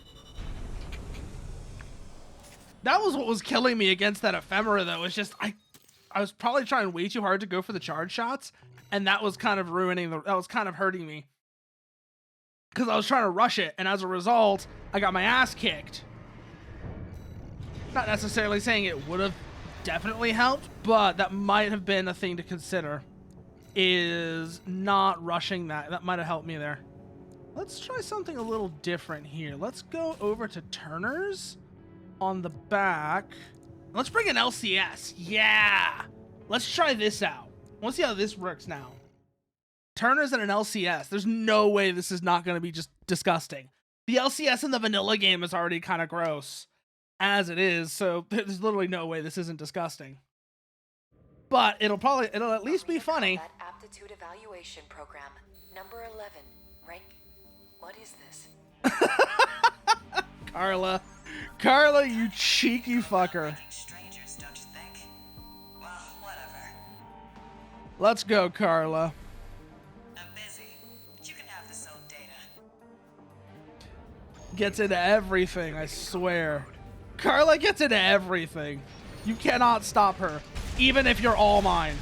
That was what was killing me against that ephemera, though. It's just I was probably trying way too hard to go for the charge shots, and that was kind of hurting me. Because I was trying to rush it, and as a result, I got my ass kicked. Not necessarily saying it would have definitely helped, but that might have been a thing to consider. Is not rushing that. That might have helped me there. Let's try something a little different here. Let's go over to Turner's. On the back, let's bring an LCS. Yeah, let's try this out. Let's see how this works now. Turner's and an LCS. There's no way this is not going to be just disgusting. The LCS in the vanilla game is already kind of gross as it is, so there's literally no way this isn't disgusting. But it'll at least be funny. That aptitude evaluation program, number 11, rank. What is this? Carla, you cheeky fucker. strangers, don't you think? Well, whatever. Let's go, Carla. I'm busy, but you can have this old data. Gets into everything, I swear. Carla gets into everything. You cannot stop her, even if you're all mine.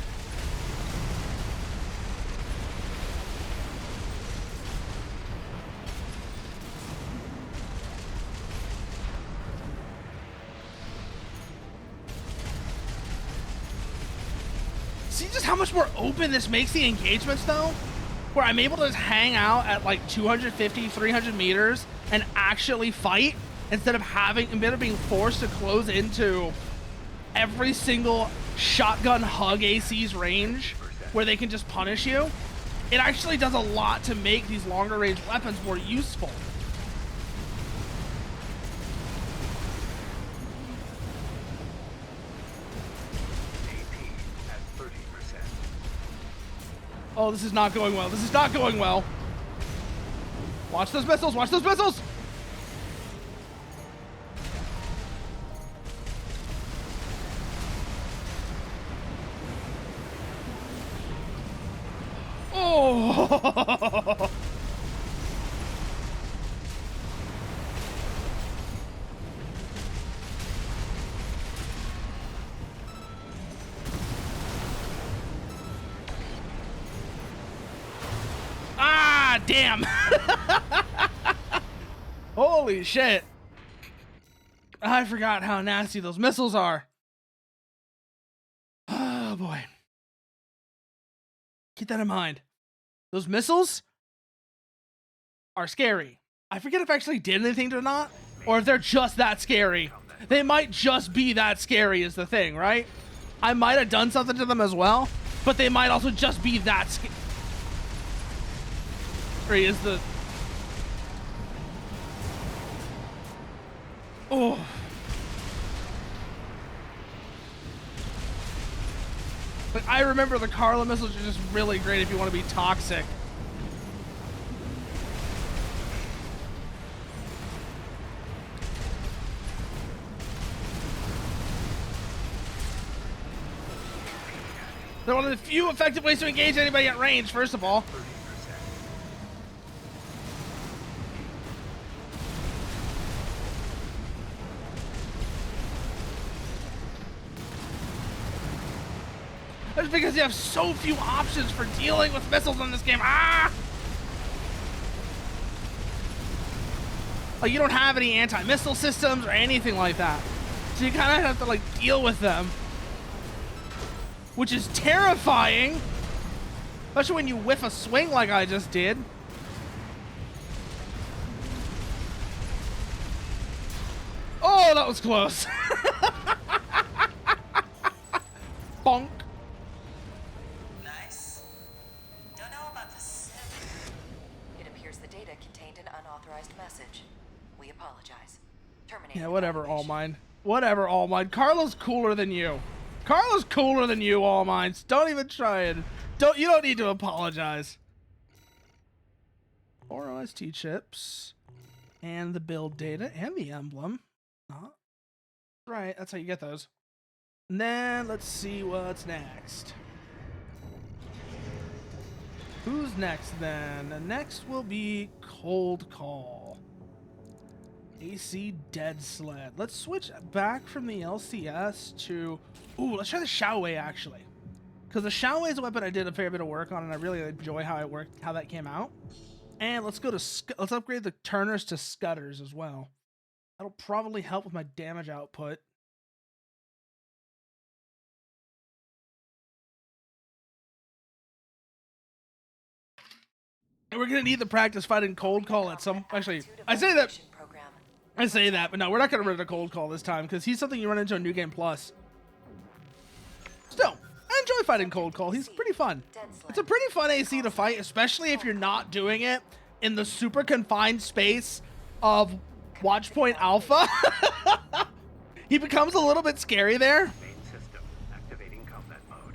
See just how much more open this makes the engagements, though? Where I'm able to just hang out at like 250, 300 meters and actually fight instead of being forced to close into every single shotgun hug AC's range where they can just punish you, it actually does a lot to make these longer range weapons more useful. Oh, this is not going well. This is not going well. Watch those missiles. Watch those missiles. Oh. Ah, damn. Holy shit. I forgot how nasty those missiles are. Oh boy. Keep that in mind. Those missiles are scary. I forget if I actually did anything to not, or if they're just that scary. They might just be that scary is the thing, right? I might have done something to them as well, but they might also just be that scary is the... Oh. But I remember the Carla missiles are just really great if you want to be toxic. They're one of the few effective ways to engage anybody at range, first of all. That's because you have so few options for dealing with missiles in this game. Ah! Like, you don't have any anti-missile systems or anything like that. So you kind of have to, like, deal with them. Which is terrifying. Especially when you whiff a swing like I just did. Oh, that was close. Bonk. Nice. Don't know about the sim. It appears the data contained an unauthorized message. We apologize. Terminate. Yeah, whatever, All evaluation. Mine. Whatever, All Mine. Carla's cooler than you. Carla's cooler than you, All Mines. Don't even try it. You don't need to apologize. 4 OST chips. And the build data and the emblem. Right, that's how you get those. And then let's see what's next. Who's next then? Next will be Cold Call. AC Dead Sled. Let's switch back from the LCS to... Ooh, let's try the Xiaowei actually. Because the Xiaowei is a weapon I did a fair bit of work on and I really enjoy how it worked, how that came out. And let's go to... let's upgrade the turners to scutters as well. That'll probably help with my damage output. And we're gonna need the practice fighting Cold Call at some... Actually, I say that, but no, we're not gonna run a Cold Call this time because he's something you run into in New Game Plus. Still, I enjoy fighting Cold Call. He's pretty fun. It's a pretty fun AC to fight, especially if you're not doing it in the super confined space of Watchpoint Alpha. He becomes a little bit scary there. Main system activating combat mode.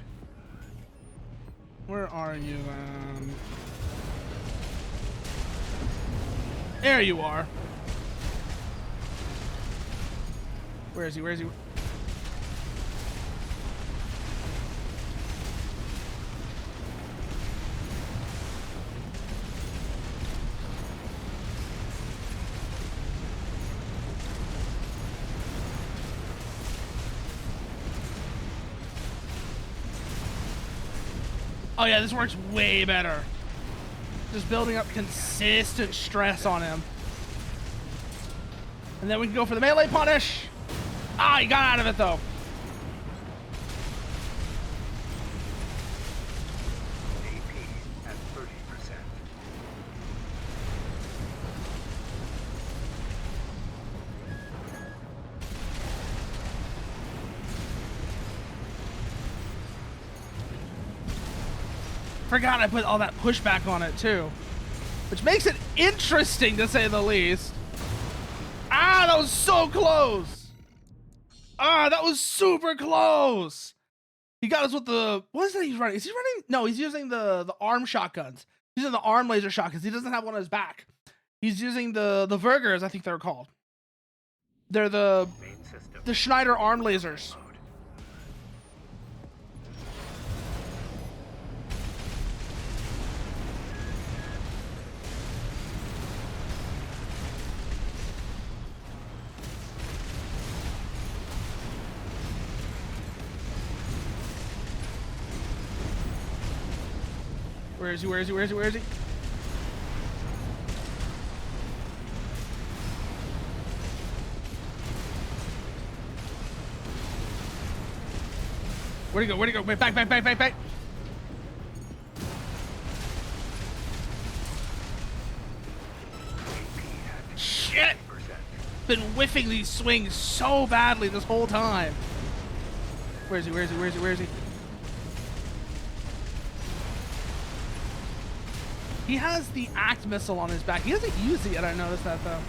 Where are you, There you are. Where is he? Where is he? Oh yeah, this works way better. Just building up consistent stress on him. And then we can go for the melee punish. Ah, he got out of it though. AP at 30%. Forgot I put all that pushback on it too, which makes it interesting to say the least. Ah, that was so close. Ah, that was super close. He got us with the, what is that he's running? Is he running? No, he's using the arm shotguns. He's using the arm laser shotguns. He doesn't have one on his back. He's using the Vergers, I think they're called. They're the Main system. Schneider arm lasers. Mode. Where is he? Where is he? Where is he? Where is he? Where'd he go? Where'd he go? Wait, back, back, back, back, back. Shit! Been whiffing these swings so badly this whole time. Where is he? Where is he? Where is he? Where is he? He has the ACT missile on his back. He doesn't use it yet, I noticed that though.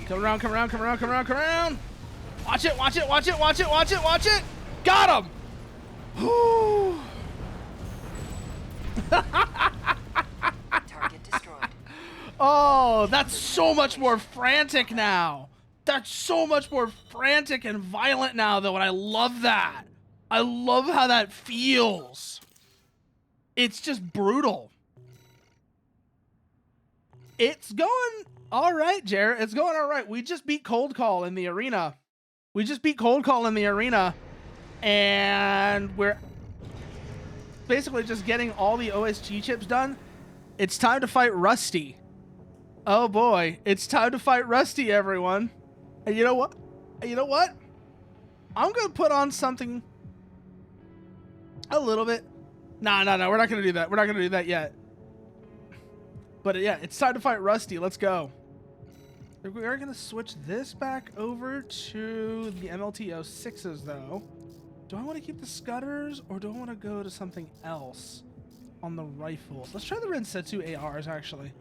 Come around, come around, come around, come around, come around. Watch it, watch it, watch it, watch it, watch it, watch it. Got him! Whew. Target destroyed. Oh, that's so much more frantic now. That's so much more frantic and violent now, though, and I love that. I love how that feels. It's just brutal. It's going all right, Jared. It's going all right. We just beat Cold Call in the arena. We just beat Cold Call in the arena, and we're basically just getting all the OSG chips done. It's time to fight Rusty. Oh boy, it's time to fight Rusty, everyone. And you know what? You know what? I'm gonna put on something a little bit. No, we're not gonna do that. We're not gonna do that yet. But yeah, it's time to fight Rusty. Let's go. We are gonna switch this back over to the MLT-06s though. Do I want to keep the Scudders or do I want to go to something else on the rifles? Let's try the Rensetsu ARs actually.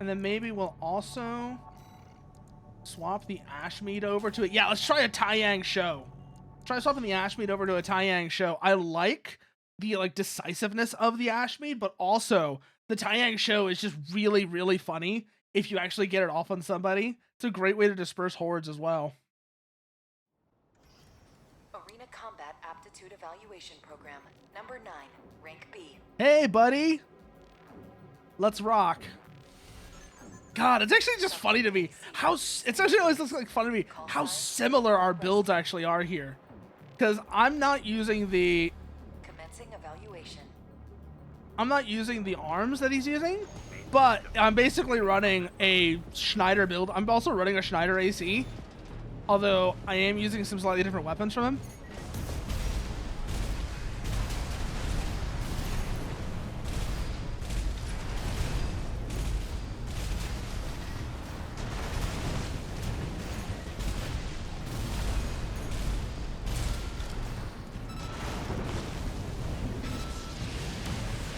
And then maybe we'll also swap the Ashmead over to it. Yeah, let's try a Taiyang show. Try swapping the Ashmead over to a Taiyang show. I like the decisiveness of the Ashmead, but also the Taiyang show is just really, really funny if you actually get it off on somebody. It's a great way to disperse hordes as well. Arena Combat Aptitude Evaluation Program, number 9, rank B. Hey, buddy. Let's rock. God, it's actually just funny to me how it's actually always looks like funny to me how similar our builds actually are here. Because I'm not using the Evaluation. I'm not using the arms that he's using, but I'm basically running a Schneider build. I'm also running a Schneider AC, although I am using some slightly different weapons from him.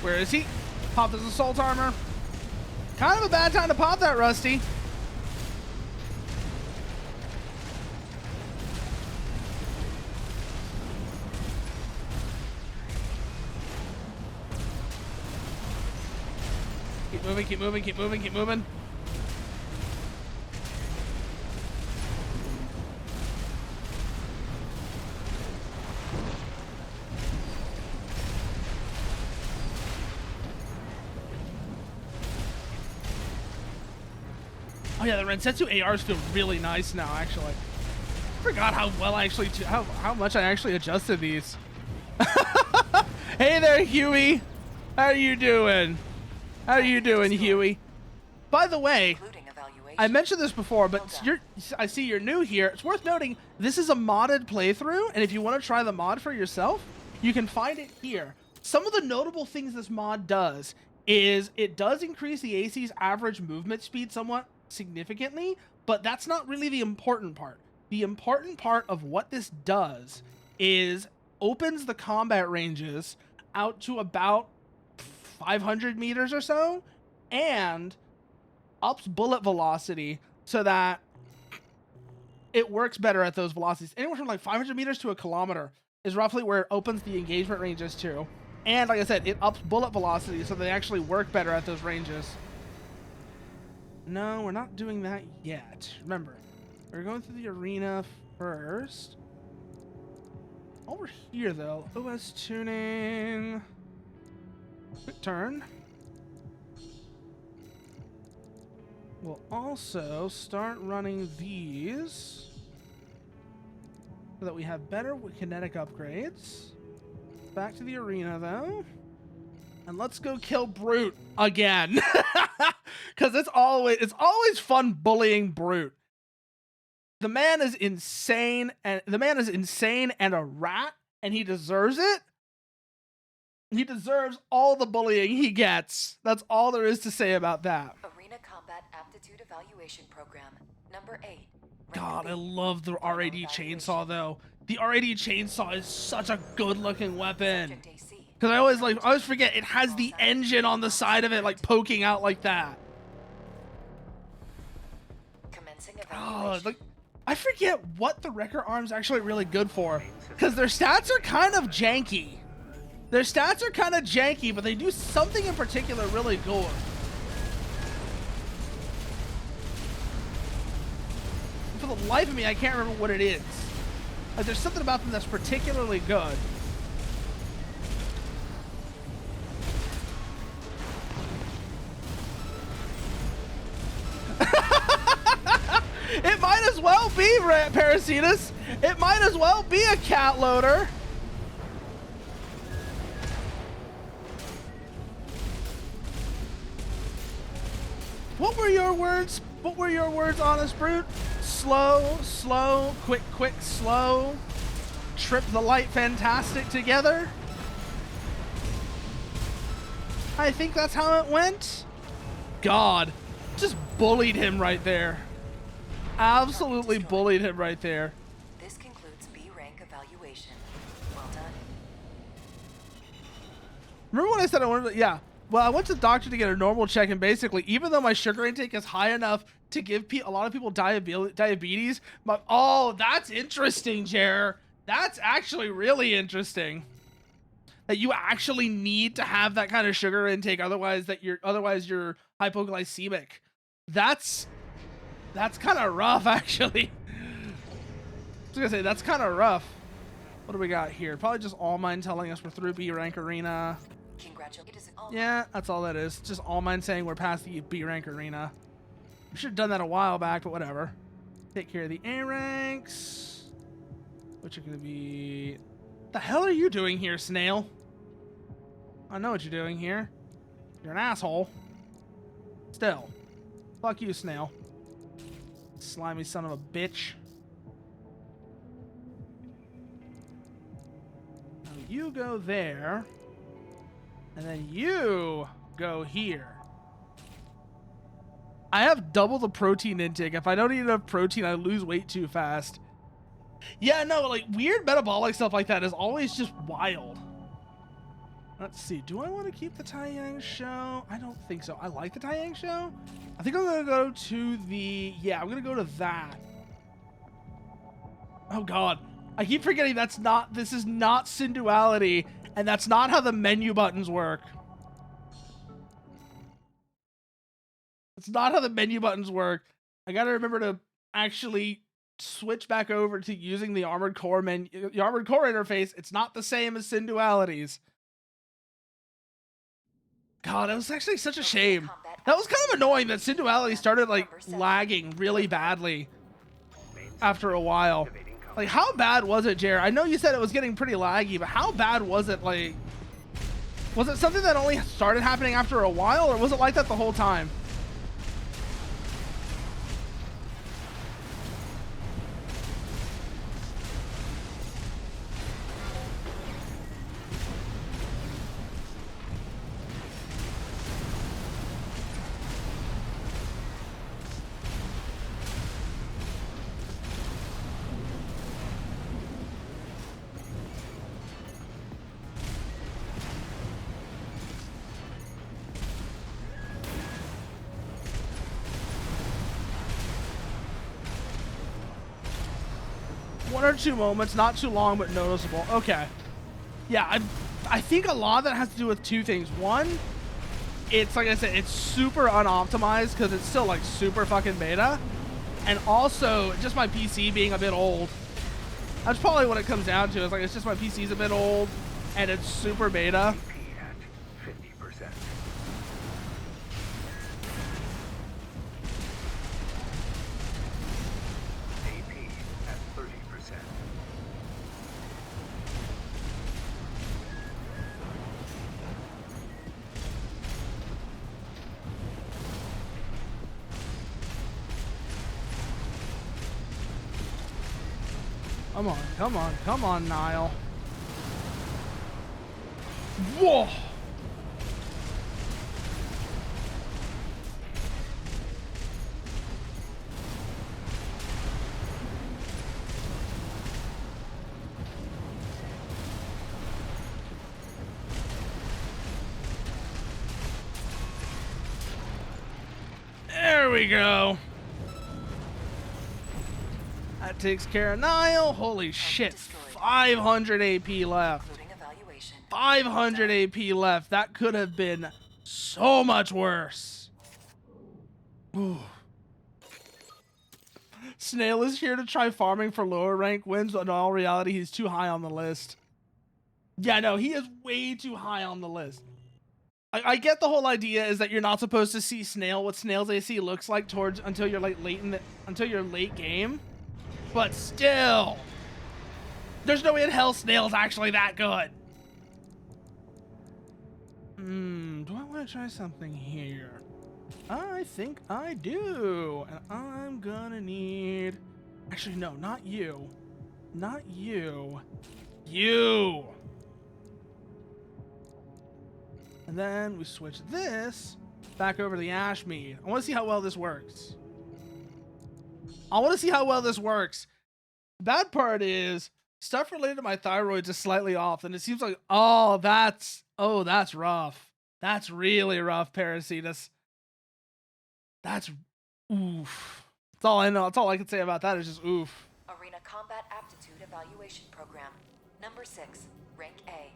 Where is he? Pop his assault armor. Kind of a bad time to pop that, Rusty. Keep moving, keep moving, keep moving, keep moving. Oh yeah, the Rensetsu ARs feel really nice now, actually. I forgot how well I actually, how much I actually adjusted these. Hey there, Huey. How are you doing? How are you doing, Huey? By the way, I mentioned this before, but I see you're new here. It's worth noting, this is a modded playthrough, and if you want to try the mod for yourself, you can find it here. Some of the notable things this mod does is it does increase the AC's average movement speed somewhat significantly, but that's not really the important part. The important part of what this does is opens the combat ranges out to about 500 meters or so, and ups bullet velocity so that it works better at those velocities. Anywhere from like 500 meters to a kilometer is roughly where it opens the engagement ranges to. And like I said, it ups bullet velocity so they actually work better at those ranges. No, we're not doing that yet. Remember, we're going through the arena first. Over here though, OS tuning. Quick turn. We'll also start running these so that we have better kinetic upgrades. Back to the arena though. And let's go kill Brute again. Cause it's always fun bullying Brute. The man is insane and a rat, and he deserves it. He deserves all the bullying he gets. That's all there is to say about that. Arena Combat Aptitude Evaluation Program, number 8. God, I love the RAD chainsaw though. The RAD chainsaw is such a good-looking weapon. Subject AC. Cause I always forget it has the engine on the side of it, like poking out like that. Commencing Oh, evaluation. like I forget what the Wrecker Arm's actually really good for, cause their stats are kind of janky. But they do something in particular really good. For the life of me, I can't remember what it is. Like, there's something about them that's particularly good. It might as well be Parasitus. It might as well be a cat loader. What were your words? What were your words, Honest Brute? Slow, slow, quick, quick, slow. Trip the light fantastic together. I think that's how it went. God, just bullied him right there. Absolutely bullied him right there. This concludes B rank evaluation. Well done. Remember what I said I wanted to, yeah. Well, I went to the doctor to get a normal check, and basically, even though my sugar intake is high enough to give a lot of people diabetes, oh, that's interesting, Jer. That's actually really interesting. That you actually need to have that kind of sugar intake, otherwise you're hypoglycemic. That's kind of rough, actually. I was gonna say that's kind of rough. What do we got here? Probably just All Mine telling us we're through B rank arena. Congratulations. All Yeah, that's all that is. Just All Mine saying we're past the B rank arena. We should have done that a while back, but whatever. Take care of the A ranks, which are gonna be. The hell are you doing here, Snail? I know what you're doing here. You're an asshole. Still, fuck you, Snail. Slimy son of a bitch. Now you go there. And then you go here. I have double the protein intake. If I don't eat enough protein, I lose weight too fast. Yeah, no, like weird metabolic stuff like that is always just wild. Let's see. Do I want to keep the Taiyang show? I don't think so. I like the Taiyang show. I think I'm going to go to the... Yeah, I'm going to go to that. Oh, God. I keep forgetting that's not... This is not Synduality, and that's not how the menu buttons work. It's not how the menu buttons work. I got to remember to actually switch back over to using the Armored Core menu, the Armored Core interface. It's not the same as Synduality's. God, it was actually such a shame. That was kind of annoying that Synduality started like lagging really badly after a while. Like, how bad was it, Jer? I know you said it was getting pretty laggy, but how bad was it? Like, was it something that only started happening after a while, or was it like that the whole time? 1 or 2 moments, not too long, but noticeable. Okay. Yeah, I think a lot of that has to do with 2 things. One, it's like I said, it's super unoptimized because it's still like super fucking beta. And also just my PC being a bit old. That's probably what it comes down to. It's like, it's just my PC's a bit old and it's super beta. AP at 50%. AP at 30%. Come on, come on, come on, Niall. Whoa! There we go. That takes care of Niall. Holy shit. 500 AP left. Including evaluation. 500 AP left. That could have been so much worse. Ooh. Snail is here to try farming for lower rank wins, but in all reality, he's too high on the list. Yeah, no, he is way too high on the list. I get the whole idea is that you're not supposed to see Snail, what Snail's AC looks like until you're like until you're late game. But still, there's no way in hell Snail's actually that good. Do I want to try something here? I think I do. And I'm gonna need... Actually, no, not you. Not you. You! And then we switch this back over to the Ashmead. I want to see how well this works. I want to see how well this works. Bad part is stuff related to my thyroid is slightly off, and it seems like that's rough. That's really rough, Parasitus. That's oof. That's all I know. That's all I can say about that is just oof. Arena Combat Aptitude Evaluation Program. Number 6, Rank A.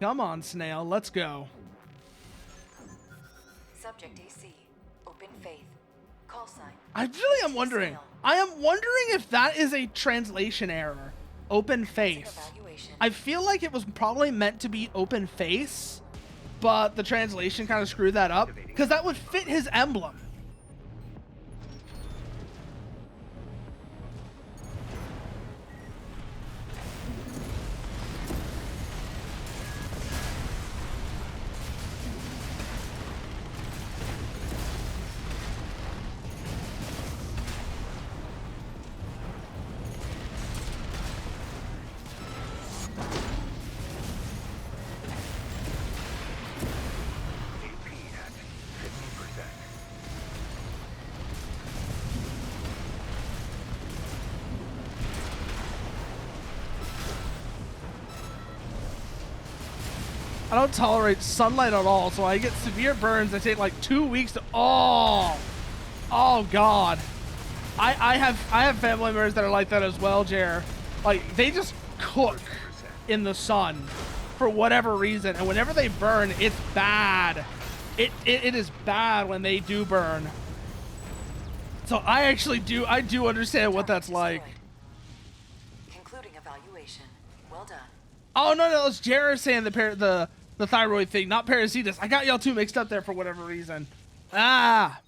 Come on, Snail, let's go. Subject AC. Open Faith. Call sign. I really am wondering. I am wondering if that is a translation error. Open face. Evaluation. I feel like it was probably meant to be open face, but the translation kind of screwed that up because that would fit his emblem. AP at 50%. I don't tolerate sunlight at all, so I get severe burns that take like 2 weeks to... Oh God. I have family members that are like that as well, Jer. Like, they just cook in the sun for whatever reason, and whenever they burn, it's bad. It is bad when they do burn. So I do understand what that's like. Concluding evaluation. Well done. Oh no, it's Jer saying the thyroid thing, not Parasitus. I got y'all two mixed up there for whatever reason. Ah.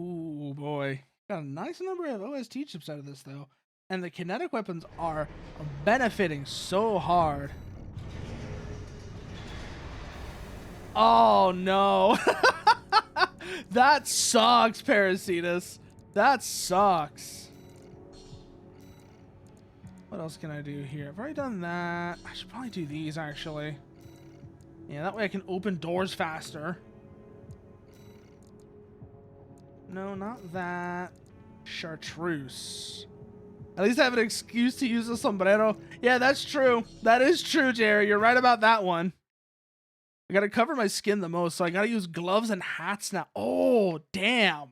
Ooh boy, got a nice number of OST chips out of this though, and the kinetic weapons are benefiting so hard. Oh no. That sucks, Parasitus. That sucks. What else can I do here? I've already done that. I should probably do these, actually. Yeah, that way I can open doors faster. No, not that. Chartreuse. At least I have an excuse to use a sombrero. Yeah, that's true. That is true, Jerry. You're right about that one. I gotta cover my skin the most, so I gotta use gloves and hats now. Oh, damn.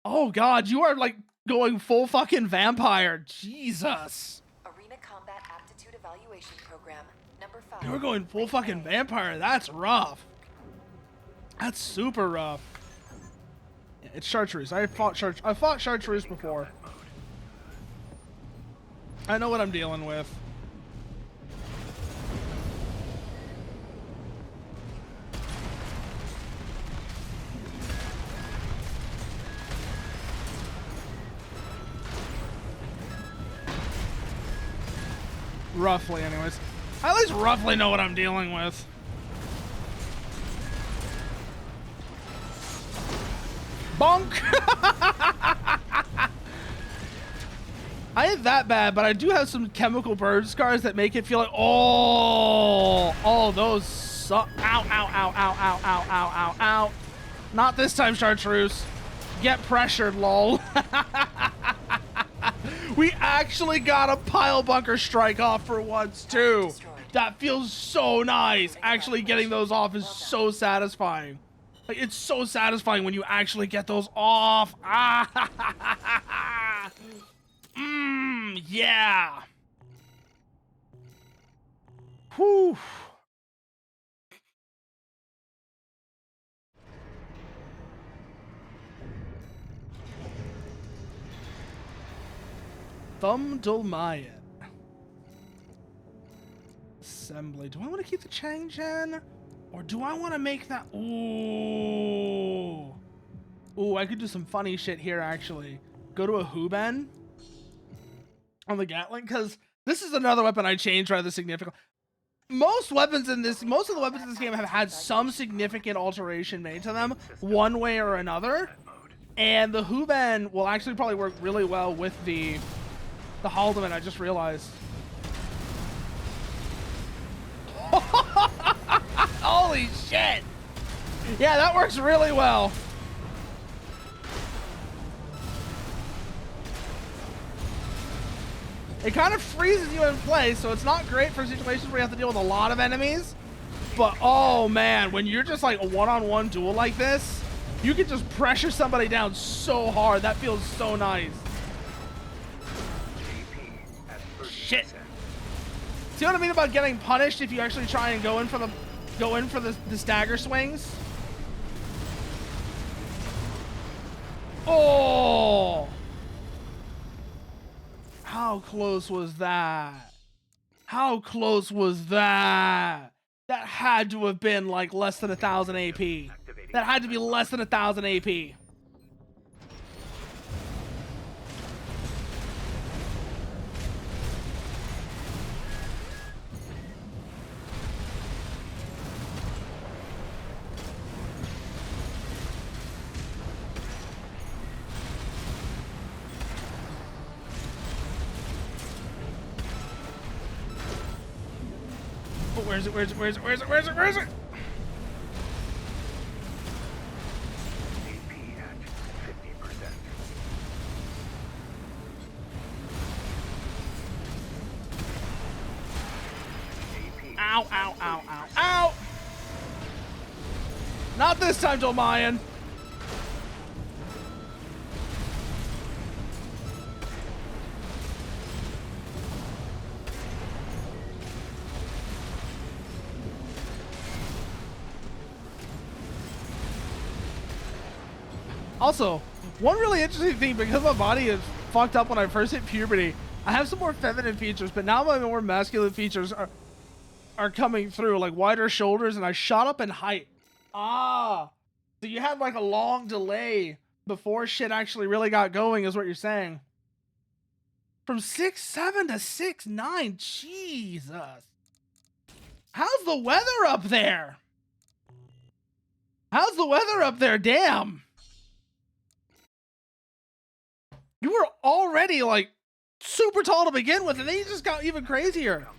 Oh, God, you are, like, going full fucking vampire. Jesus. Arena Combat Aptitude Evaluation Program, number 5. You're going full rank fucking A. vampire. That's rough. That's super rough. Yeah, it's chartreuse. I fought chartreuse before. I know what I'm dealing with. Roughly, anyways. I at least roughly know what I'm dealing with. Bonk! I ain't that bad, but I do have some chemical burn scars that make it feel like, oh, those suck. Ow, ow, ow, ow, ow, ow, ow, ow, ow. Not this time, chartreuse. Get pressured, lol. We actually got a pile bunker strike off for once, too. That feels so nice. Actually getting those off is so satisfying. Like, it's so satisfying when you actually get those off. Ah, yeah. Whew. Synduality. Assembly. Do I want to keep the Chang'an? Or do I want to make that... Ooh. Ooh, I could do some funny shit here, actually. Go to a Huben on the Gatling, because this is another weapon I changed rather significantly. Most of the weapons in this game have had some significant alteration made to them, one way or another. And the Huben will actually probably work really well with the Haldeman, I just realized. Holy shit! Yeah, that works really well. It kind of freezes you in place, so it's not great for situations where you have to deal with a lot of enemies. But oh man, when you're just like a one-on-one duel like this, you can just pressure somebody down so hard. That feels so nice. Shit. See what I mean about getting punished if you actually try and go in for the stagger swings? Oh! How close was that? How close was that? That had to have been like less than 1,000 AP. That had to be less than 1,000 AP. Where is it? Where is it? Where is it? Where is it? Where is it? Where is it? AP at 50%. Ow, ow, ow, ow, ow! Not this time, Dolmayan. Also, one really interesting thing, because my body is fucked up when I first hit puberty, I have some more feminine features, but now my more masculine features are coming through, like wider shoulders, and I shot up in height. Ah, so you had like a long delay before shit actually really got going, is what you're saying. From 6'7" to 6'9", Jesus. How's the weather up there? How's the weather up there? Damn. You were already like super tall to begin with, and then you just got even crazier.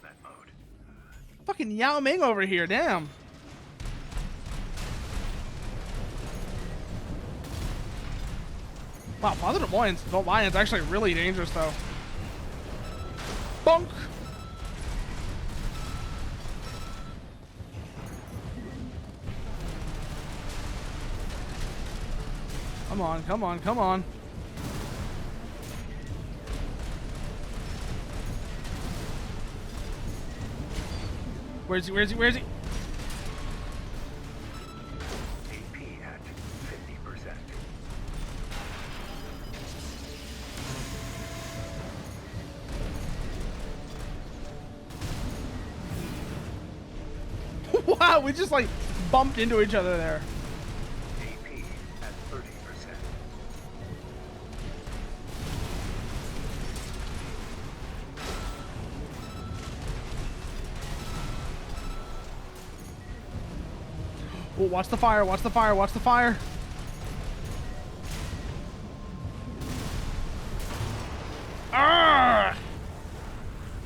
Fucking Yao Ming over here, damn. Wow, Father Dolmayan's actually really dangerous though. Bonk. Come on, come on, come on. Where's he? Where's he? Where's he? AP at 50%. Wow, we just like bumped into each other there. AP at 30%. Oh, watch the fire, watch the fire, watch the fire. Arrgh!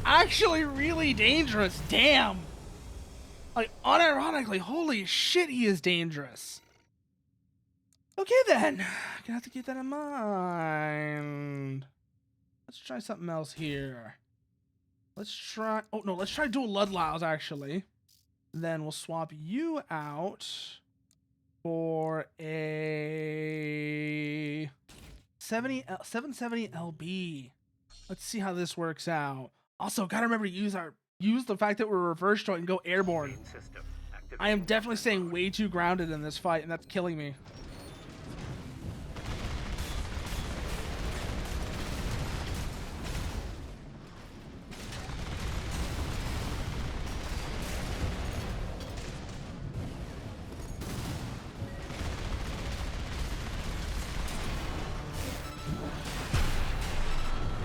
Actually really dangerous, damn. Like, unironically, holy shit, he is dangerous. Okay then, gonna have to keep that in mind. Let's try something else here. Let's try, oh no, let's try dual Ludlows actually. Then we'll swap you out for a 770 LB. Let's see how this works out. Also, gotta remember to use the fact that we're reverse joint and go airborne. Main system activated. I am definitely staying way too grounded in this fight, and that's killing me.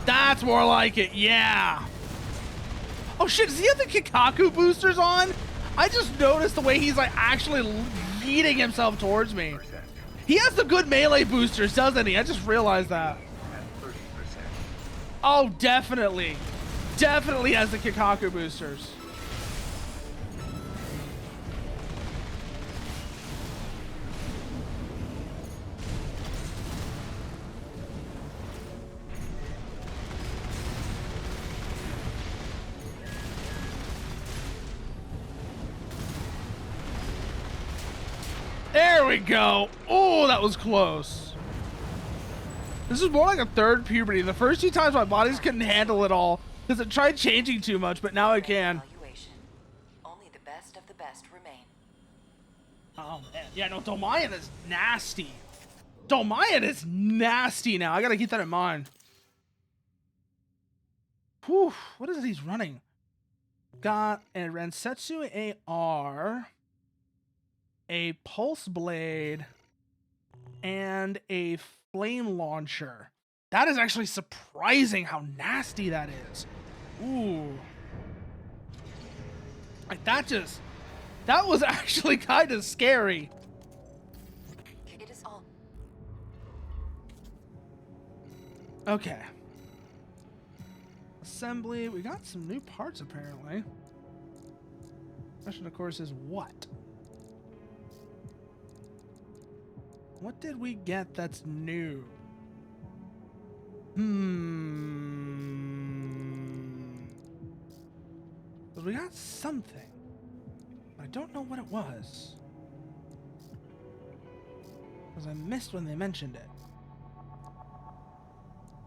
That's more like it, yeah. Oh shit, does he have the Kikaku boosters on? I just noticed the way he's like actually yeeting himself towards me. He has the good melee boosters, doesn't he? I just realized that. At 30%. Oh, definitely. Definitely has the Kikaku boosters. There we go. Oh, that was close. This is more like a third puberty. The first two times my bodies couldn't handle it all because it tried changing too much, but now I can. Evaluation. Only the best of the best remain. Oh man, yeah, no, Domayan is nasty. Domayan is nasty now. I gotta keep that in mind. Whew, what is it he's running? Got a Rensetsu AR, a Pulse Blade, and a Flame Launcher. That is actually surprising how nasty that is. Ooh. Like that was actually kind of scary. It is on. Okay. Assembly. We got some new parts apparently. Question, of course, is what? What did we get that's new? But we got something. I don't know what it was. Because I missed when they mentioned it.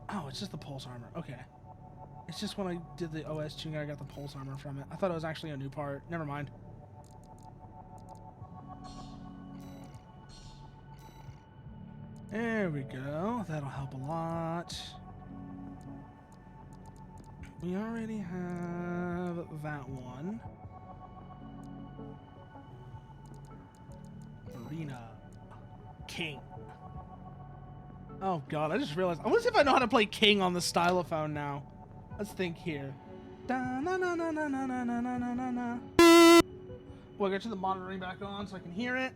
Oh, it's just the pulse armor. Okay. It's just when I did the OS tuning, I got the pulse armor from it. I thought it was actually a new part. Never mind. There we go. That'll help a lot. We already have that one. Arena. King. Oh god, I just realized. I want to see if I know how to play King on the stylophone now. Let's think here. Da, na, na, na, na, na, na, na, na, na, na. Well, I got the monitoring back on so I can hear it.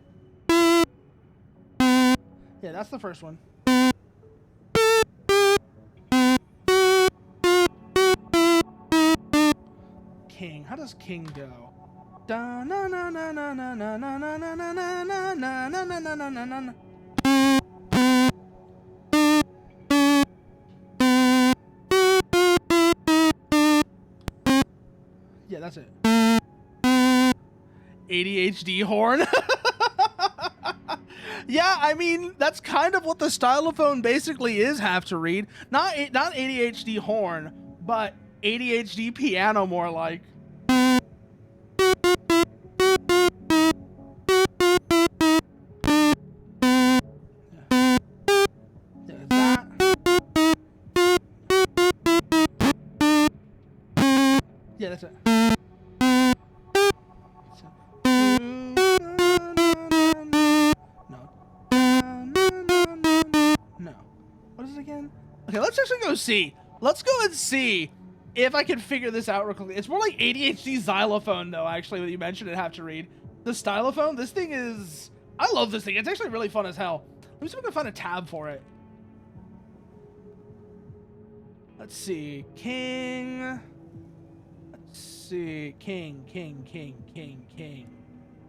Yeah, that's the first one. King. How does King go? Da na na na na na na na na na na na na na na na na na na. Yeah, that's it. ADHD horn. Yeah, I mean, that's kind of what the stylophone basically is, have to read. Not ADHD horn, but ADHD piano more like. Yeah, that's it. No. What is it again? Okay, let's actually go see. Let's go and see if I can figure this out real quickly. It's more like ADHD xylophone, though, actually, when you mentioned it, have to read. The stylophone, this thing is... I love this thing. It's actually really fun as hell. Let me see if I can find a tab for it. Let's see. King. Let's see. King.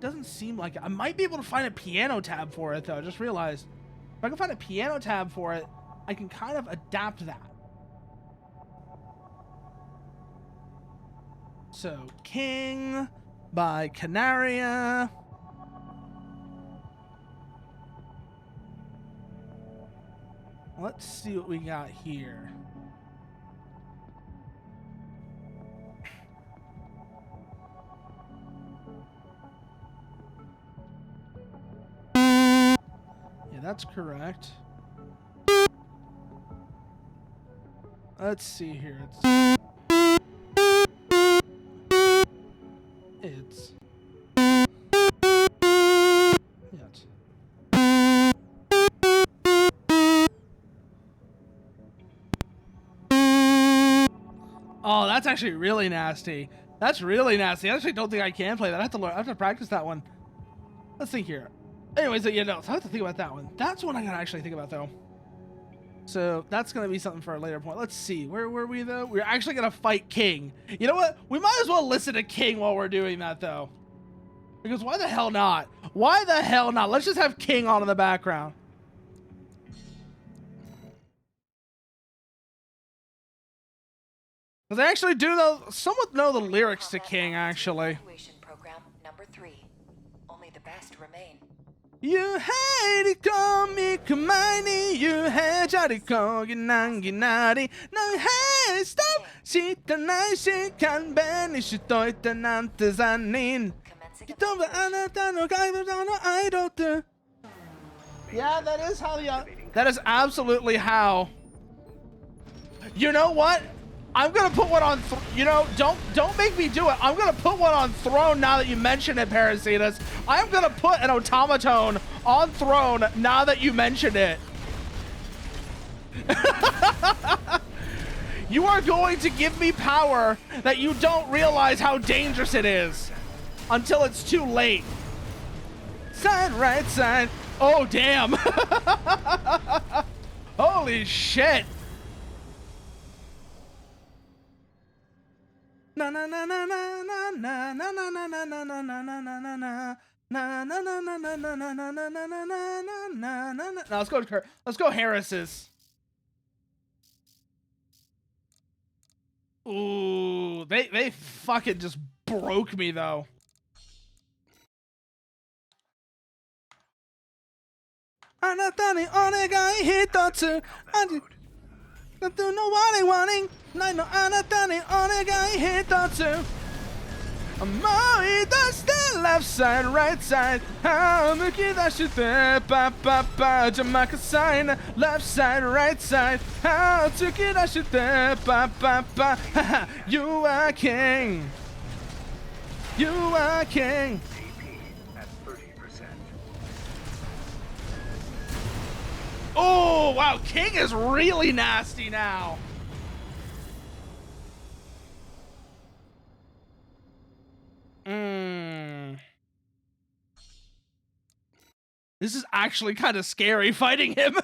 Doesn't seem like it. I might be able to find a piano tab for it, though. I just realized. If I can find a piano tab for it, I can kind of adapt that. So, King by Canaria. Let's see what we got here. Yeah, that's correct. Let's see here. It's yes. Oh, that's actually really nasty. That's really nasty. I actually don't think I can play that. I have to learn. I have to practice that one. Let's think here. Anyways, yeah, no, so I have to think about that one. That's one I gotta actually think about, though. So that's gonna be something for a later point. Let's see. Where were we, though? We're actually gonna fight King. You know what? We might as well listen to King while we're doing that, though. Because why the hell not? Why the hell not? Let's just have King on in the background. Because I actually do know, somewhat know the lyrics to King, actually. Evaluation program number 3. Only the best remain. You had it come me kamaini, you had jariko ginanginari, no hey stop, shita nai shikan ben shitoita nante zanin. Kitoba anata no gaibata no aidotu. Yeah, that is how the that is absolutely how. You know what? I'm gonna put one on. You know, don't make me do it. I'm gonna put one on Throne now that you mention it, Parasitas. I'm gonna put an automaton on Throne now that you mention it. You are going to give me power that you don't realize how dangerous it is until it's too late. Side, right side. Oh damn! Holy shit! Na na na na na na na na na na na na na na na na na. Na na na na na na na na na na na na na na. Now let's go Harris's. Ooh, they fucking just broke me though. Anata ni onegai hitotsu. Do no wanting. Nai no anata ni onegai hitotsu. Amoi dashite left side, right side. How muki dashite pa pa pa jamaka sign. Left side, right side. How tsuki dashite pa pa pa. You are king. You are king. AP at 30%. Oh wow, King is really nasty now. This is actually kind of scary fighting him.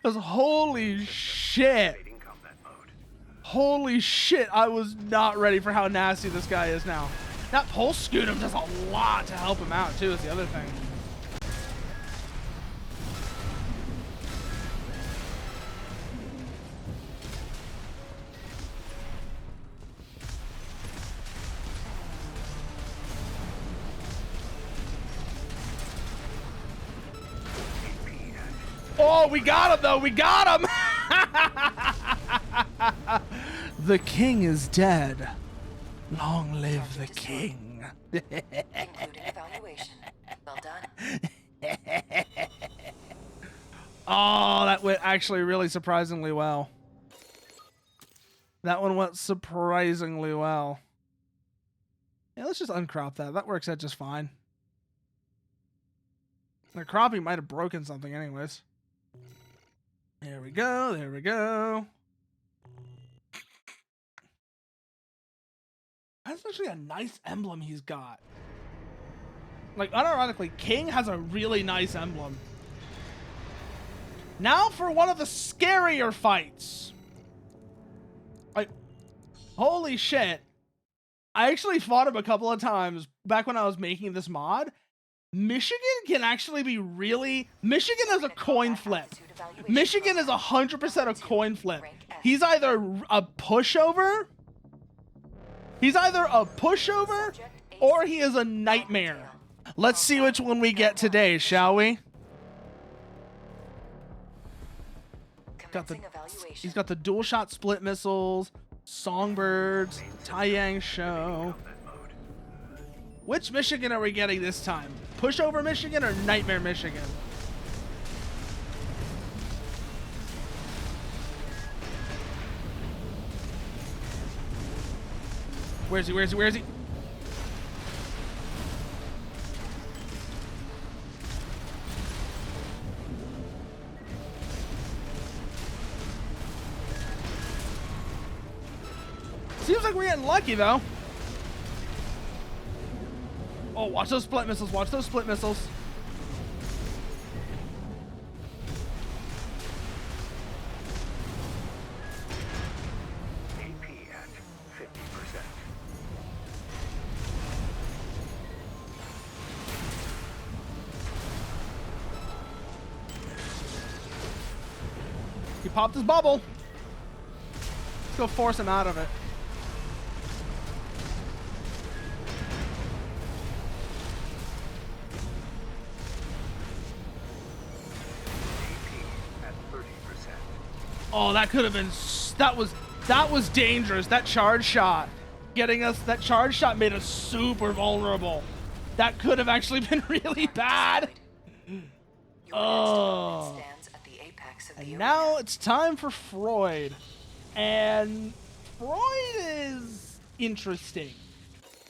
Holy shit. Activating combat mode. Holy shit, I was not ready for how nasty this guy is now. That pulse scutum does a lot to help him out too, is the other thing. Oh, we got him though. We got him. The king is dead. Long live the king. Concluding evaluation. Well done. Oh, that went actually really surprisingly well. That one went surprisingly well. Yeah, let's just uncrop that. That works out just fine. The cropping might have broken something anyways. There we go. There we go. That's actually a nice emblem he's got. Like, unironically, King has a really nice emblem. Now for one of the scarier fights. Like, holy shit. I actually fought him a couple of times back when I was making this mod. Michigan can actually be really... Michigan is a coin flip. Michigan is 100% a coin flip. He's either a pushover... He's either a pushover or he is a nightmare. Let's see which one we get today, shall we? He's got the dual shot split missiles, songbirds, Taiyang show. Which Michigan are we getting this time? Pushover Michigan or Nightmare Michigan? Where is he? Where is he? Where is he? Seems like we're getting lucky though. Oh, watch those split missiles. Watch those split missiles. AP at 50%. He popped his bubble. Let's go force him out of it. Oh, that could have been... That was dangerous. That charge shot. Getting us... That charge shot made us super vulnerable. That could have actually been really bad. Oh. And now it's time for Freud. And Freud is interesting.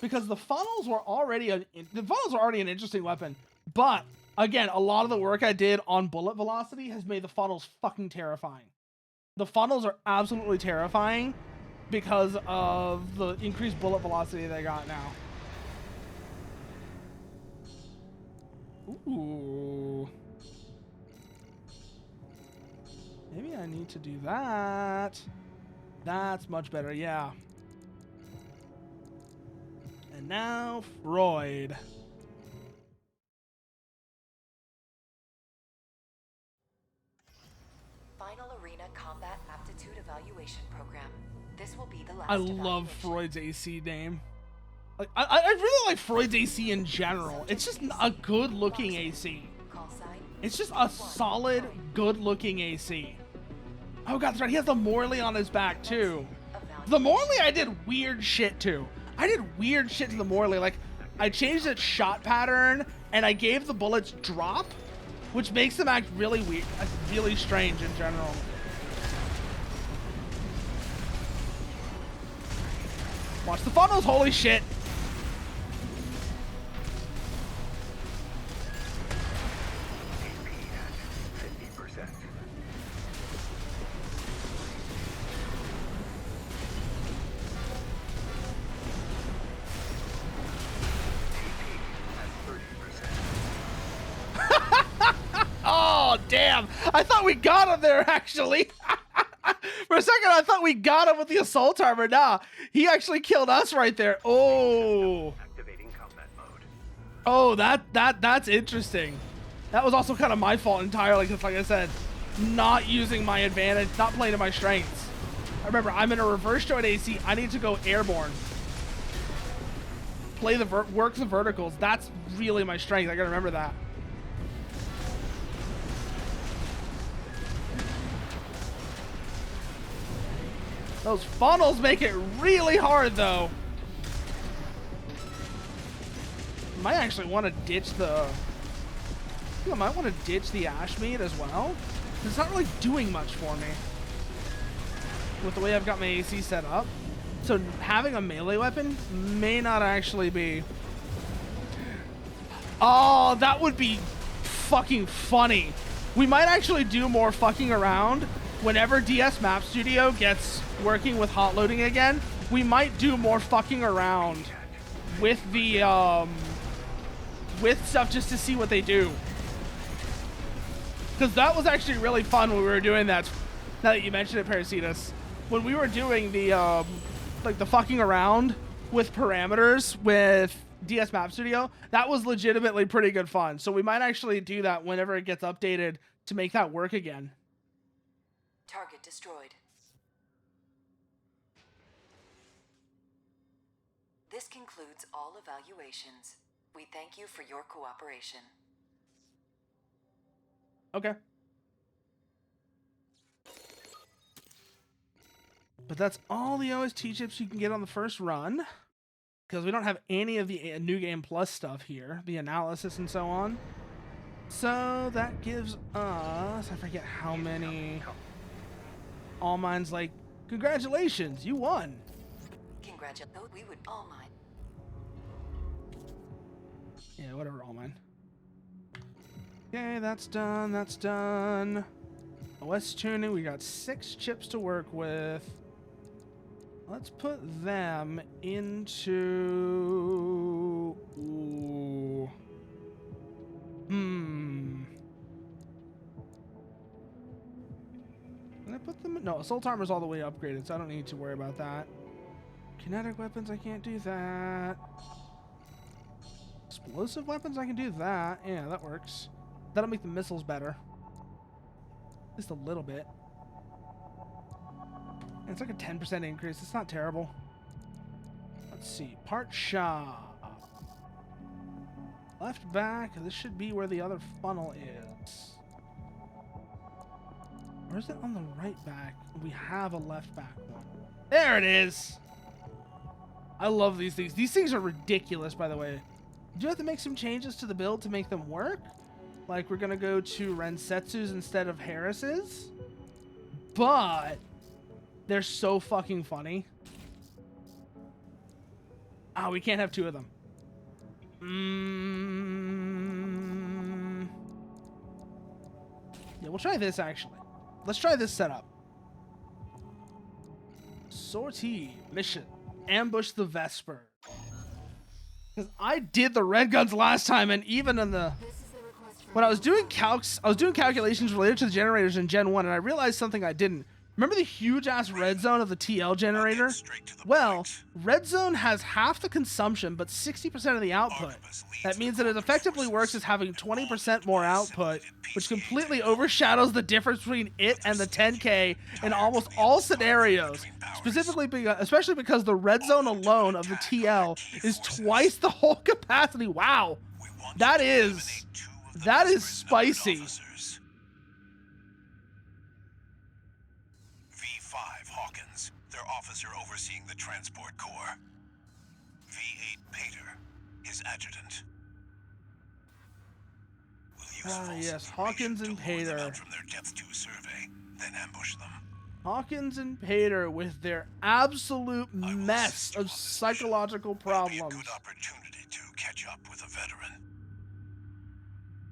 Because the funnels were already... an interesting weapon. But, again, a lot of the work I did on bullet velocity has made the funnels fucking terrifying. The funnels are absolutely terrifying because of the increased bullet velocity they got now. Ooh. Maybe I need to do that. That's much better, yeah. And now, Freud. Final Arena Combat Aptitude Evaluation Program. This will be the last I love evaluation. Freud's AC name. Like, I really like Freud's AC in general. It's just a good-looking AC. Call sign. It's just a solid, good-looking AC. Oh god, that's right. He has the Morley on his back too. The Morley I did weird shit to. I did weird shit to the Morley. Like, I changed its shot pattern and I gave the bullets drop, which makes them act really weird, really strange in general. Watch the funnels, holy shit. AP at 50%. Oh, damn. I thought we got him there, actually. For a second, I thought we got him with the assault armor. Nah, he actually killed us right there. Oh. Activating combat mode. Oh, that's interesting. That was also kind of my fault entirely, because like I said, not using my advantage, not playing to my strengths. I remember, I'm in a reverse joint AC. I need to go airborne. Play the work the verticals. That's really my strength. I gotta remember that. Those funnels make it really hard, though. Might actually want to ditch the... I think I might want to ditch the ash meat as well. It's not really doing much for me with the way I've got my AC set up. So having a melee weapon may not actually be... Oh, that would be fucking funny. We might actually do more fucking around whenever DS Map Studio gets working with hot loading again. We might do more fucking around with the with stuff just to see what they do, because that was actually really fun when we were doing that. Now that you mentioned it, Parasitas, when we were doing the like the fucking around with parameters with DS Map Studio, that was legitimately pretty good fun. So we might actually do that whenever it gets updated to make that work again. Target destroyed. This concludes all evaluations. We thank you for your cooperation. Okay. But that's all the OST chips you can get on the first run, because we don't have any of the New Game Plus stuff here, the analysis and so on. So that gives us, I forget how many. All Mine's like, congratulations, you won. Congratulations. We would all mine. Yeah, whatever, All Mine. Okay, that's done, that's done. OS tuning, we got 6 chips to work with. Let's put them into... Ooh. Can I put them... No, Assault Armor's all the way upgraded, so I don't need to worry about that. Kinetic weapons, I can't do that. Explosive weapons, I can do that. Yeah, that works. That'll make the missiles better. Just a little bit. It's like a 10% increase. It's not terrible. Let's see. Part shop. Left back. This should be where the other funnel is. Or is it on the right back? We have a left back one. There it is. I love these things. These things are ridiculous, by the way. Do you have to make some changes to the build to make them work? Like, we're going to go to Rensetsu's instead of Harris's. But they're so fucking funny. Ah, we can't have 2 of them. Yeah, we'll try this, actually. Let's try this setup. Sortie. Mission. Ambush the Vesper. Because I did the red guns last time, and even in the... When I was doing calculations related to the generators in Gen 1, and I realized something I didn't. Remember the huge-ass red zone of the TL generator? Well, red zone has half the consumption, but 60% of the output. That means that it effectively works as having 20% more output, which completely overshadows the difference between it and the 10K in almost all scenarios. Especially because the red zone alone of the TL is twice the whole capacity. Wow, that is spicy. Their officer overseeing the transport corps. V8 Pater, his adjutant. We'll use Yes, Hawkins and Pater. From their depth 2 survey, then ambush them. Hawkins and Pater with their absolute mess of psychological problems. Might be a good opportunity to catch up with a veteran.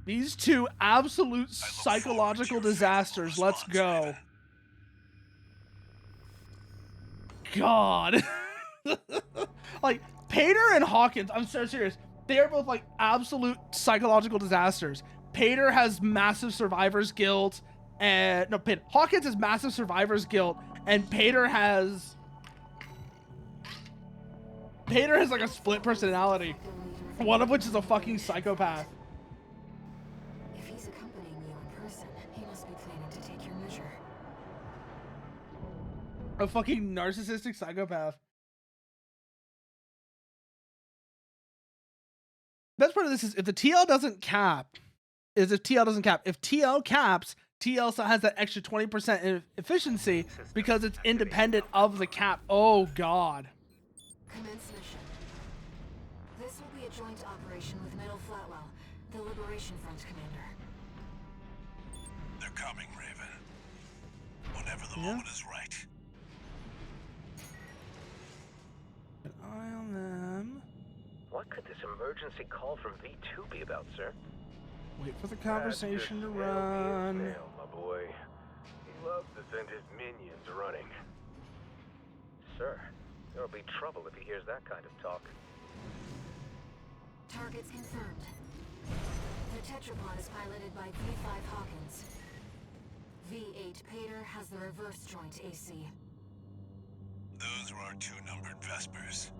These 2 absolute psychological disasters. Let's go. God. Like, Pater and Hawkins, I'm so serious. They are both like absolute psychological disasters. Pater has massive survivor's guilt, and Hawkins has massive survivor's guilt, and Pater has like a split personality, one of which is a fucking psychopath. If he's accompanying you in person, he must be planning to take your measure. A fucking narcissistic psychopath. Best part of this is if TL doesn't cap, if TL caps, TL still has that extra 20% efficiency because it's independent of the cap. Oh god. Commence mission. This will be a joint operation with Middle Flatwell, the Liberation Front commander. They're coming, Raven. Whenever the moment is right. An eye on them. What could this emergency call from V2 be about, sir? Wait for the conversation to run. Snail, my boy. He loves to send his minions running. Sir, there'll be trouble if he hears that kind of talk. Targets confirmed. The tetrapod is piloted by V5 Hawkins. V8 Pater has the reverse joint AC. Those are our 2 numbered Vespers.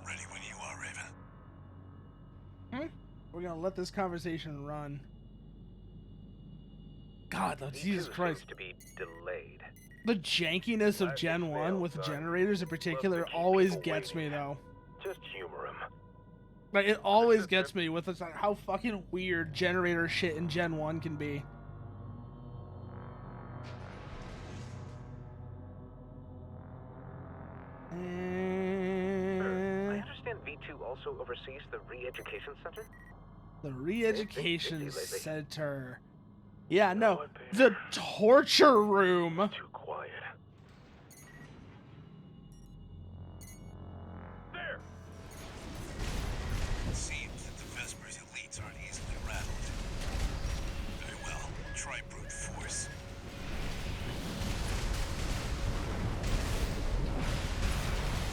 Ready when you are, Raven. We're gonna let this conversation run. God, though, V2 Jesus Christ. seems to be delayed. The jankiness of Gen 1 with generators in particular always gets me, though. Just humor him. Like, it always gets me with like, how fucking weird generator shit in Gen 1 can be. I understand V2 also oversees the re-education center? The re-education busy lately. center. Yeah, no. what, The torture room. Too quiet. There! It seems that the Vespers elites aren't easily rattled. Very well. Try brute force.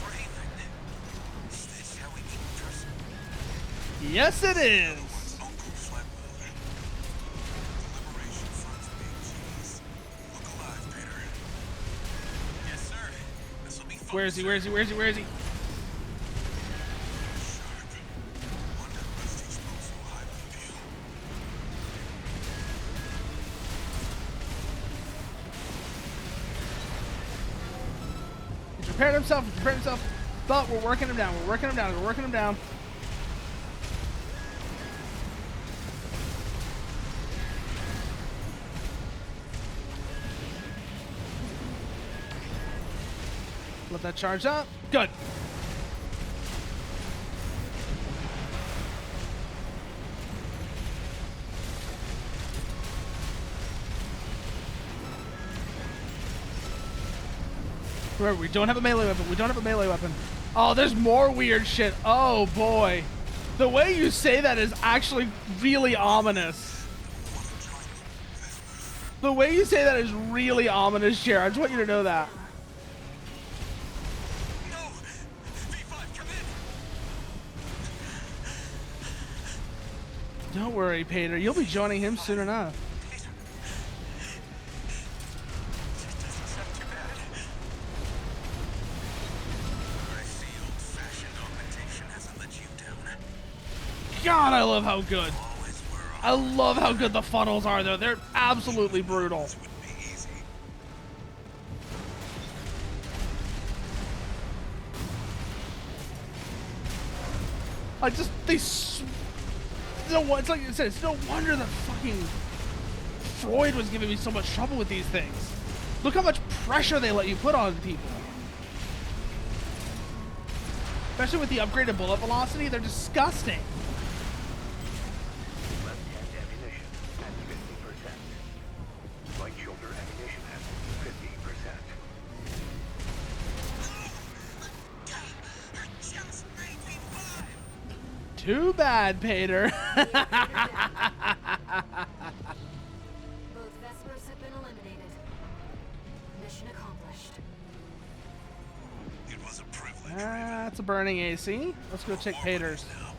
Raven. Is this how we keep trust? Yes, it is. Uncle Flatwell. The Liberation Front's big cheese. Look alive, Peter. Yes, sir. This'll be fun. Where is he? Where is he? Where is he? Where is he? Sharp. Wonder Rusty spoke so highly of you. He's prepared himself. He's prepared himself. But we're working him down. We're working him down. We're working him down. Let that charge up. Good. Remember, we don't have a melee weapon. We don't have a melee weapon. Oh, there's more weird shit. Oh, boy. The way you say that is actually really ominous. The way you say that is really ominous, Jared. I just want you to know that. No! V5, come in! Don't worry, Pater. You'll be joining him soon enough. Peter. This doesn't sound too bad. I see old-fashioned augmentation hasn't let you down. God, I love how good. Always were on. I love how good the funnels are, though. They're absolutely brutal. This wouldn't be easy. I just, it's like you said, it's no wonder that fucking Freud was giving me so much trouble with these things. Look how much pressure they let you put on people. Especially with the upgraded bullet velocity, they're disgusting. Left-hand ammunition at 50%. Right shoulder ammunition at 50%. Just made me fly. Too bad, Pater. Both Vespers have been eliminated. Mission accomplished. It was a privilege. That's a burning AC. Let's go check Pater's. Now,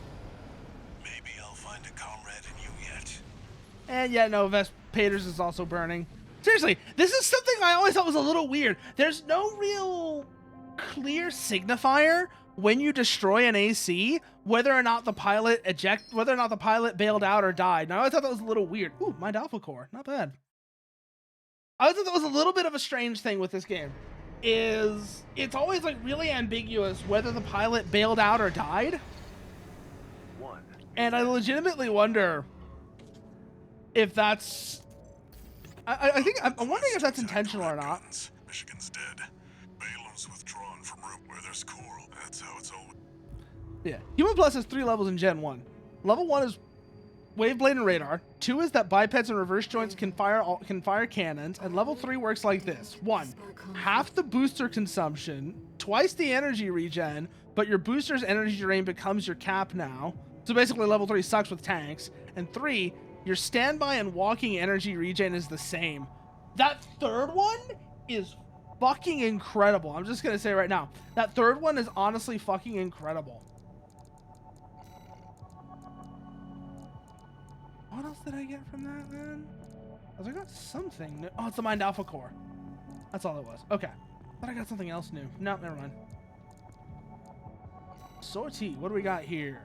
maybe I'll find a comrade in you yet. And yeah, no, Pater's is also burning. Seriously, this is something I always thought was a little weird. There's no real clear signifier when you destroy an AC, whether or not the pilot bailed out or died. Now I always thought that was a little weird. Ooh, Mind Alpha Core, not bad. I always thought that was a little bit of a strange thing with this game. Is it's always like really ambiguous whether the pilot bailed out or died. One. And I legitimately wonder if that's I think I'm wondering if that's intentional or not. Michigan's dead. Balam's withdrawn from room where there's coral. That's how it's always. Yeah. Human Plus has 3 levels in Gen 1. Level 1 is Waveblade and Radar. 2 is that bipeds and reverse joints can fire cannons. And level 3 works like this. 1, half the booster consumption, twice the energy regen, but your booster's energy drain becomes your cap now. So basically level 3 sucks with tanks. And 3, your standby and walking energy regen is the same. That third one is fucking incredible. I'm just gonna say right now, that third one is honestly fucking incredible. What else did I get from that, man? I got something new. Oh, it's the Mind Alpha Core. That's all it was. Okay. Thought I got something else new. No, never mind. Sortie, what do we got here?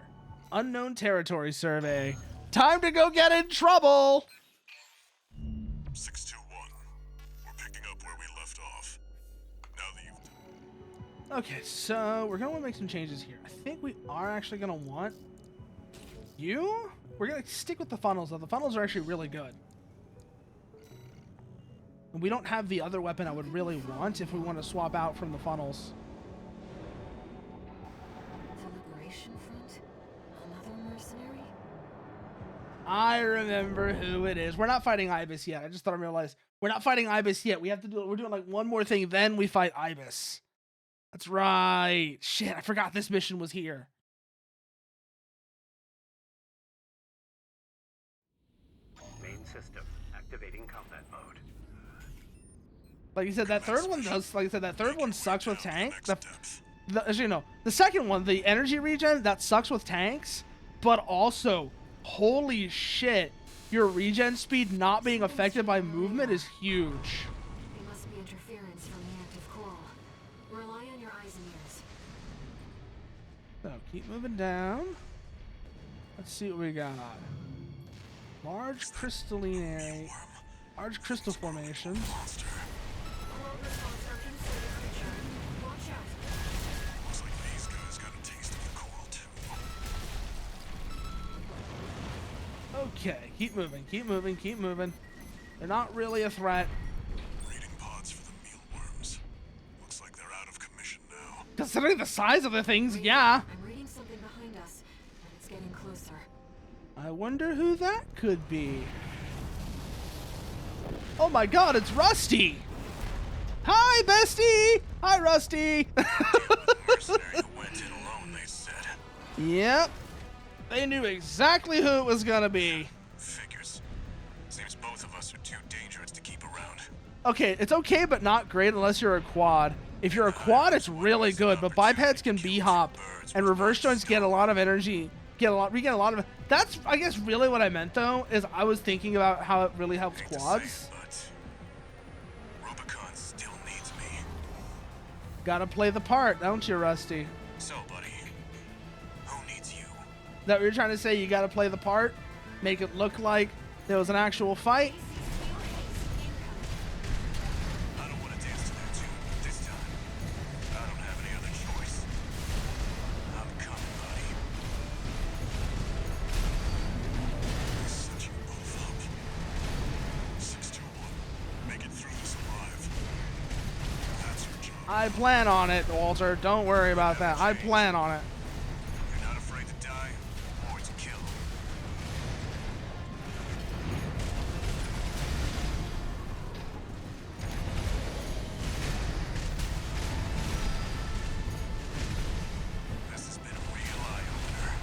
Unknown Territory Survey. Time to go get in trouble! 621. We're picking up where we left off. Now that you've... Okay, so we're gonna want to make some changes here. I think we are actually gonna want you. We're gonna stick with the funnels, though. The funnels are actually really good. And we don't have the other weapon I would really want if we want to swap out from the funnels. The Liberation Front? Another mercenary? I remember who it is. We're not fighting Ibis yet. I just thought I realized we're not fighting Ibis yet. We have to do it. We're doing like one more thing, then we fight Ibis. That's right. Shit, I forgot this mission was here. Main system activating combat mode. Like you said, that third one does. Like I said, that third one sucks with tanks. As you know, the second one, the energy regen, that sucks with tanks. But also, holy shit, your regen speed not being affected by movement is huge. It must be interference from the active coral. Rely on your eyes and ears. So keep moving down. Let's see what we got. Large crystalline area, large crystal formation. Monster. Alarm response considered creature. Watch out. Looks like these guys got a taste of the coral too. Okay, keep moving, keep moving, keep moving. They're not really a threat. Reading pods for the mealworms. Looks like they're out of commission now. Considering the size of the things, yeah. I'm reading something behind us, and it's getting closer. I wonder who that could be. Oh my god, it's Rusty! Hi, bestie! Hi, Rusty! Mercenary who went in alone, they said. Yep. They knew exactly who it was gonna be. Figures. Seems both of us are too dangerous to keep around. Okay, it's okay, but not great unless you're a quad. If you're a quad, it's really good, but bipeds can B-hop, and reverse joints get a lot of energy. We get a lot of... That's, I guess, really what I meant, though, is I was thinking about how it really helps Hate to say quads. it, but Rubicon still needs me. Gotta play the part, don't you, Rusty? So, buddy, who needs you? That what you're trying to say? You gotta play the part? Make it look like there was an actual fight? I don't want to dance to their tune, but this time, I don't have any other choice. I'm coming, buddy. Set you both up. 621. Make it through this alive. That's your job. I plan on it, Walter. Don't worry about that. I plan on it. You're not afraid to die or to kill. This has been a real eye-opener.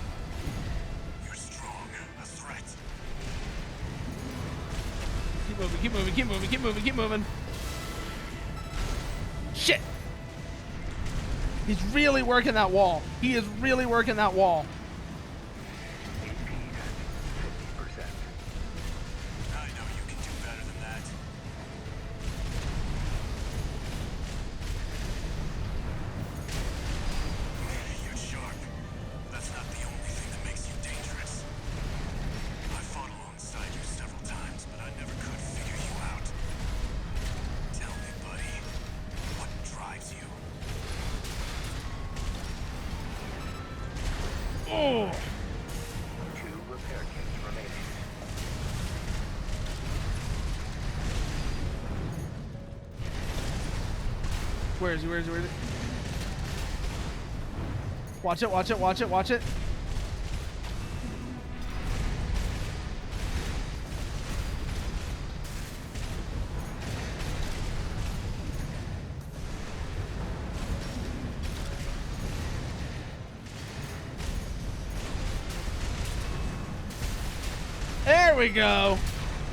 You're strong, a threat. Keep moving, keep moving, keep moving, keep moving, keep moving. Shit! He's really working that wall. He is really working that wall. AP at 50%. I know you can do better than that. You're sharp. That's not the only thing that makes you dangerous. I fought alongside you several times, but I never could figure you out. Tell me, buddy, what drives you? Oh, Where is he? Where is he? Where is he? Watch it, watch it, watch it, watch it. There we go.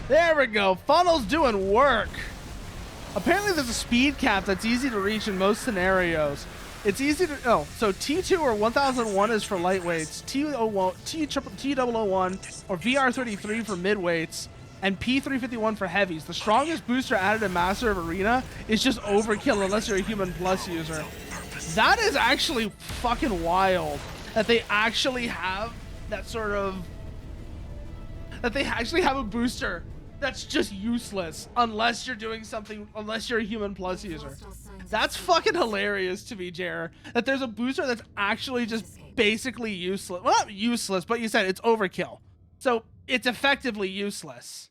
There we go. Funnel's doing work. Apparently there's a speed cap that's easy to reach in most scenarios. It's easy to, oh, so T2 or 1001 is for lightweights, T001 or VR33 for midweights, and P351 for heavies. The strongest booster added in Master of Arena is just overkill unless you're a Human Plus user. That is actually fucking wild that they actually have that sort of, that they actually have a booster that's just useless unless you're doing something, unless you're a Human Plus user. That's fucking hilarious to me, Jer. That there's a booster that's actually just basically useless. Well, not useless, but you said it's overkill. So it's effectively useless.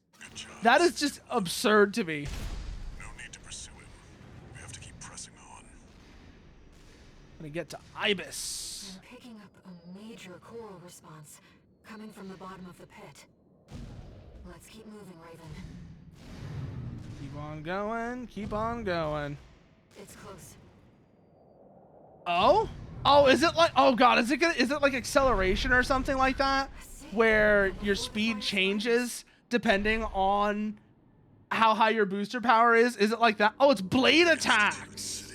That is just absurd to me. No need to pursue it. We have to keep pressing on. I'm gonna get to Ibis. I'm picking up a major coral response coming from the bottom of the pit. Let's keep moving, Raven. Keep on going. Keep on going. It's close. Oh? Oh, is it like, oh god, is it like acceleration or something like that? Where your speed changes depending on how high your booster power is? Is it like that? Oh, it's blade attacks.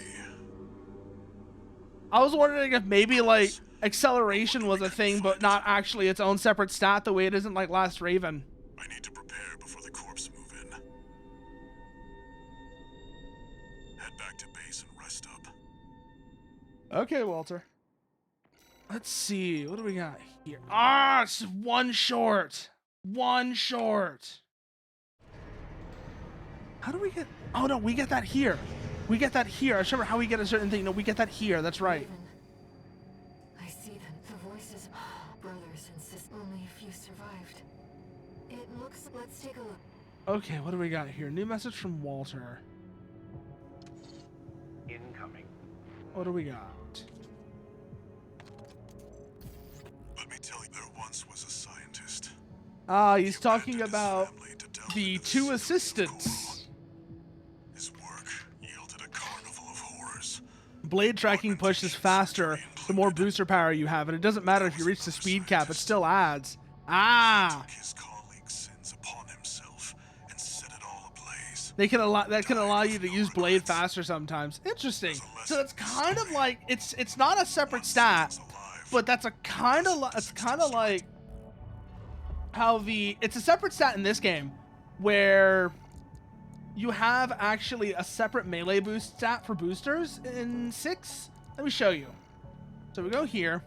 I was wondering if maybe like acceleration was a thing, but not actually its own separate stat the way it isn't like Last Raven. I need to prepare before the corps move in. Head back to base and rest up. Okay, Walter. Let's see. What do we got here? Ah, it's one short. One short. How do we get... Oh, no, we get that here. We get that here. I remember how we get a certain thing. No, we get that here. That's right. Raven. I see them. The voices. Brothers and sisters. Only a few survived. It looks... Let's take a look. Okay, what do we got here? New message from Walter. Incoming. What do we got? Let me tell you, there once was a scientist. Ah, he's He talking abandoned his about family to delve the into the two secrets of the assistants. coral. His work yielded a carnival of horrors. Blade tracking pushes faster the more booster power you have, and it doesn't matter if you reach the speed cap, it still adds. Ah! Took his colleagues' sins upon himself and set it all ablaze. They can allow that can allow you to use blade faster sometimes. Interesting. So it's kind of like it's not a separate stat, but that's a kind of like how it's a separate stat in this game where you have actually a separate melee boost stat for boosters in 6. Let me show you. So we go here.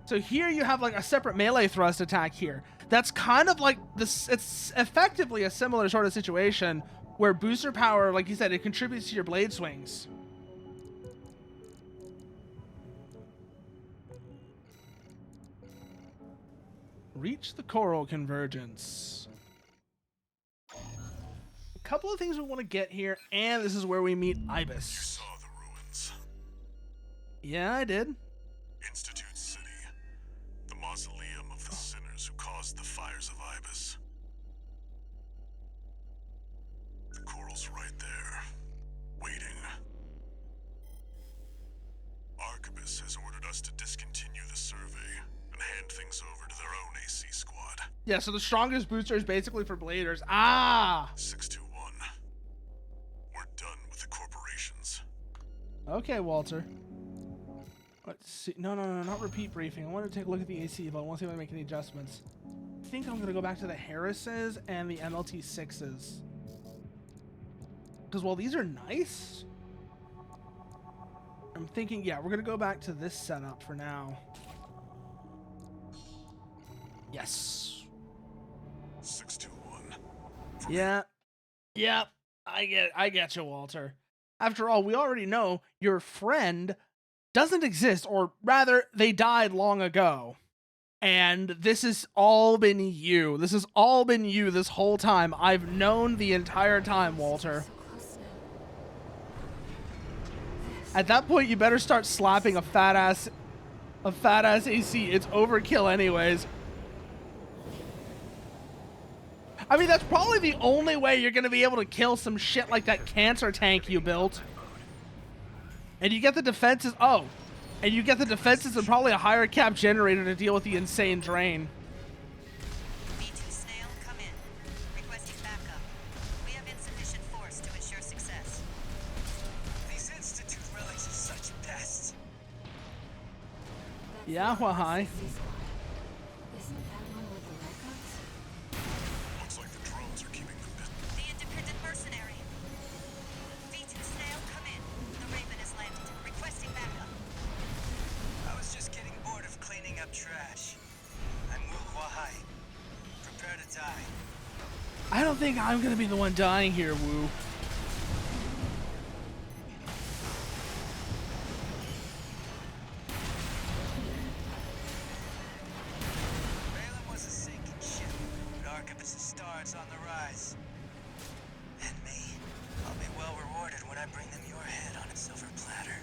So here you have like a separate melee thrust attack here. That's kind of like this. It's effectively a similar sort of situation where booster power, like you said, it contributes to your blade swings. Reach the coral convergence. A couple of things we want to get here, and this is where we meet Ibis. Saw the ruins. Yeah, I did. Institute City. The mausoleum of the sinners who caused the fires of Ibis. The coral's right there, waiting. Arquebus has ordered us to discontinue the survey and hand things over to their own AC squad. Yeah, so the strongest booster is basically for bladers. Ah! 621. We're done with the corporations. Okay, Walter. Let's see. No, not repeat briefing. I want to take a look at the AC, but I want to see if I make any adjustments. I think I'm going to go back to the Harrises and the MLT 6s. Because while these are nice, I'm thinking, yeah, we're going to go back to this setup for now. Yes. 621. Yeah. Yep. I get you, Walter. After all, we already know your friend doesn't exist, or rather, they died long ago. And this has all been you. This has all been you this whole time. I've known the entire time, Walter. So close now. This At that point, you better start slapping a fat ass AC. It's overkill anyways. I mean, that's probably the only way you're gonna be able to kill some shit like that cancer tank you built. And you get the defenses. Oh, and you get the defenses and probably a higher cap generator to deal with the insane drain. B2 Snail, come in. Requesting backup. We have insufficient force to ensure success. These Institute relics are such pests. Yeah, why? Isn't that one with the records? Looks like the drones are keeping them busy. The independent mercenary. B2 Snail, come in. The Raven has landed. Requesting backup. I was just getting bored of cleaning up trash. I'm Wu Huahai. Prepare to die. I don't think I'm gonna be the one dying here, Woo. Balaam was a sinking ship, but Archibus' stars on the rise. And me, I'll be well rewarded when I bring them your head on a silver platter.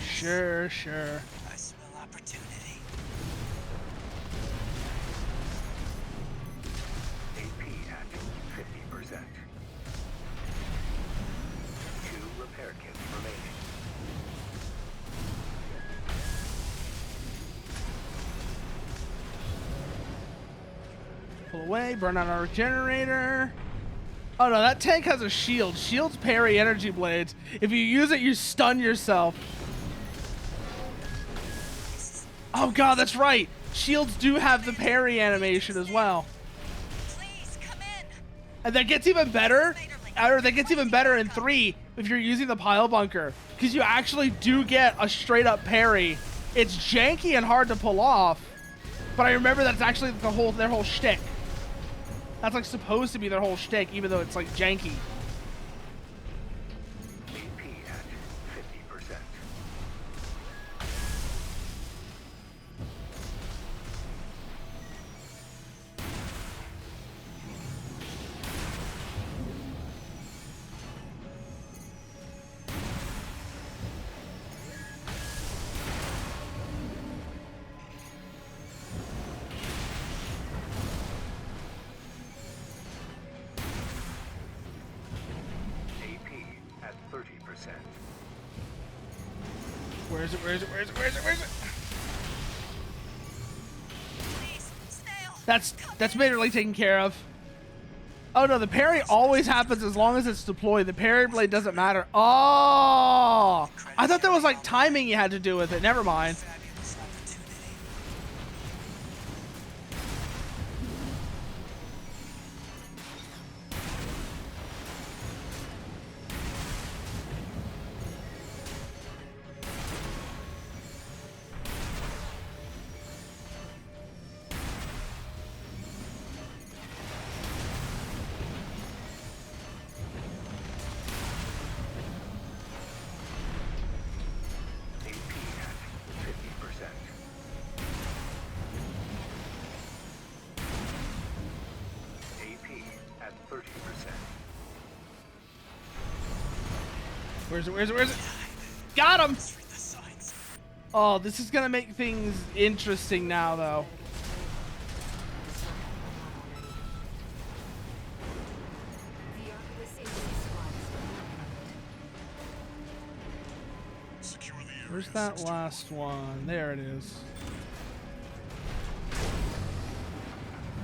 Sure, sure. I smell opportunity. AP at 50%. 2 repair kits remaining. Pull away, burn out our generator. Oh no, that tank has a shield. Shields parry energy blades. If you use it, you stun yourself. Oh god, that's right. Shields do have the parry animation as well. Please, come in. And that gets even better, or that gets even better in 3 if you're using the pile bunker, because you actually do get a straight up parry. It's janky and hard to pull off, but I remember that's actually their whole shtick. That's like supposed to be their whole shtick, even though it's like janky. AP at 50%. AP at 30%. Where is it? Where is it? Where is it? Where is it? Where is it? Please, Snail. That's majorly taken care of. Oh no, the parry always happens as long as it's deployed. The parry blade doesn't matter. Oh, I thought there was like timing you had to do with it. Never mind. Fabulous opportunity. AP at 50%. AP at 30%. Where is it? Where is it? Where is it? Got him! Read the signs. Oh, this is gonna make things interesting now, though. The Archibus AC squad is eliminated. Secure the area. Where's that last one? There it is.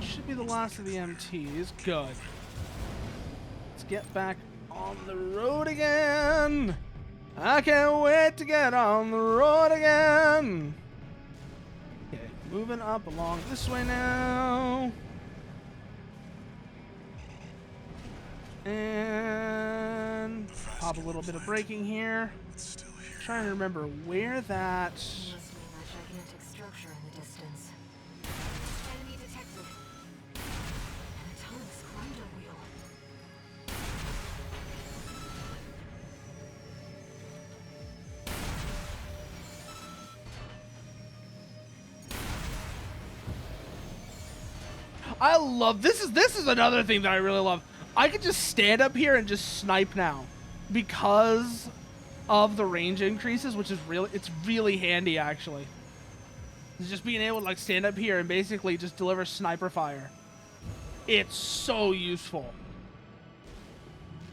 Should be the last of the MTs. Good. Let's get back on the road again. I can't wait to get on the road again. Okay, moving up along this way now. And pop a little bit of braking here. It's still here. Trying to remember where that. Must mean that gigantic structure in the distance. Enemy detected. An atomic grinder wheel. I love this is another thing that I really love. I could just stand up here and just snipe now because of the range increases, which is it's really handy actually. It's just being able to like stand up here and basically just deliver sniper fire. It's so useful.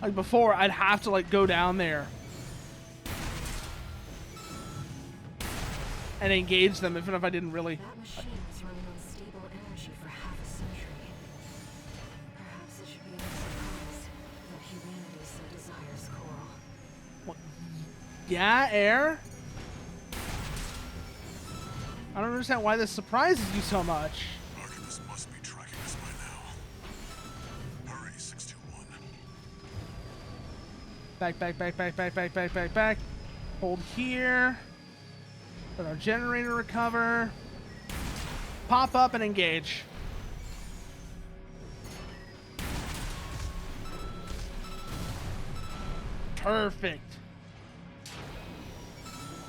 Like before, I'd have to like go down there and engage them, even if I didn't really. That machine was running on stable energy for half a century. Perhaps it should be no surprise that humanity so desires coral. What? Yeah, air? I don't understand why this surprises you so much. Archivist must be tracking us by now. Hurry, 621. Back. Hold here. Let our generator recover. Pop up and engage. Perfect.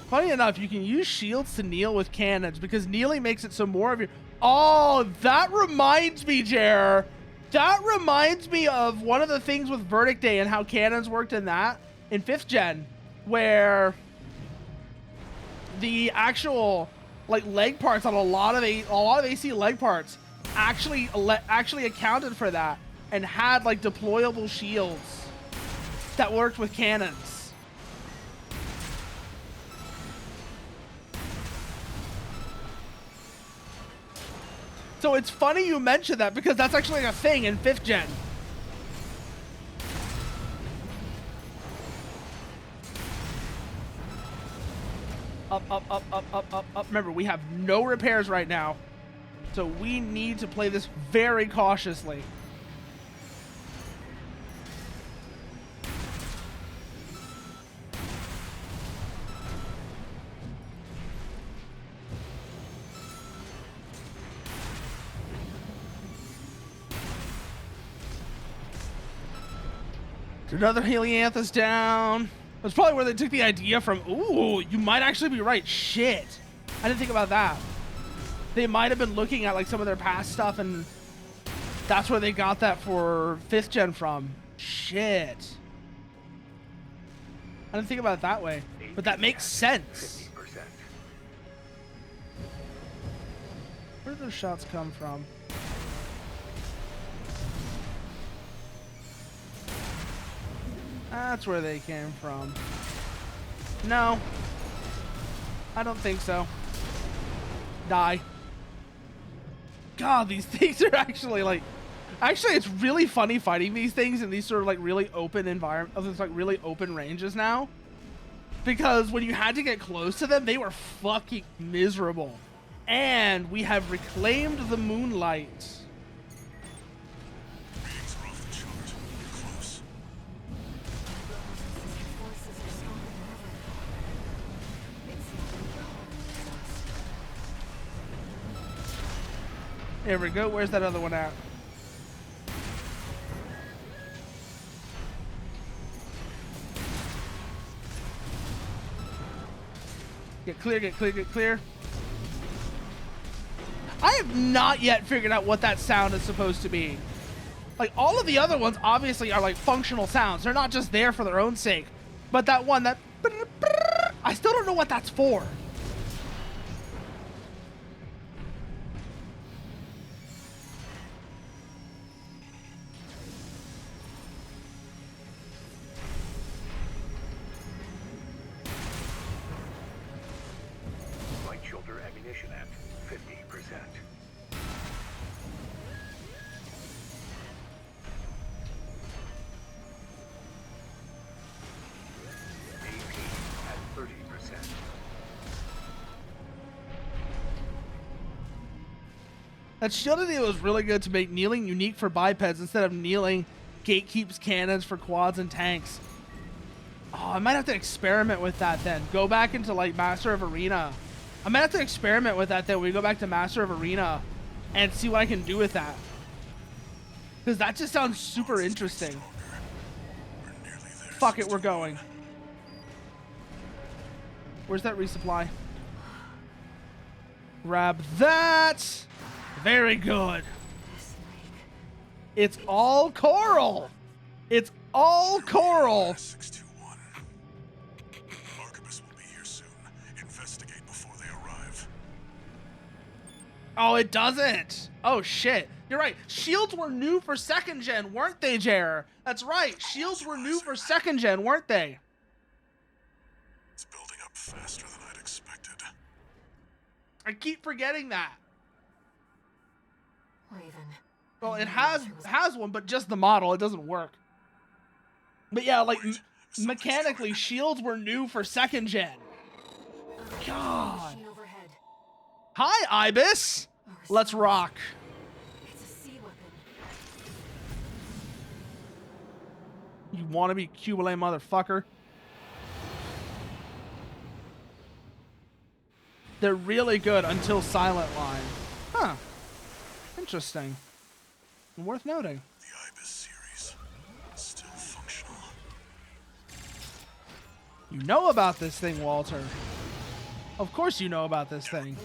Funny enough, you can use shields to kneel with cannons because kneeling makes it so more of your... Oh, that reminds me, Jer. That reminds me of one of the things with Verdict Day and how cannons worked in that in 5th gen, where the actual like leg parts on a lot of AC leg parts actually accounted for that and had like deployable shields that worked with cannons. So it's funny you mentioned that because that's actually a thing in 5th gen. Up. Remember, we have no repairs right now, so we need to play this very cautiously. Another Helianthus down. That's probably where they took the idea from. Ooh, you might actually be right. Shit. I didn't think about that. They might have been looking at like some of their past stuff and that's where they got that for 5th gen from. Shit. I didn't think about it that way, but that makes sense. 50%. Where did those shots come from? That's where they came from. No. I don't think so. Die. God, these things are actually like... Actually, it's really funny fighting these things in these sort of like really open environments, like really open ranges now. Because when you had to get close to them, they were fucking miserable. And we have reclaimed the moonlight. Readings are off the chart. We're close. Forces are stronger than ever. It's There we go. Where's that other one at? Get clear, get clear, get clear. I have not yet figured out what that sound is supposed to be. Like, all of the other ones obviously are like functional sounds. They're not just there for their own sake. But that one, that... I still don't know what that's for. Light shoulder ammunition at 50%. AP at 30%. That shielding was really good to make kneeling unique for bipeds instead of kneeling gatekeeps cannons for quads and tanks. Oh, I might have to experiment with that then. Go back into like Master of Arena. I might have to experiment with that then when we go back to Master of Arena and see what I can do with that. Because that just sounds super interesting. We're nearly there. Fuck it, we're going. Where's that resupply? Grab that. Very good. It's all coral. It's all coral. 621. Oh, it doesn't. Oh, shit. You're right. Shields were new for 2nd gen, weren't they, Jer? That's right. Shields were new for 2nd gen, weren't they? It's building up faster than I'd expected. I keep forgetting that. Raven. Well, I it knew has Walter was- one, but just the model. It doesn't work. But yeah, like, Wait, mechanically, shields were new for 2nd gen. God. Machine overhead. Hi, Ibis. Let's rock. It's a sea weapon. You want to be Cubile, motherfucker? They're really good until Silent Line. Huh. Interesting. Worth noting. The Ibis series still functional. You know about this thing, Walter. Of course you know about this thing.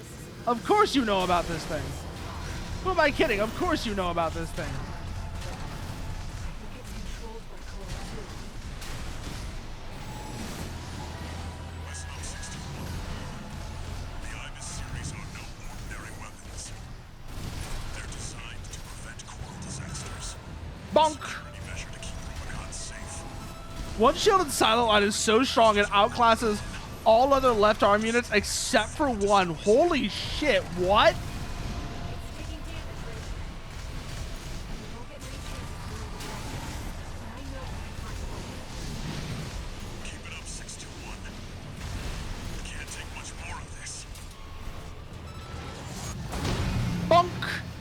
Of course you know about this thing. Who am I kidding? Of course you know about this thing. It's controlled by Core 2. Listen up, 61. The Ibis series are no ordinary weapons. They're designed to prevent coral disasters. Bonk! Security measure to keep Rubicon safe. One shielded Silent Line is so strong it outclasses all other left arm units except for one. Holy shit, what? It's taking damage, Raven. You won't get many chances to move it back. But I know we can find a way. Keep it up, 621. Can't take much more of this. Bonk!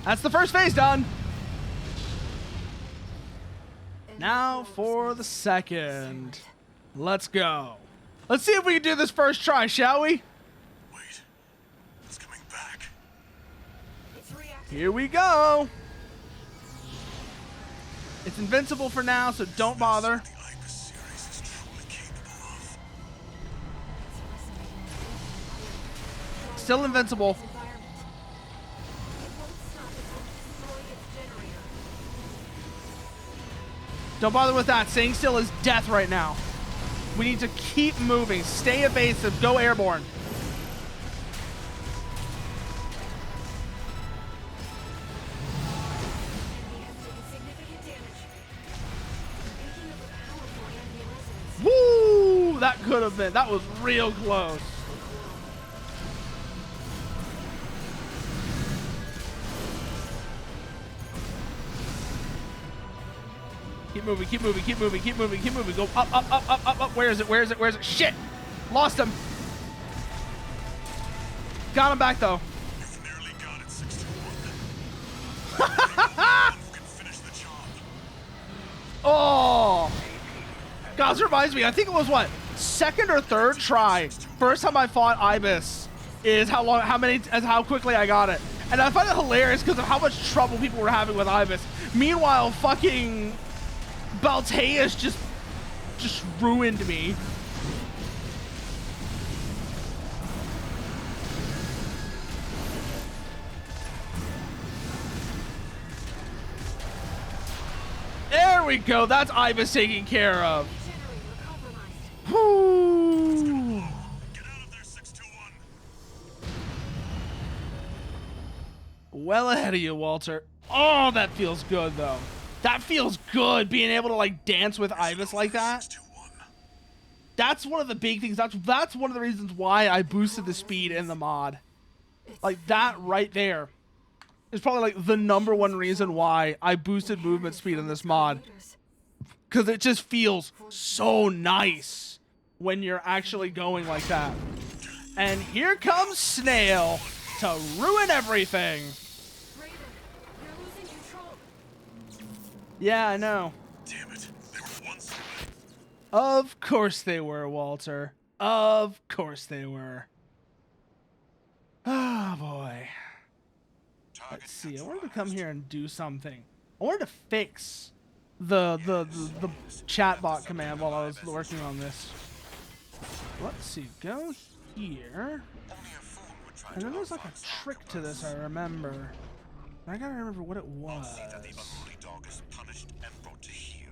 That's the first phase done. Now for the second. Let's go. Let's see if we can do this first try, shall we? Wait, it's coming back. It's reacting. Here we go. It's invincible for now, so don't bother. The Ibis series is truly capable of. It's resonating with Still invincible. its environment. It won't stop until we destroy its generator. Don't bother with that. Staying still is death right now. We need to keep moving. Stay evasive. Go airborne. Enemy has taken significant damage. Picking up a powerful anti-resonance. Woo! That could have been. That was real close. Keep moving, keep moving, keep moving, keep moving, keep moving. Go up, up, up, up, up, up. Where is it? Where is it? Where is it? Shit! Lost him. Got him back though. You've nearly got it, 621. Who can finish the job? Oh! God, this reminds me. I think it was what, 2nd or 3rd try. First time I fought Ibis is how quickly I got it. And I find it hilarious because of how much trouble people were having with Ibis. Meanwhile, fucking Balteus just ruined me. There we go. That's Ibis taken care of. Generator compromised. Whoo. Get out of there, 621. Well ahead of you, Walter. Oh, that feels good, though. That feels good, being able to, like, dance with Ibis like that. 621. That's one of the big things. That's one of the reasons why I boosted the speed in the mod. Like, that right there is probably, like, the #1 reason why I boosted movement speed in this mod. Because it just feels so nice when you're actually going like that. And here comes Snail to ruin everything. Raven, you're losing control. Yeah, I know. Damn it. They were one side. Of course they were, Walter. Of course they were. Oh, boy. Target Let's see. I wanted to come here and do something. I wanted to fix the chatbot command while I was working on this. Let's see. Go here. Only a fool would try And to then there's like a outsmart trick to this, I remember. I gotta remember what it was. See that the unruly dog is punished and brought to heel.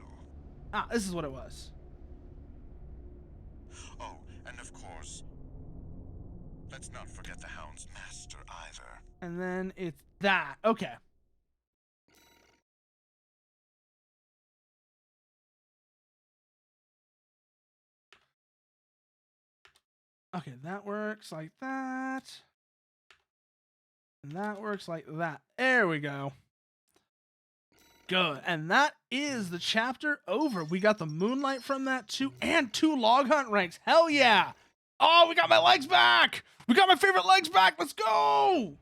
Ah, this is what it was. Oh, and of course, Let's not forget the Hound's master either. And then it's that. Okay. Okay, that works like that. And that works like that. There we go. Good. And that is the chapter over. We got the Moonlight from that too, and 2 log hunt ranks. Hell yeah. Oh, we got my legs back. We got my favorite legs back. Let's go.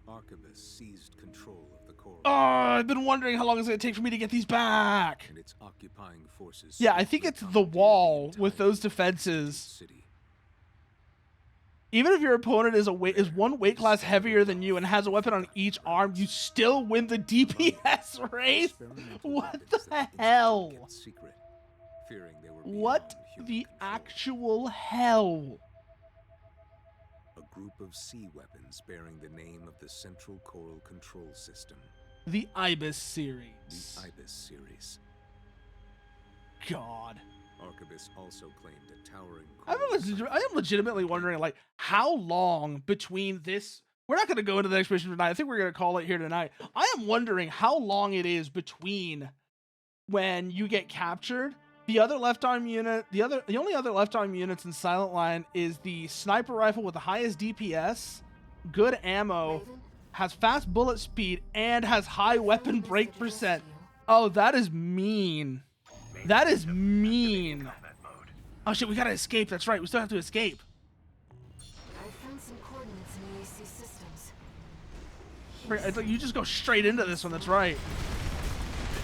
Arquebus seized control of the core. Oh, I've been wondering how long it's going to take for me to get these back. And its occupying forces. Yeah, I think it's the wall with those defenses. City. Even if your opponent is one weight class heavier than you and has a weapon on each arm, you still win the DPS race? What the hell? Secret, fearing they were What beyond the human control. actual hell? A group of sea weapons bearing the name of the Central Coral Control System. The Ibis series. The Ibis series. God. Arquebus also claimed a towering. I am legitimately wondering, like, how long between this... We're not going to go into the next mission tonight. I think we're going to call it here tonight. I am wondering how long it is between when you get captured. The other left arm unit, the only other left arm units in Silent Line is the sniper rifle with the highest DPS, good ammo, has fast bullet speed, and has high weapon break percent. Oh, that is mean. That is mean. Oh shit, we gotta escape. That's right. We still have to escape. I found some coordinates in the AC systems. It's like you just go straight into this one. That's right. Is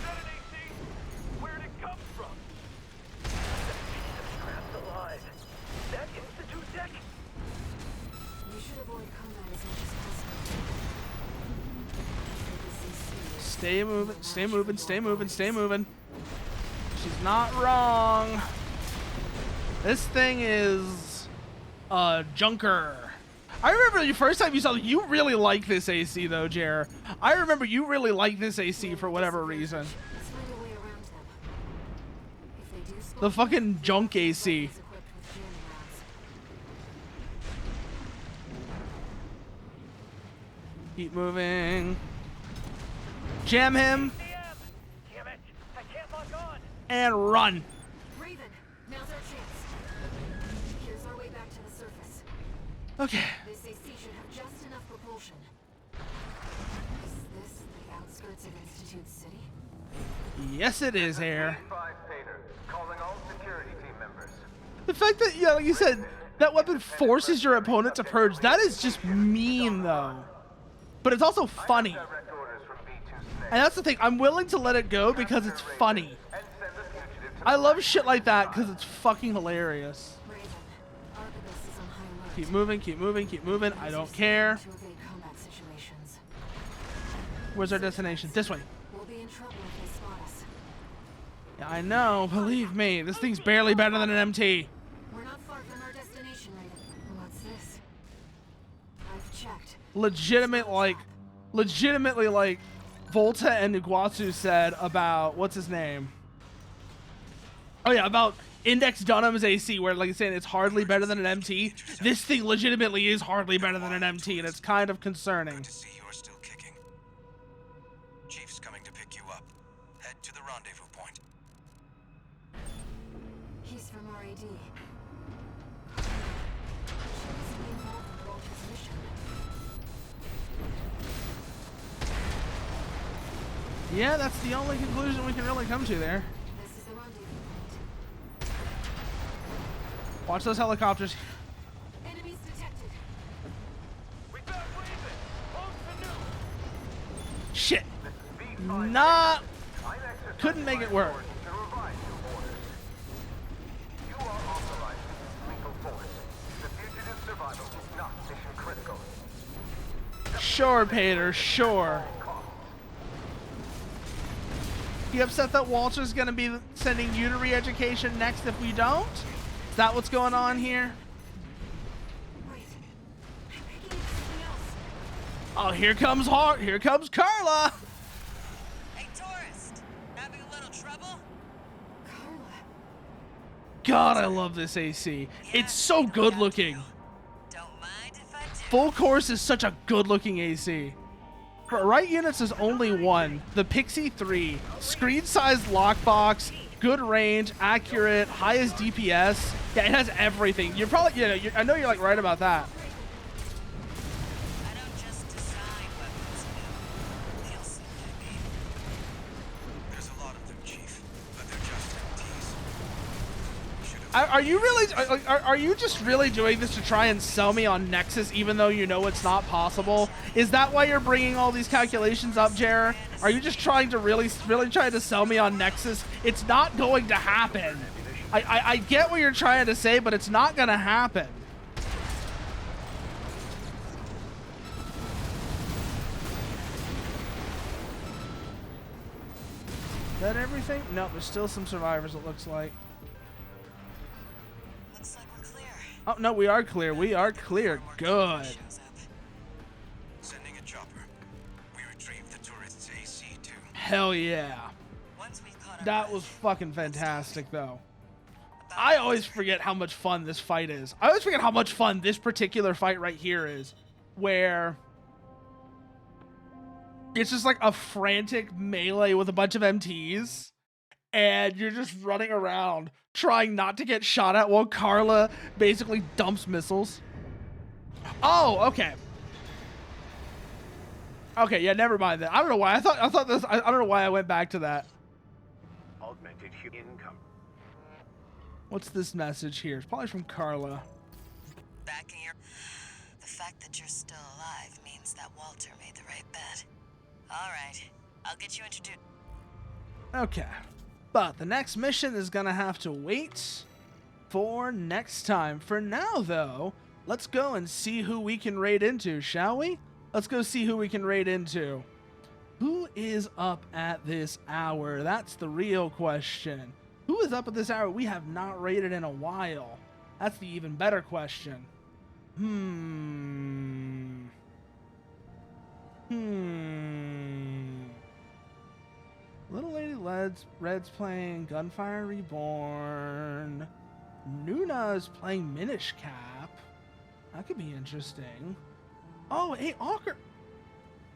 that an AC? Where'd it come from? Trapped alive. That Institute deck? We should avoid combat as much as possible. Stay moving. Stay moving. Stay moving. Stay moving. She's not wrong. This thing is a junker. I remember the first time you saw it, you really like this AC though, Jer. I remember you really like this AC for whatever reason. Let's find a way around them. If they do spawn, The fucking junk AC. it's equipped with jamming rounds. Keep moving. Jam him Damn it! I can't lock on! and run. Raven, now's our chance. Here's our way back to the surface. Okay. This AC should have just enough propulsion. Is this the outskirts of Institute City? Yes, it is, Air. 5 Pater, calling all security team members. The fact that, yeah, like you said, that weapon forces your opponent to purge, that is just mean, though. But it's also funny. Direct orders from B2 And that's the thing, I'm willing to let it go because it's funny. and send the fugitive to I love shit like that because it's fucking hilarious. Raven, Arquebus is on high alert. Keep moving, keep moving, keep moving. I don't care. To evade combat situations. Where's our destination? This way. We'll be in trouble if they spot us. Yeah, I know. Believe me, this thing's barely better than an MT. We're not far from our destination, Raven. What's this? I've checked. Legitimately, like, Volta and Iguazu said about, what's his name? Oh yeah, about Index Dunham's AC, where, like you're saying, it's hardly better than an MT. This thing legitimately is hardly better than an MT, and it's kind of concerning. Good to see you are still kicking. Chief's coming to pick you up. Head to the rendezvous point. He's from RAD. She must be involved in Walter's mission. Yeah, that's the only conclusion we can really come to there. This is the rendezvous point. Watch those helicopters. Enemies detected. We found Raven! Hold the new! Shit. B5 Not. I'm exercising Couldn't make it work. to revise your orders. You are authorized to use lethal force. The fugitive survival is not mission critical. Sure, Pater, sure. You upset that Walter's gonna be sending you to re-education next if we don't? Is that what's going on here? Wait. I'm picking up something else. Oh, here comes Carla. Hey, tourist! Having a little trouble? Carla. God, I love this AC. It's so good looking. Don't mind if I do. Full course is such a good looking AC. For right units is only one. The Pixie 3. Screen size lockbox, good range, accurate, highest DPS. Yeah, it has everything. You're probably, I know you're like right about that. I don't just design weapons. They'll see what I mean. There's a lot of them, Chief, but they're just MTs. Should have Are you really, are you just really doing this to try and sell me on Nexus even though you know it's not possible? Is that why you're bringing all these calculations up, Jer? Are you just trying to really trying to sell me on Nexus? It's not going to happen. I get what you're trying to say, but it's not gonna happen. Is that everything? No, there's still some survivors, it looks like. Looks like we're clear. Oh, no, we are clear. We are clear. Good. Shows up. sending a chopper. We retrieved the turret's AC too. Hell yeah. Once we caught up That with- was fucking fantastic, though. I always forget how much fun this fight is. I always forget how much fun this particular fight right here is, where it's just like a frantic melee with a bunch of MTs, and you're just running around trying not to get shot at while Carla basically dumps missiles. Oh, okay. Okay, yeah, never mind that. I don't know why. I thought this. I don't know why I went back to that. Augmented income. What's this message here? It's probably from Carla. backing your... The fact that you're still alive means that Walter made the right bet. All right, I'll get you introduced. Okay. But the next mission is gonna have to wait for next time. For now, though, let's go and see who we can raid into, shall we? Let's go see who we can raid into. Who is up at this hour? That's the real question. Who is up at this hour we have not raided in a while? That's the even better question. Little Lady Red's playing Gunfire Reborn. Nuna's playing Minish Cap. That could be interesting. Oh, hey,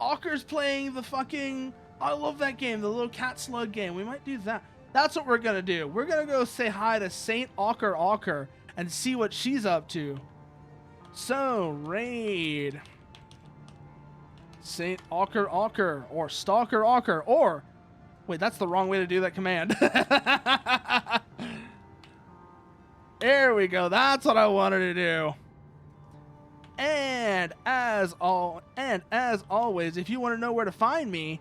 Awker's playing the fucking... I love that game, the little cat slug game. We might do that. That's what we're gonna do. We're gonna go say hi to Saint Awker and see what she's up to. So, raid Saint Awker, or Stalker Awker, or... Wait, that's the wrong way to do that command. There we go. That's what I wanted to do. And as always, if you want to know where to find me,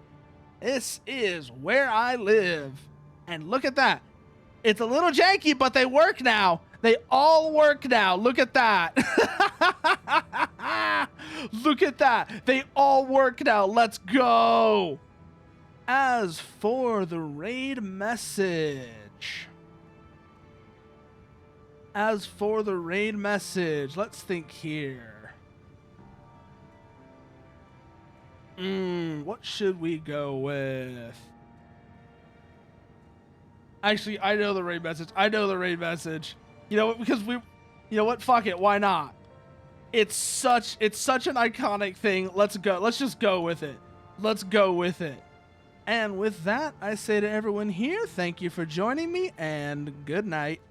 this is where I live. And look at that. It's a little janky, but they work now. They all work now. Look at that. Look at that. They all work now. Let's go. As for the raid message. Let's think here. What should we go with? Actually, I know the raid message. You know what? Because you know what? Fuck it. Why not? It's such an iconic thing. Let's go. Let's just go with it. And with that, I say to everyone here, thank you for joining me, and good night.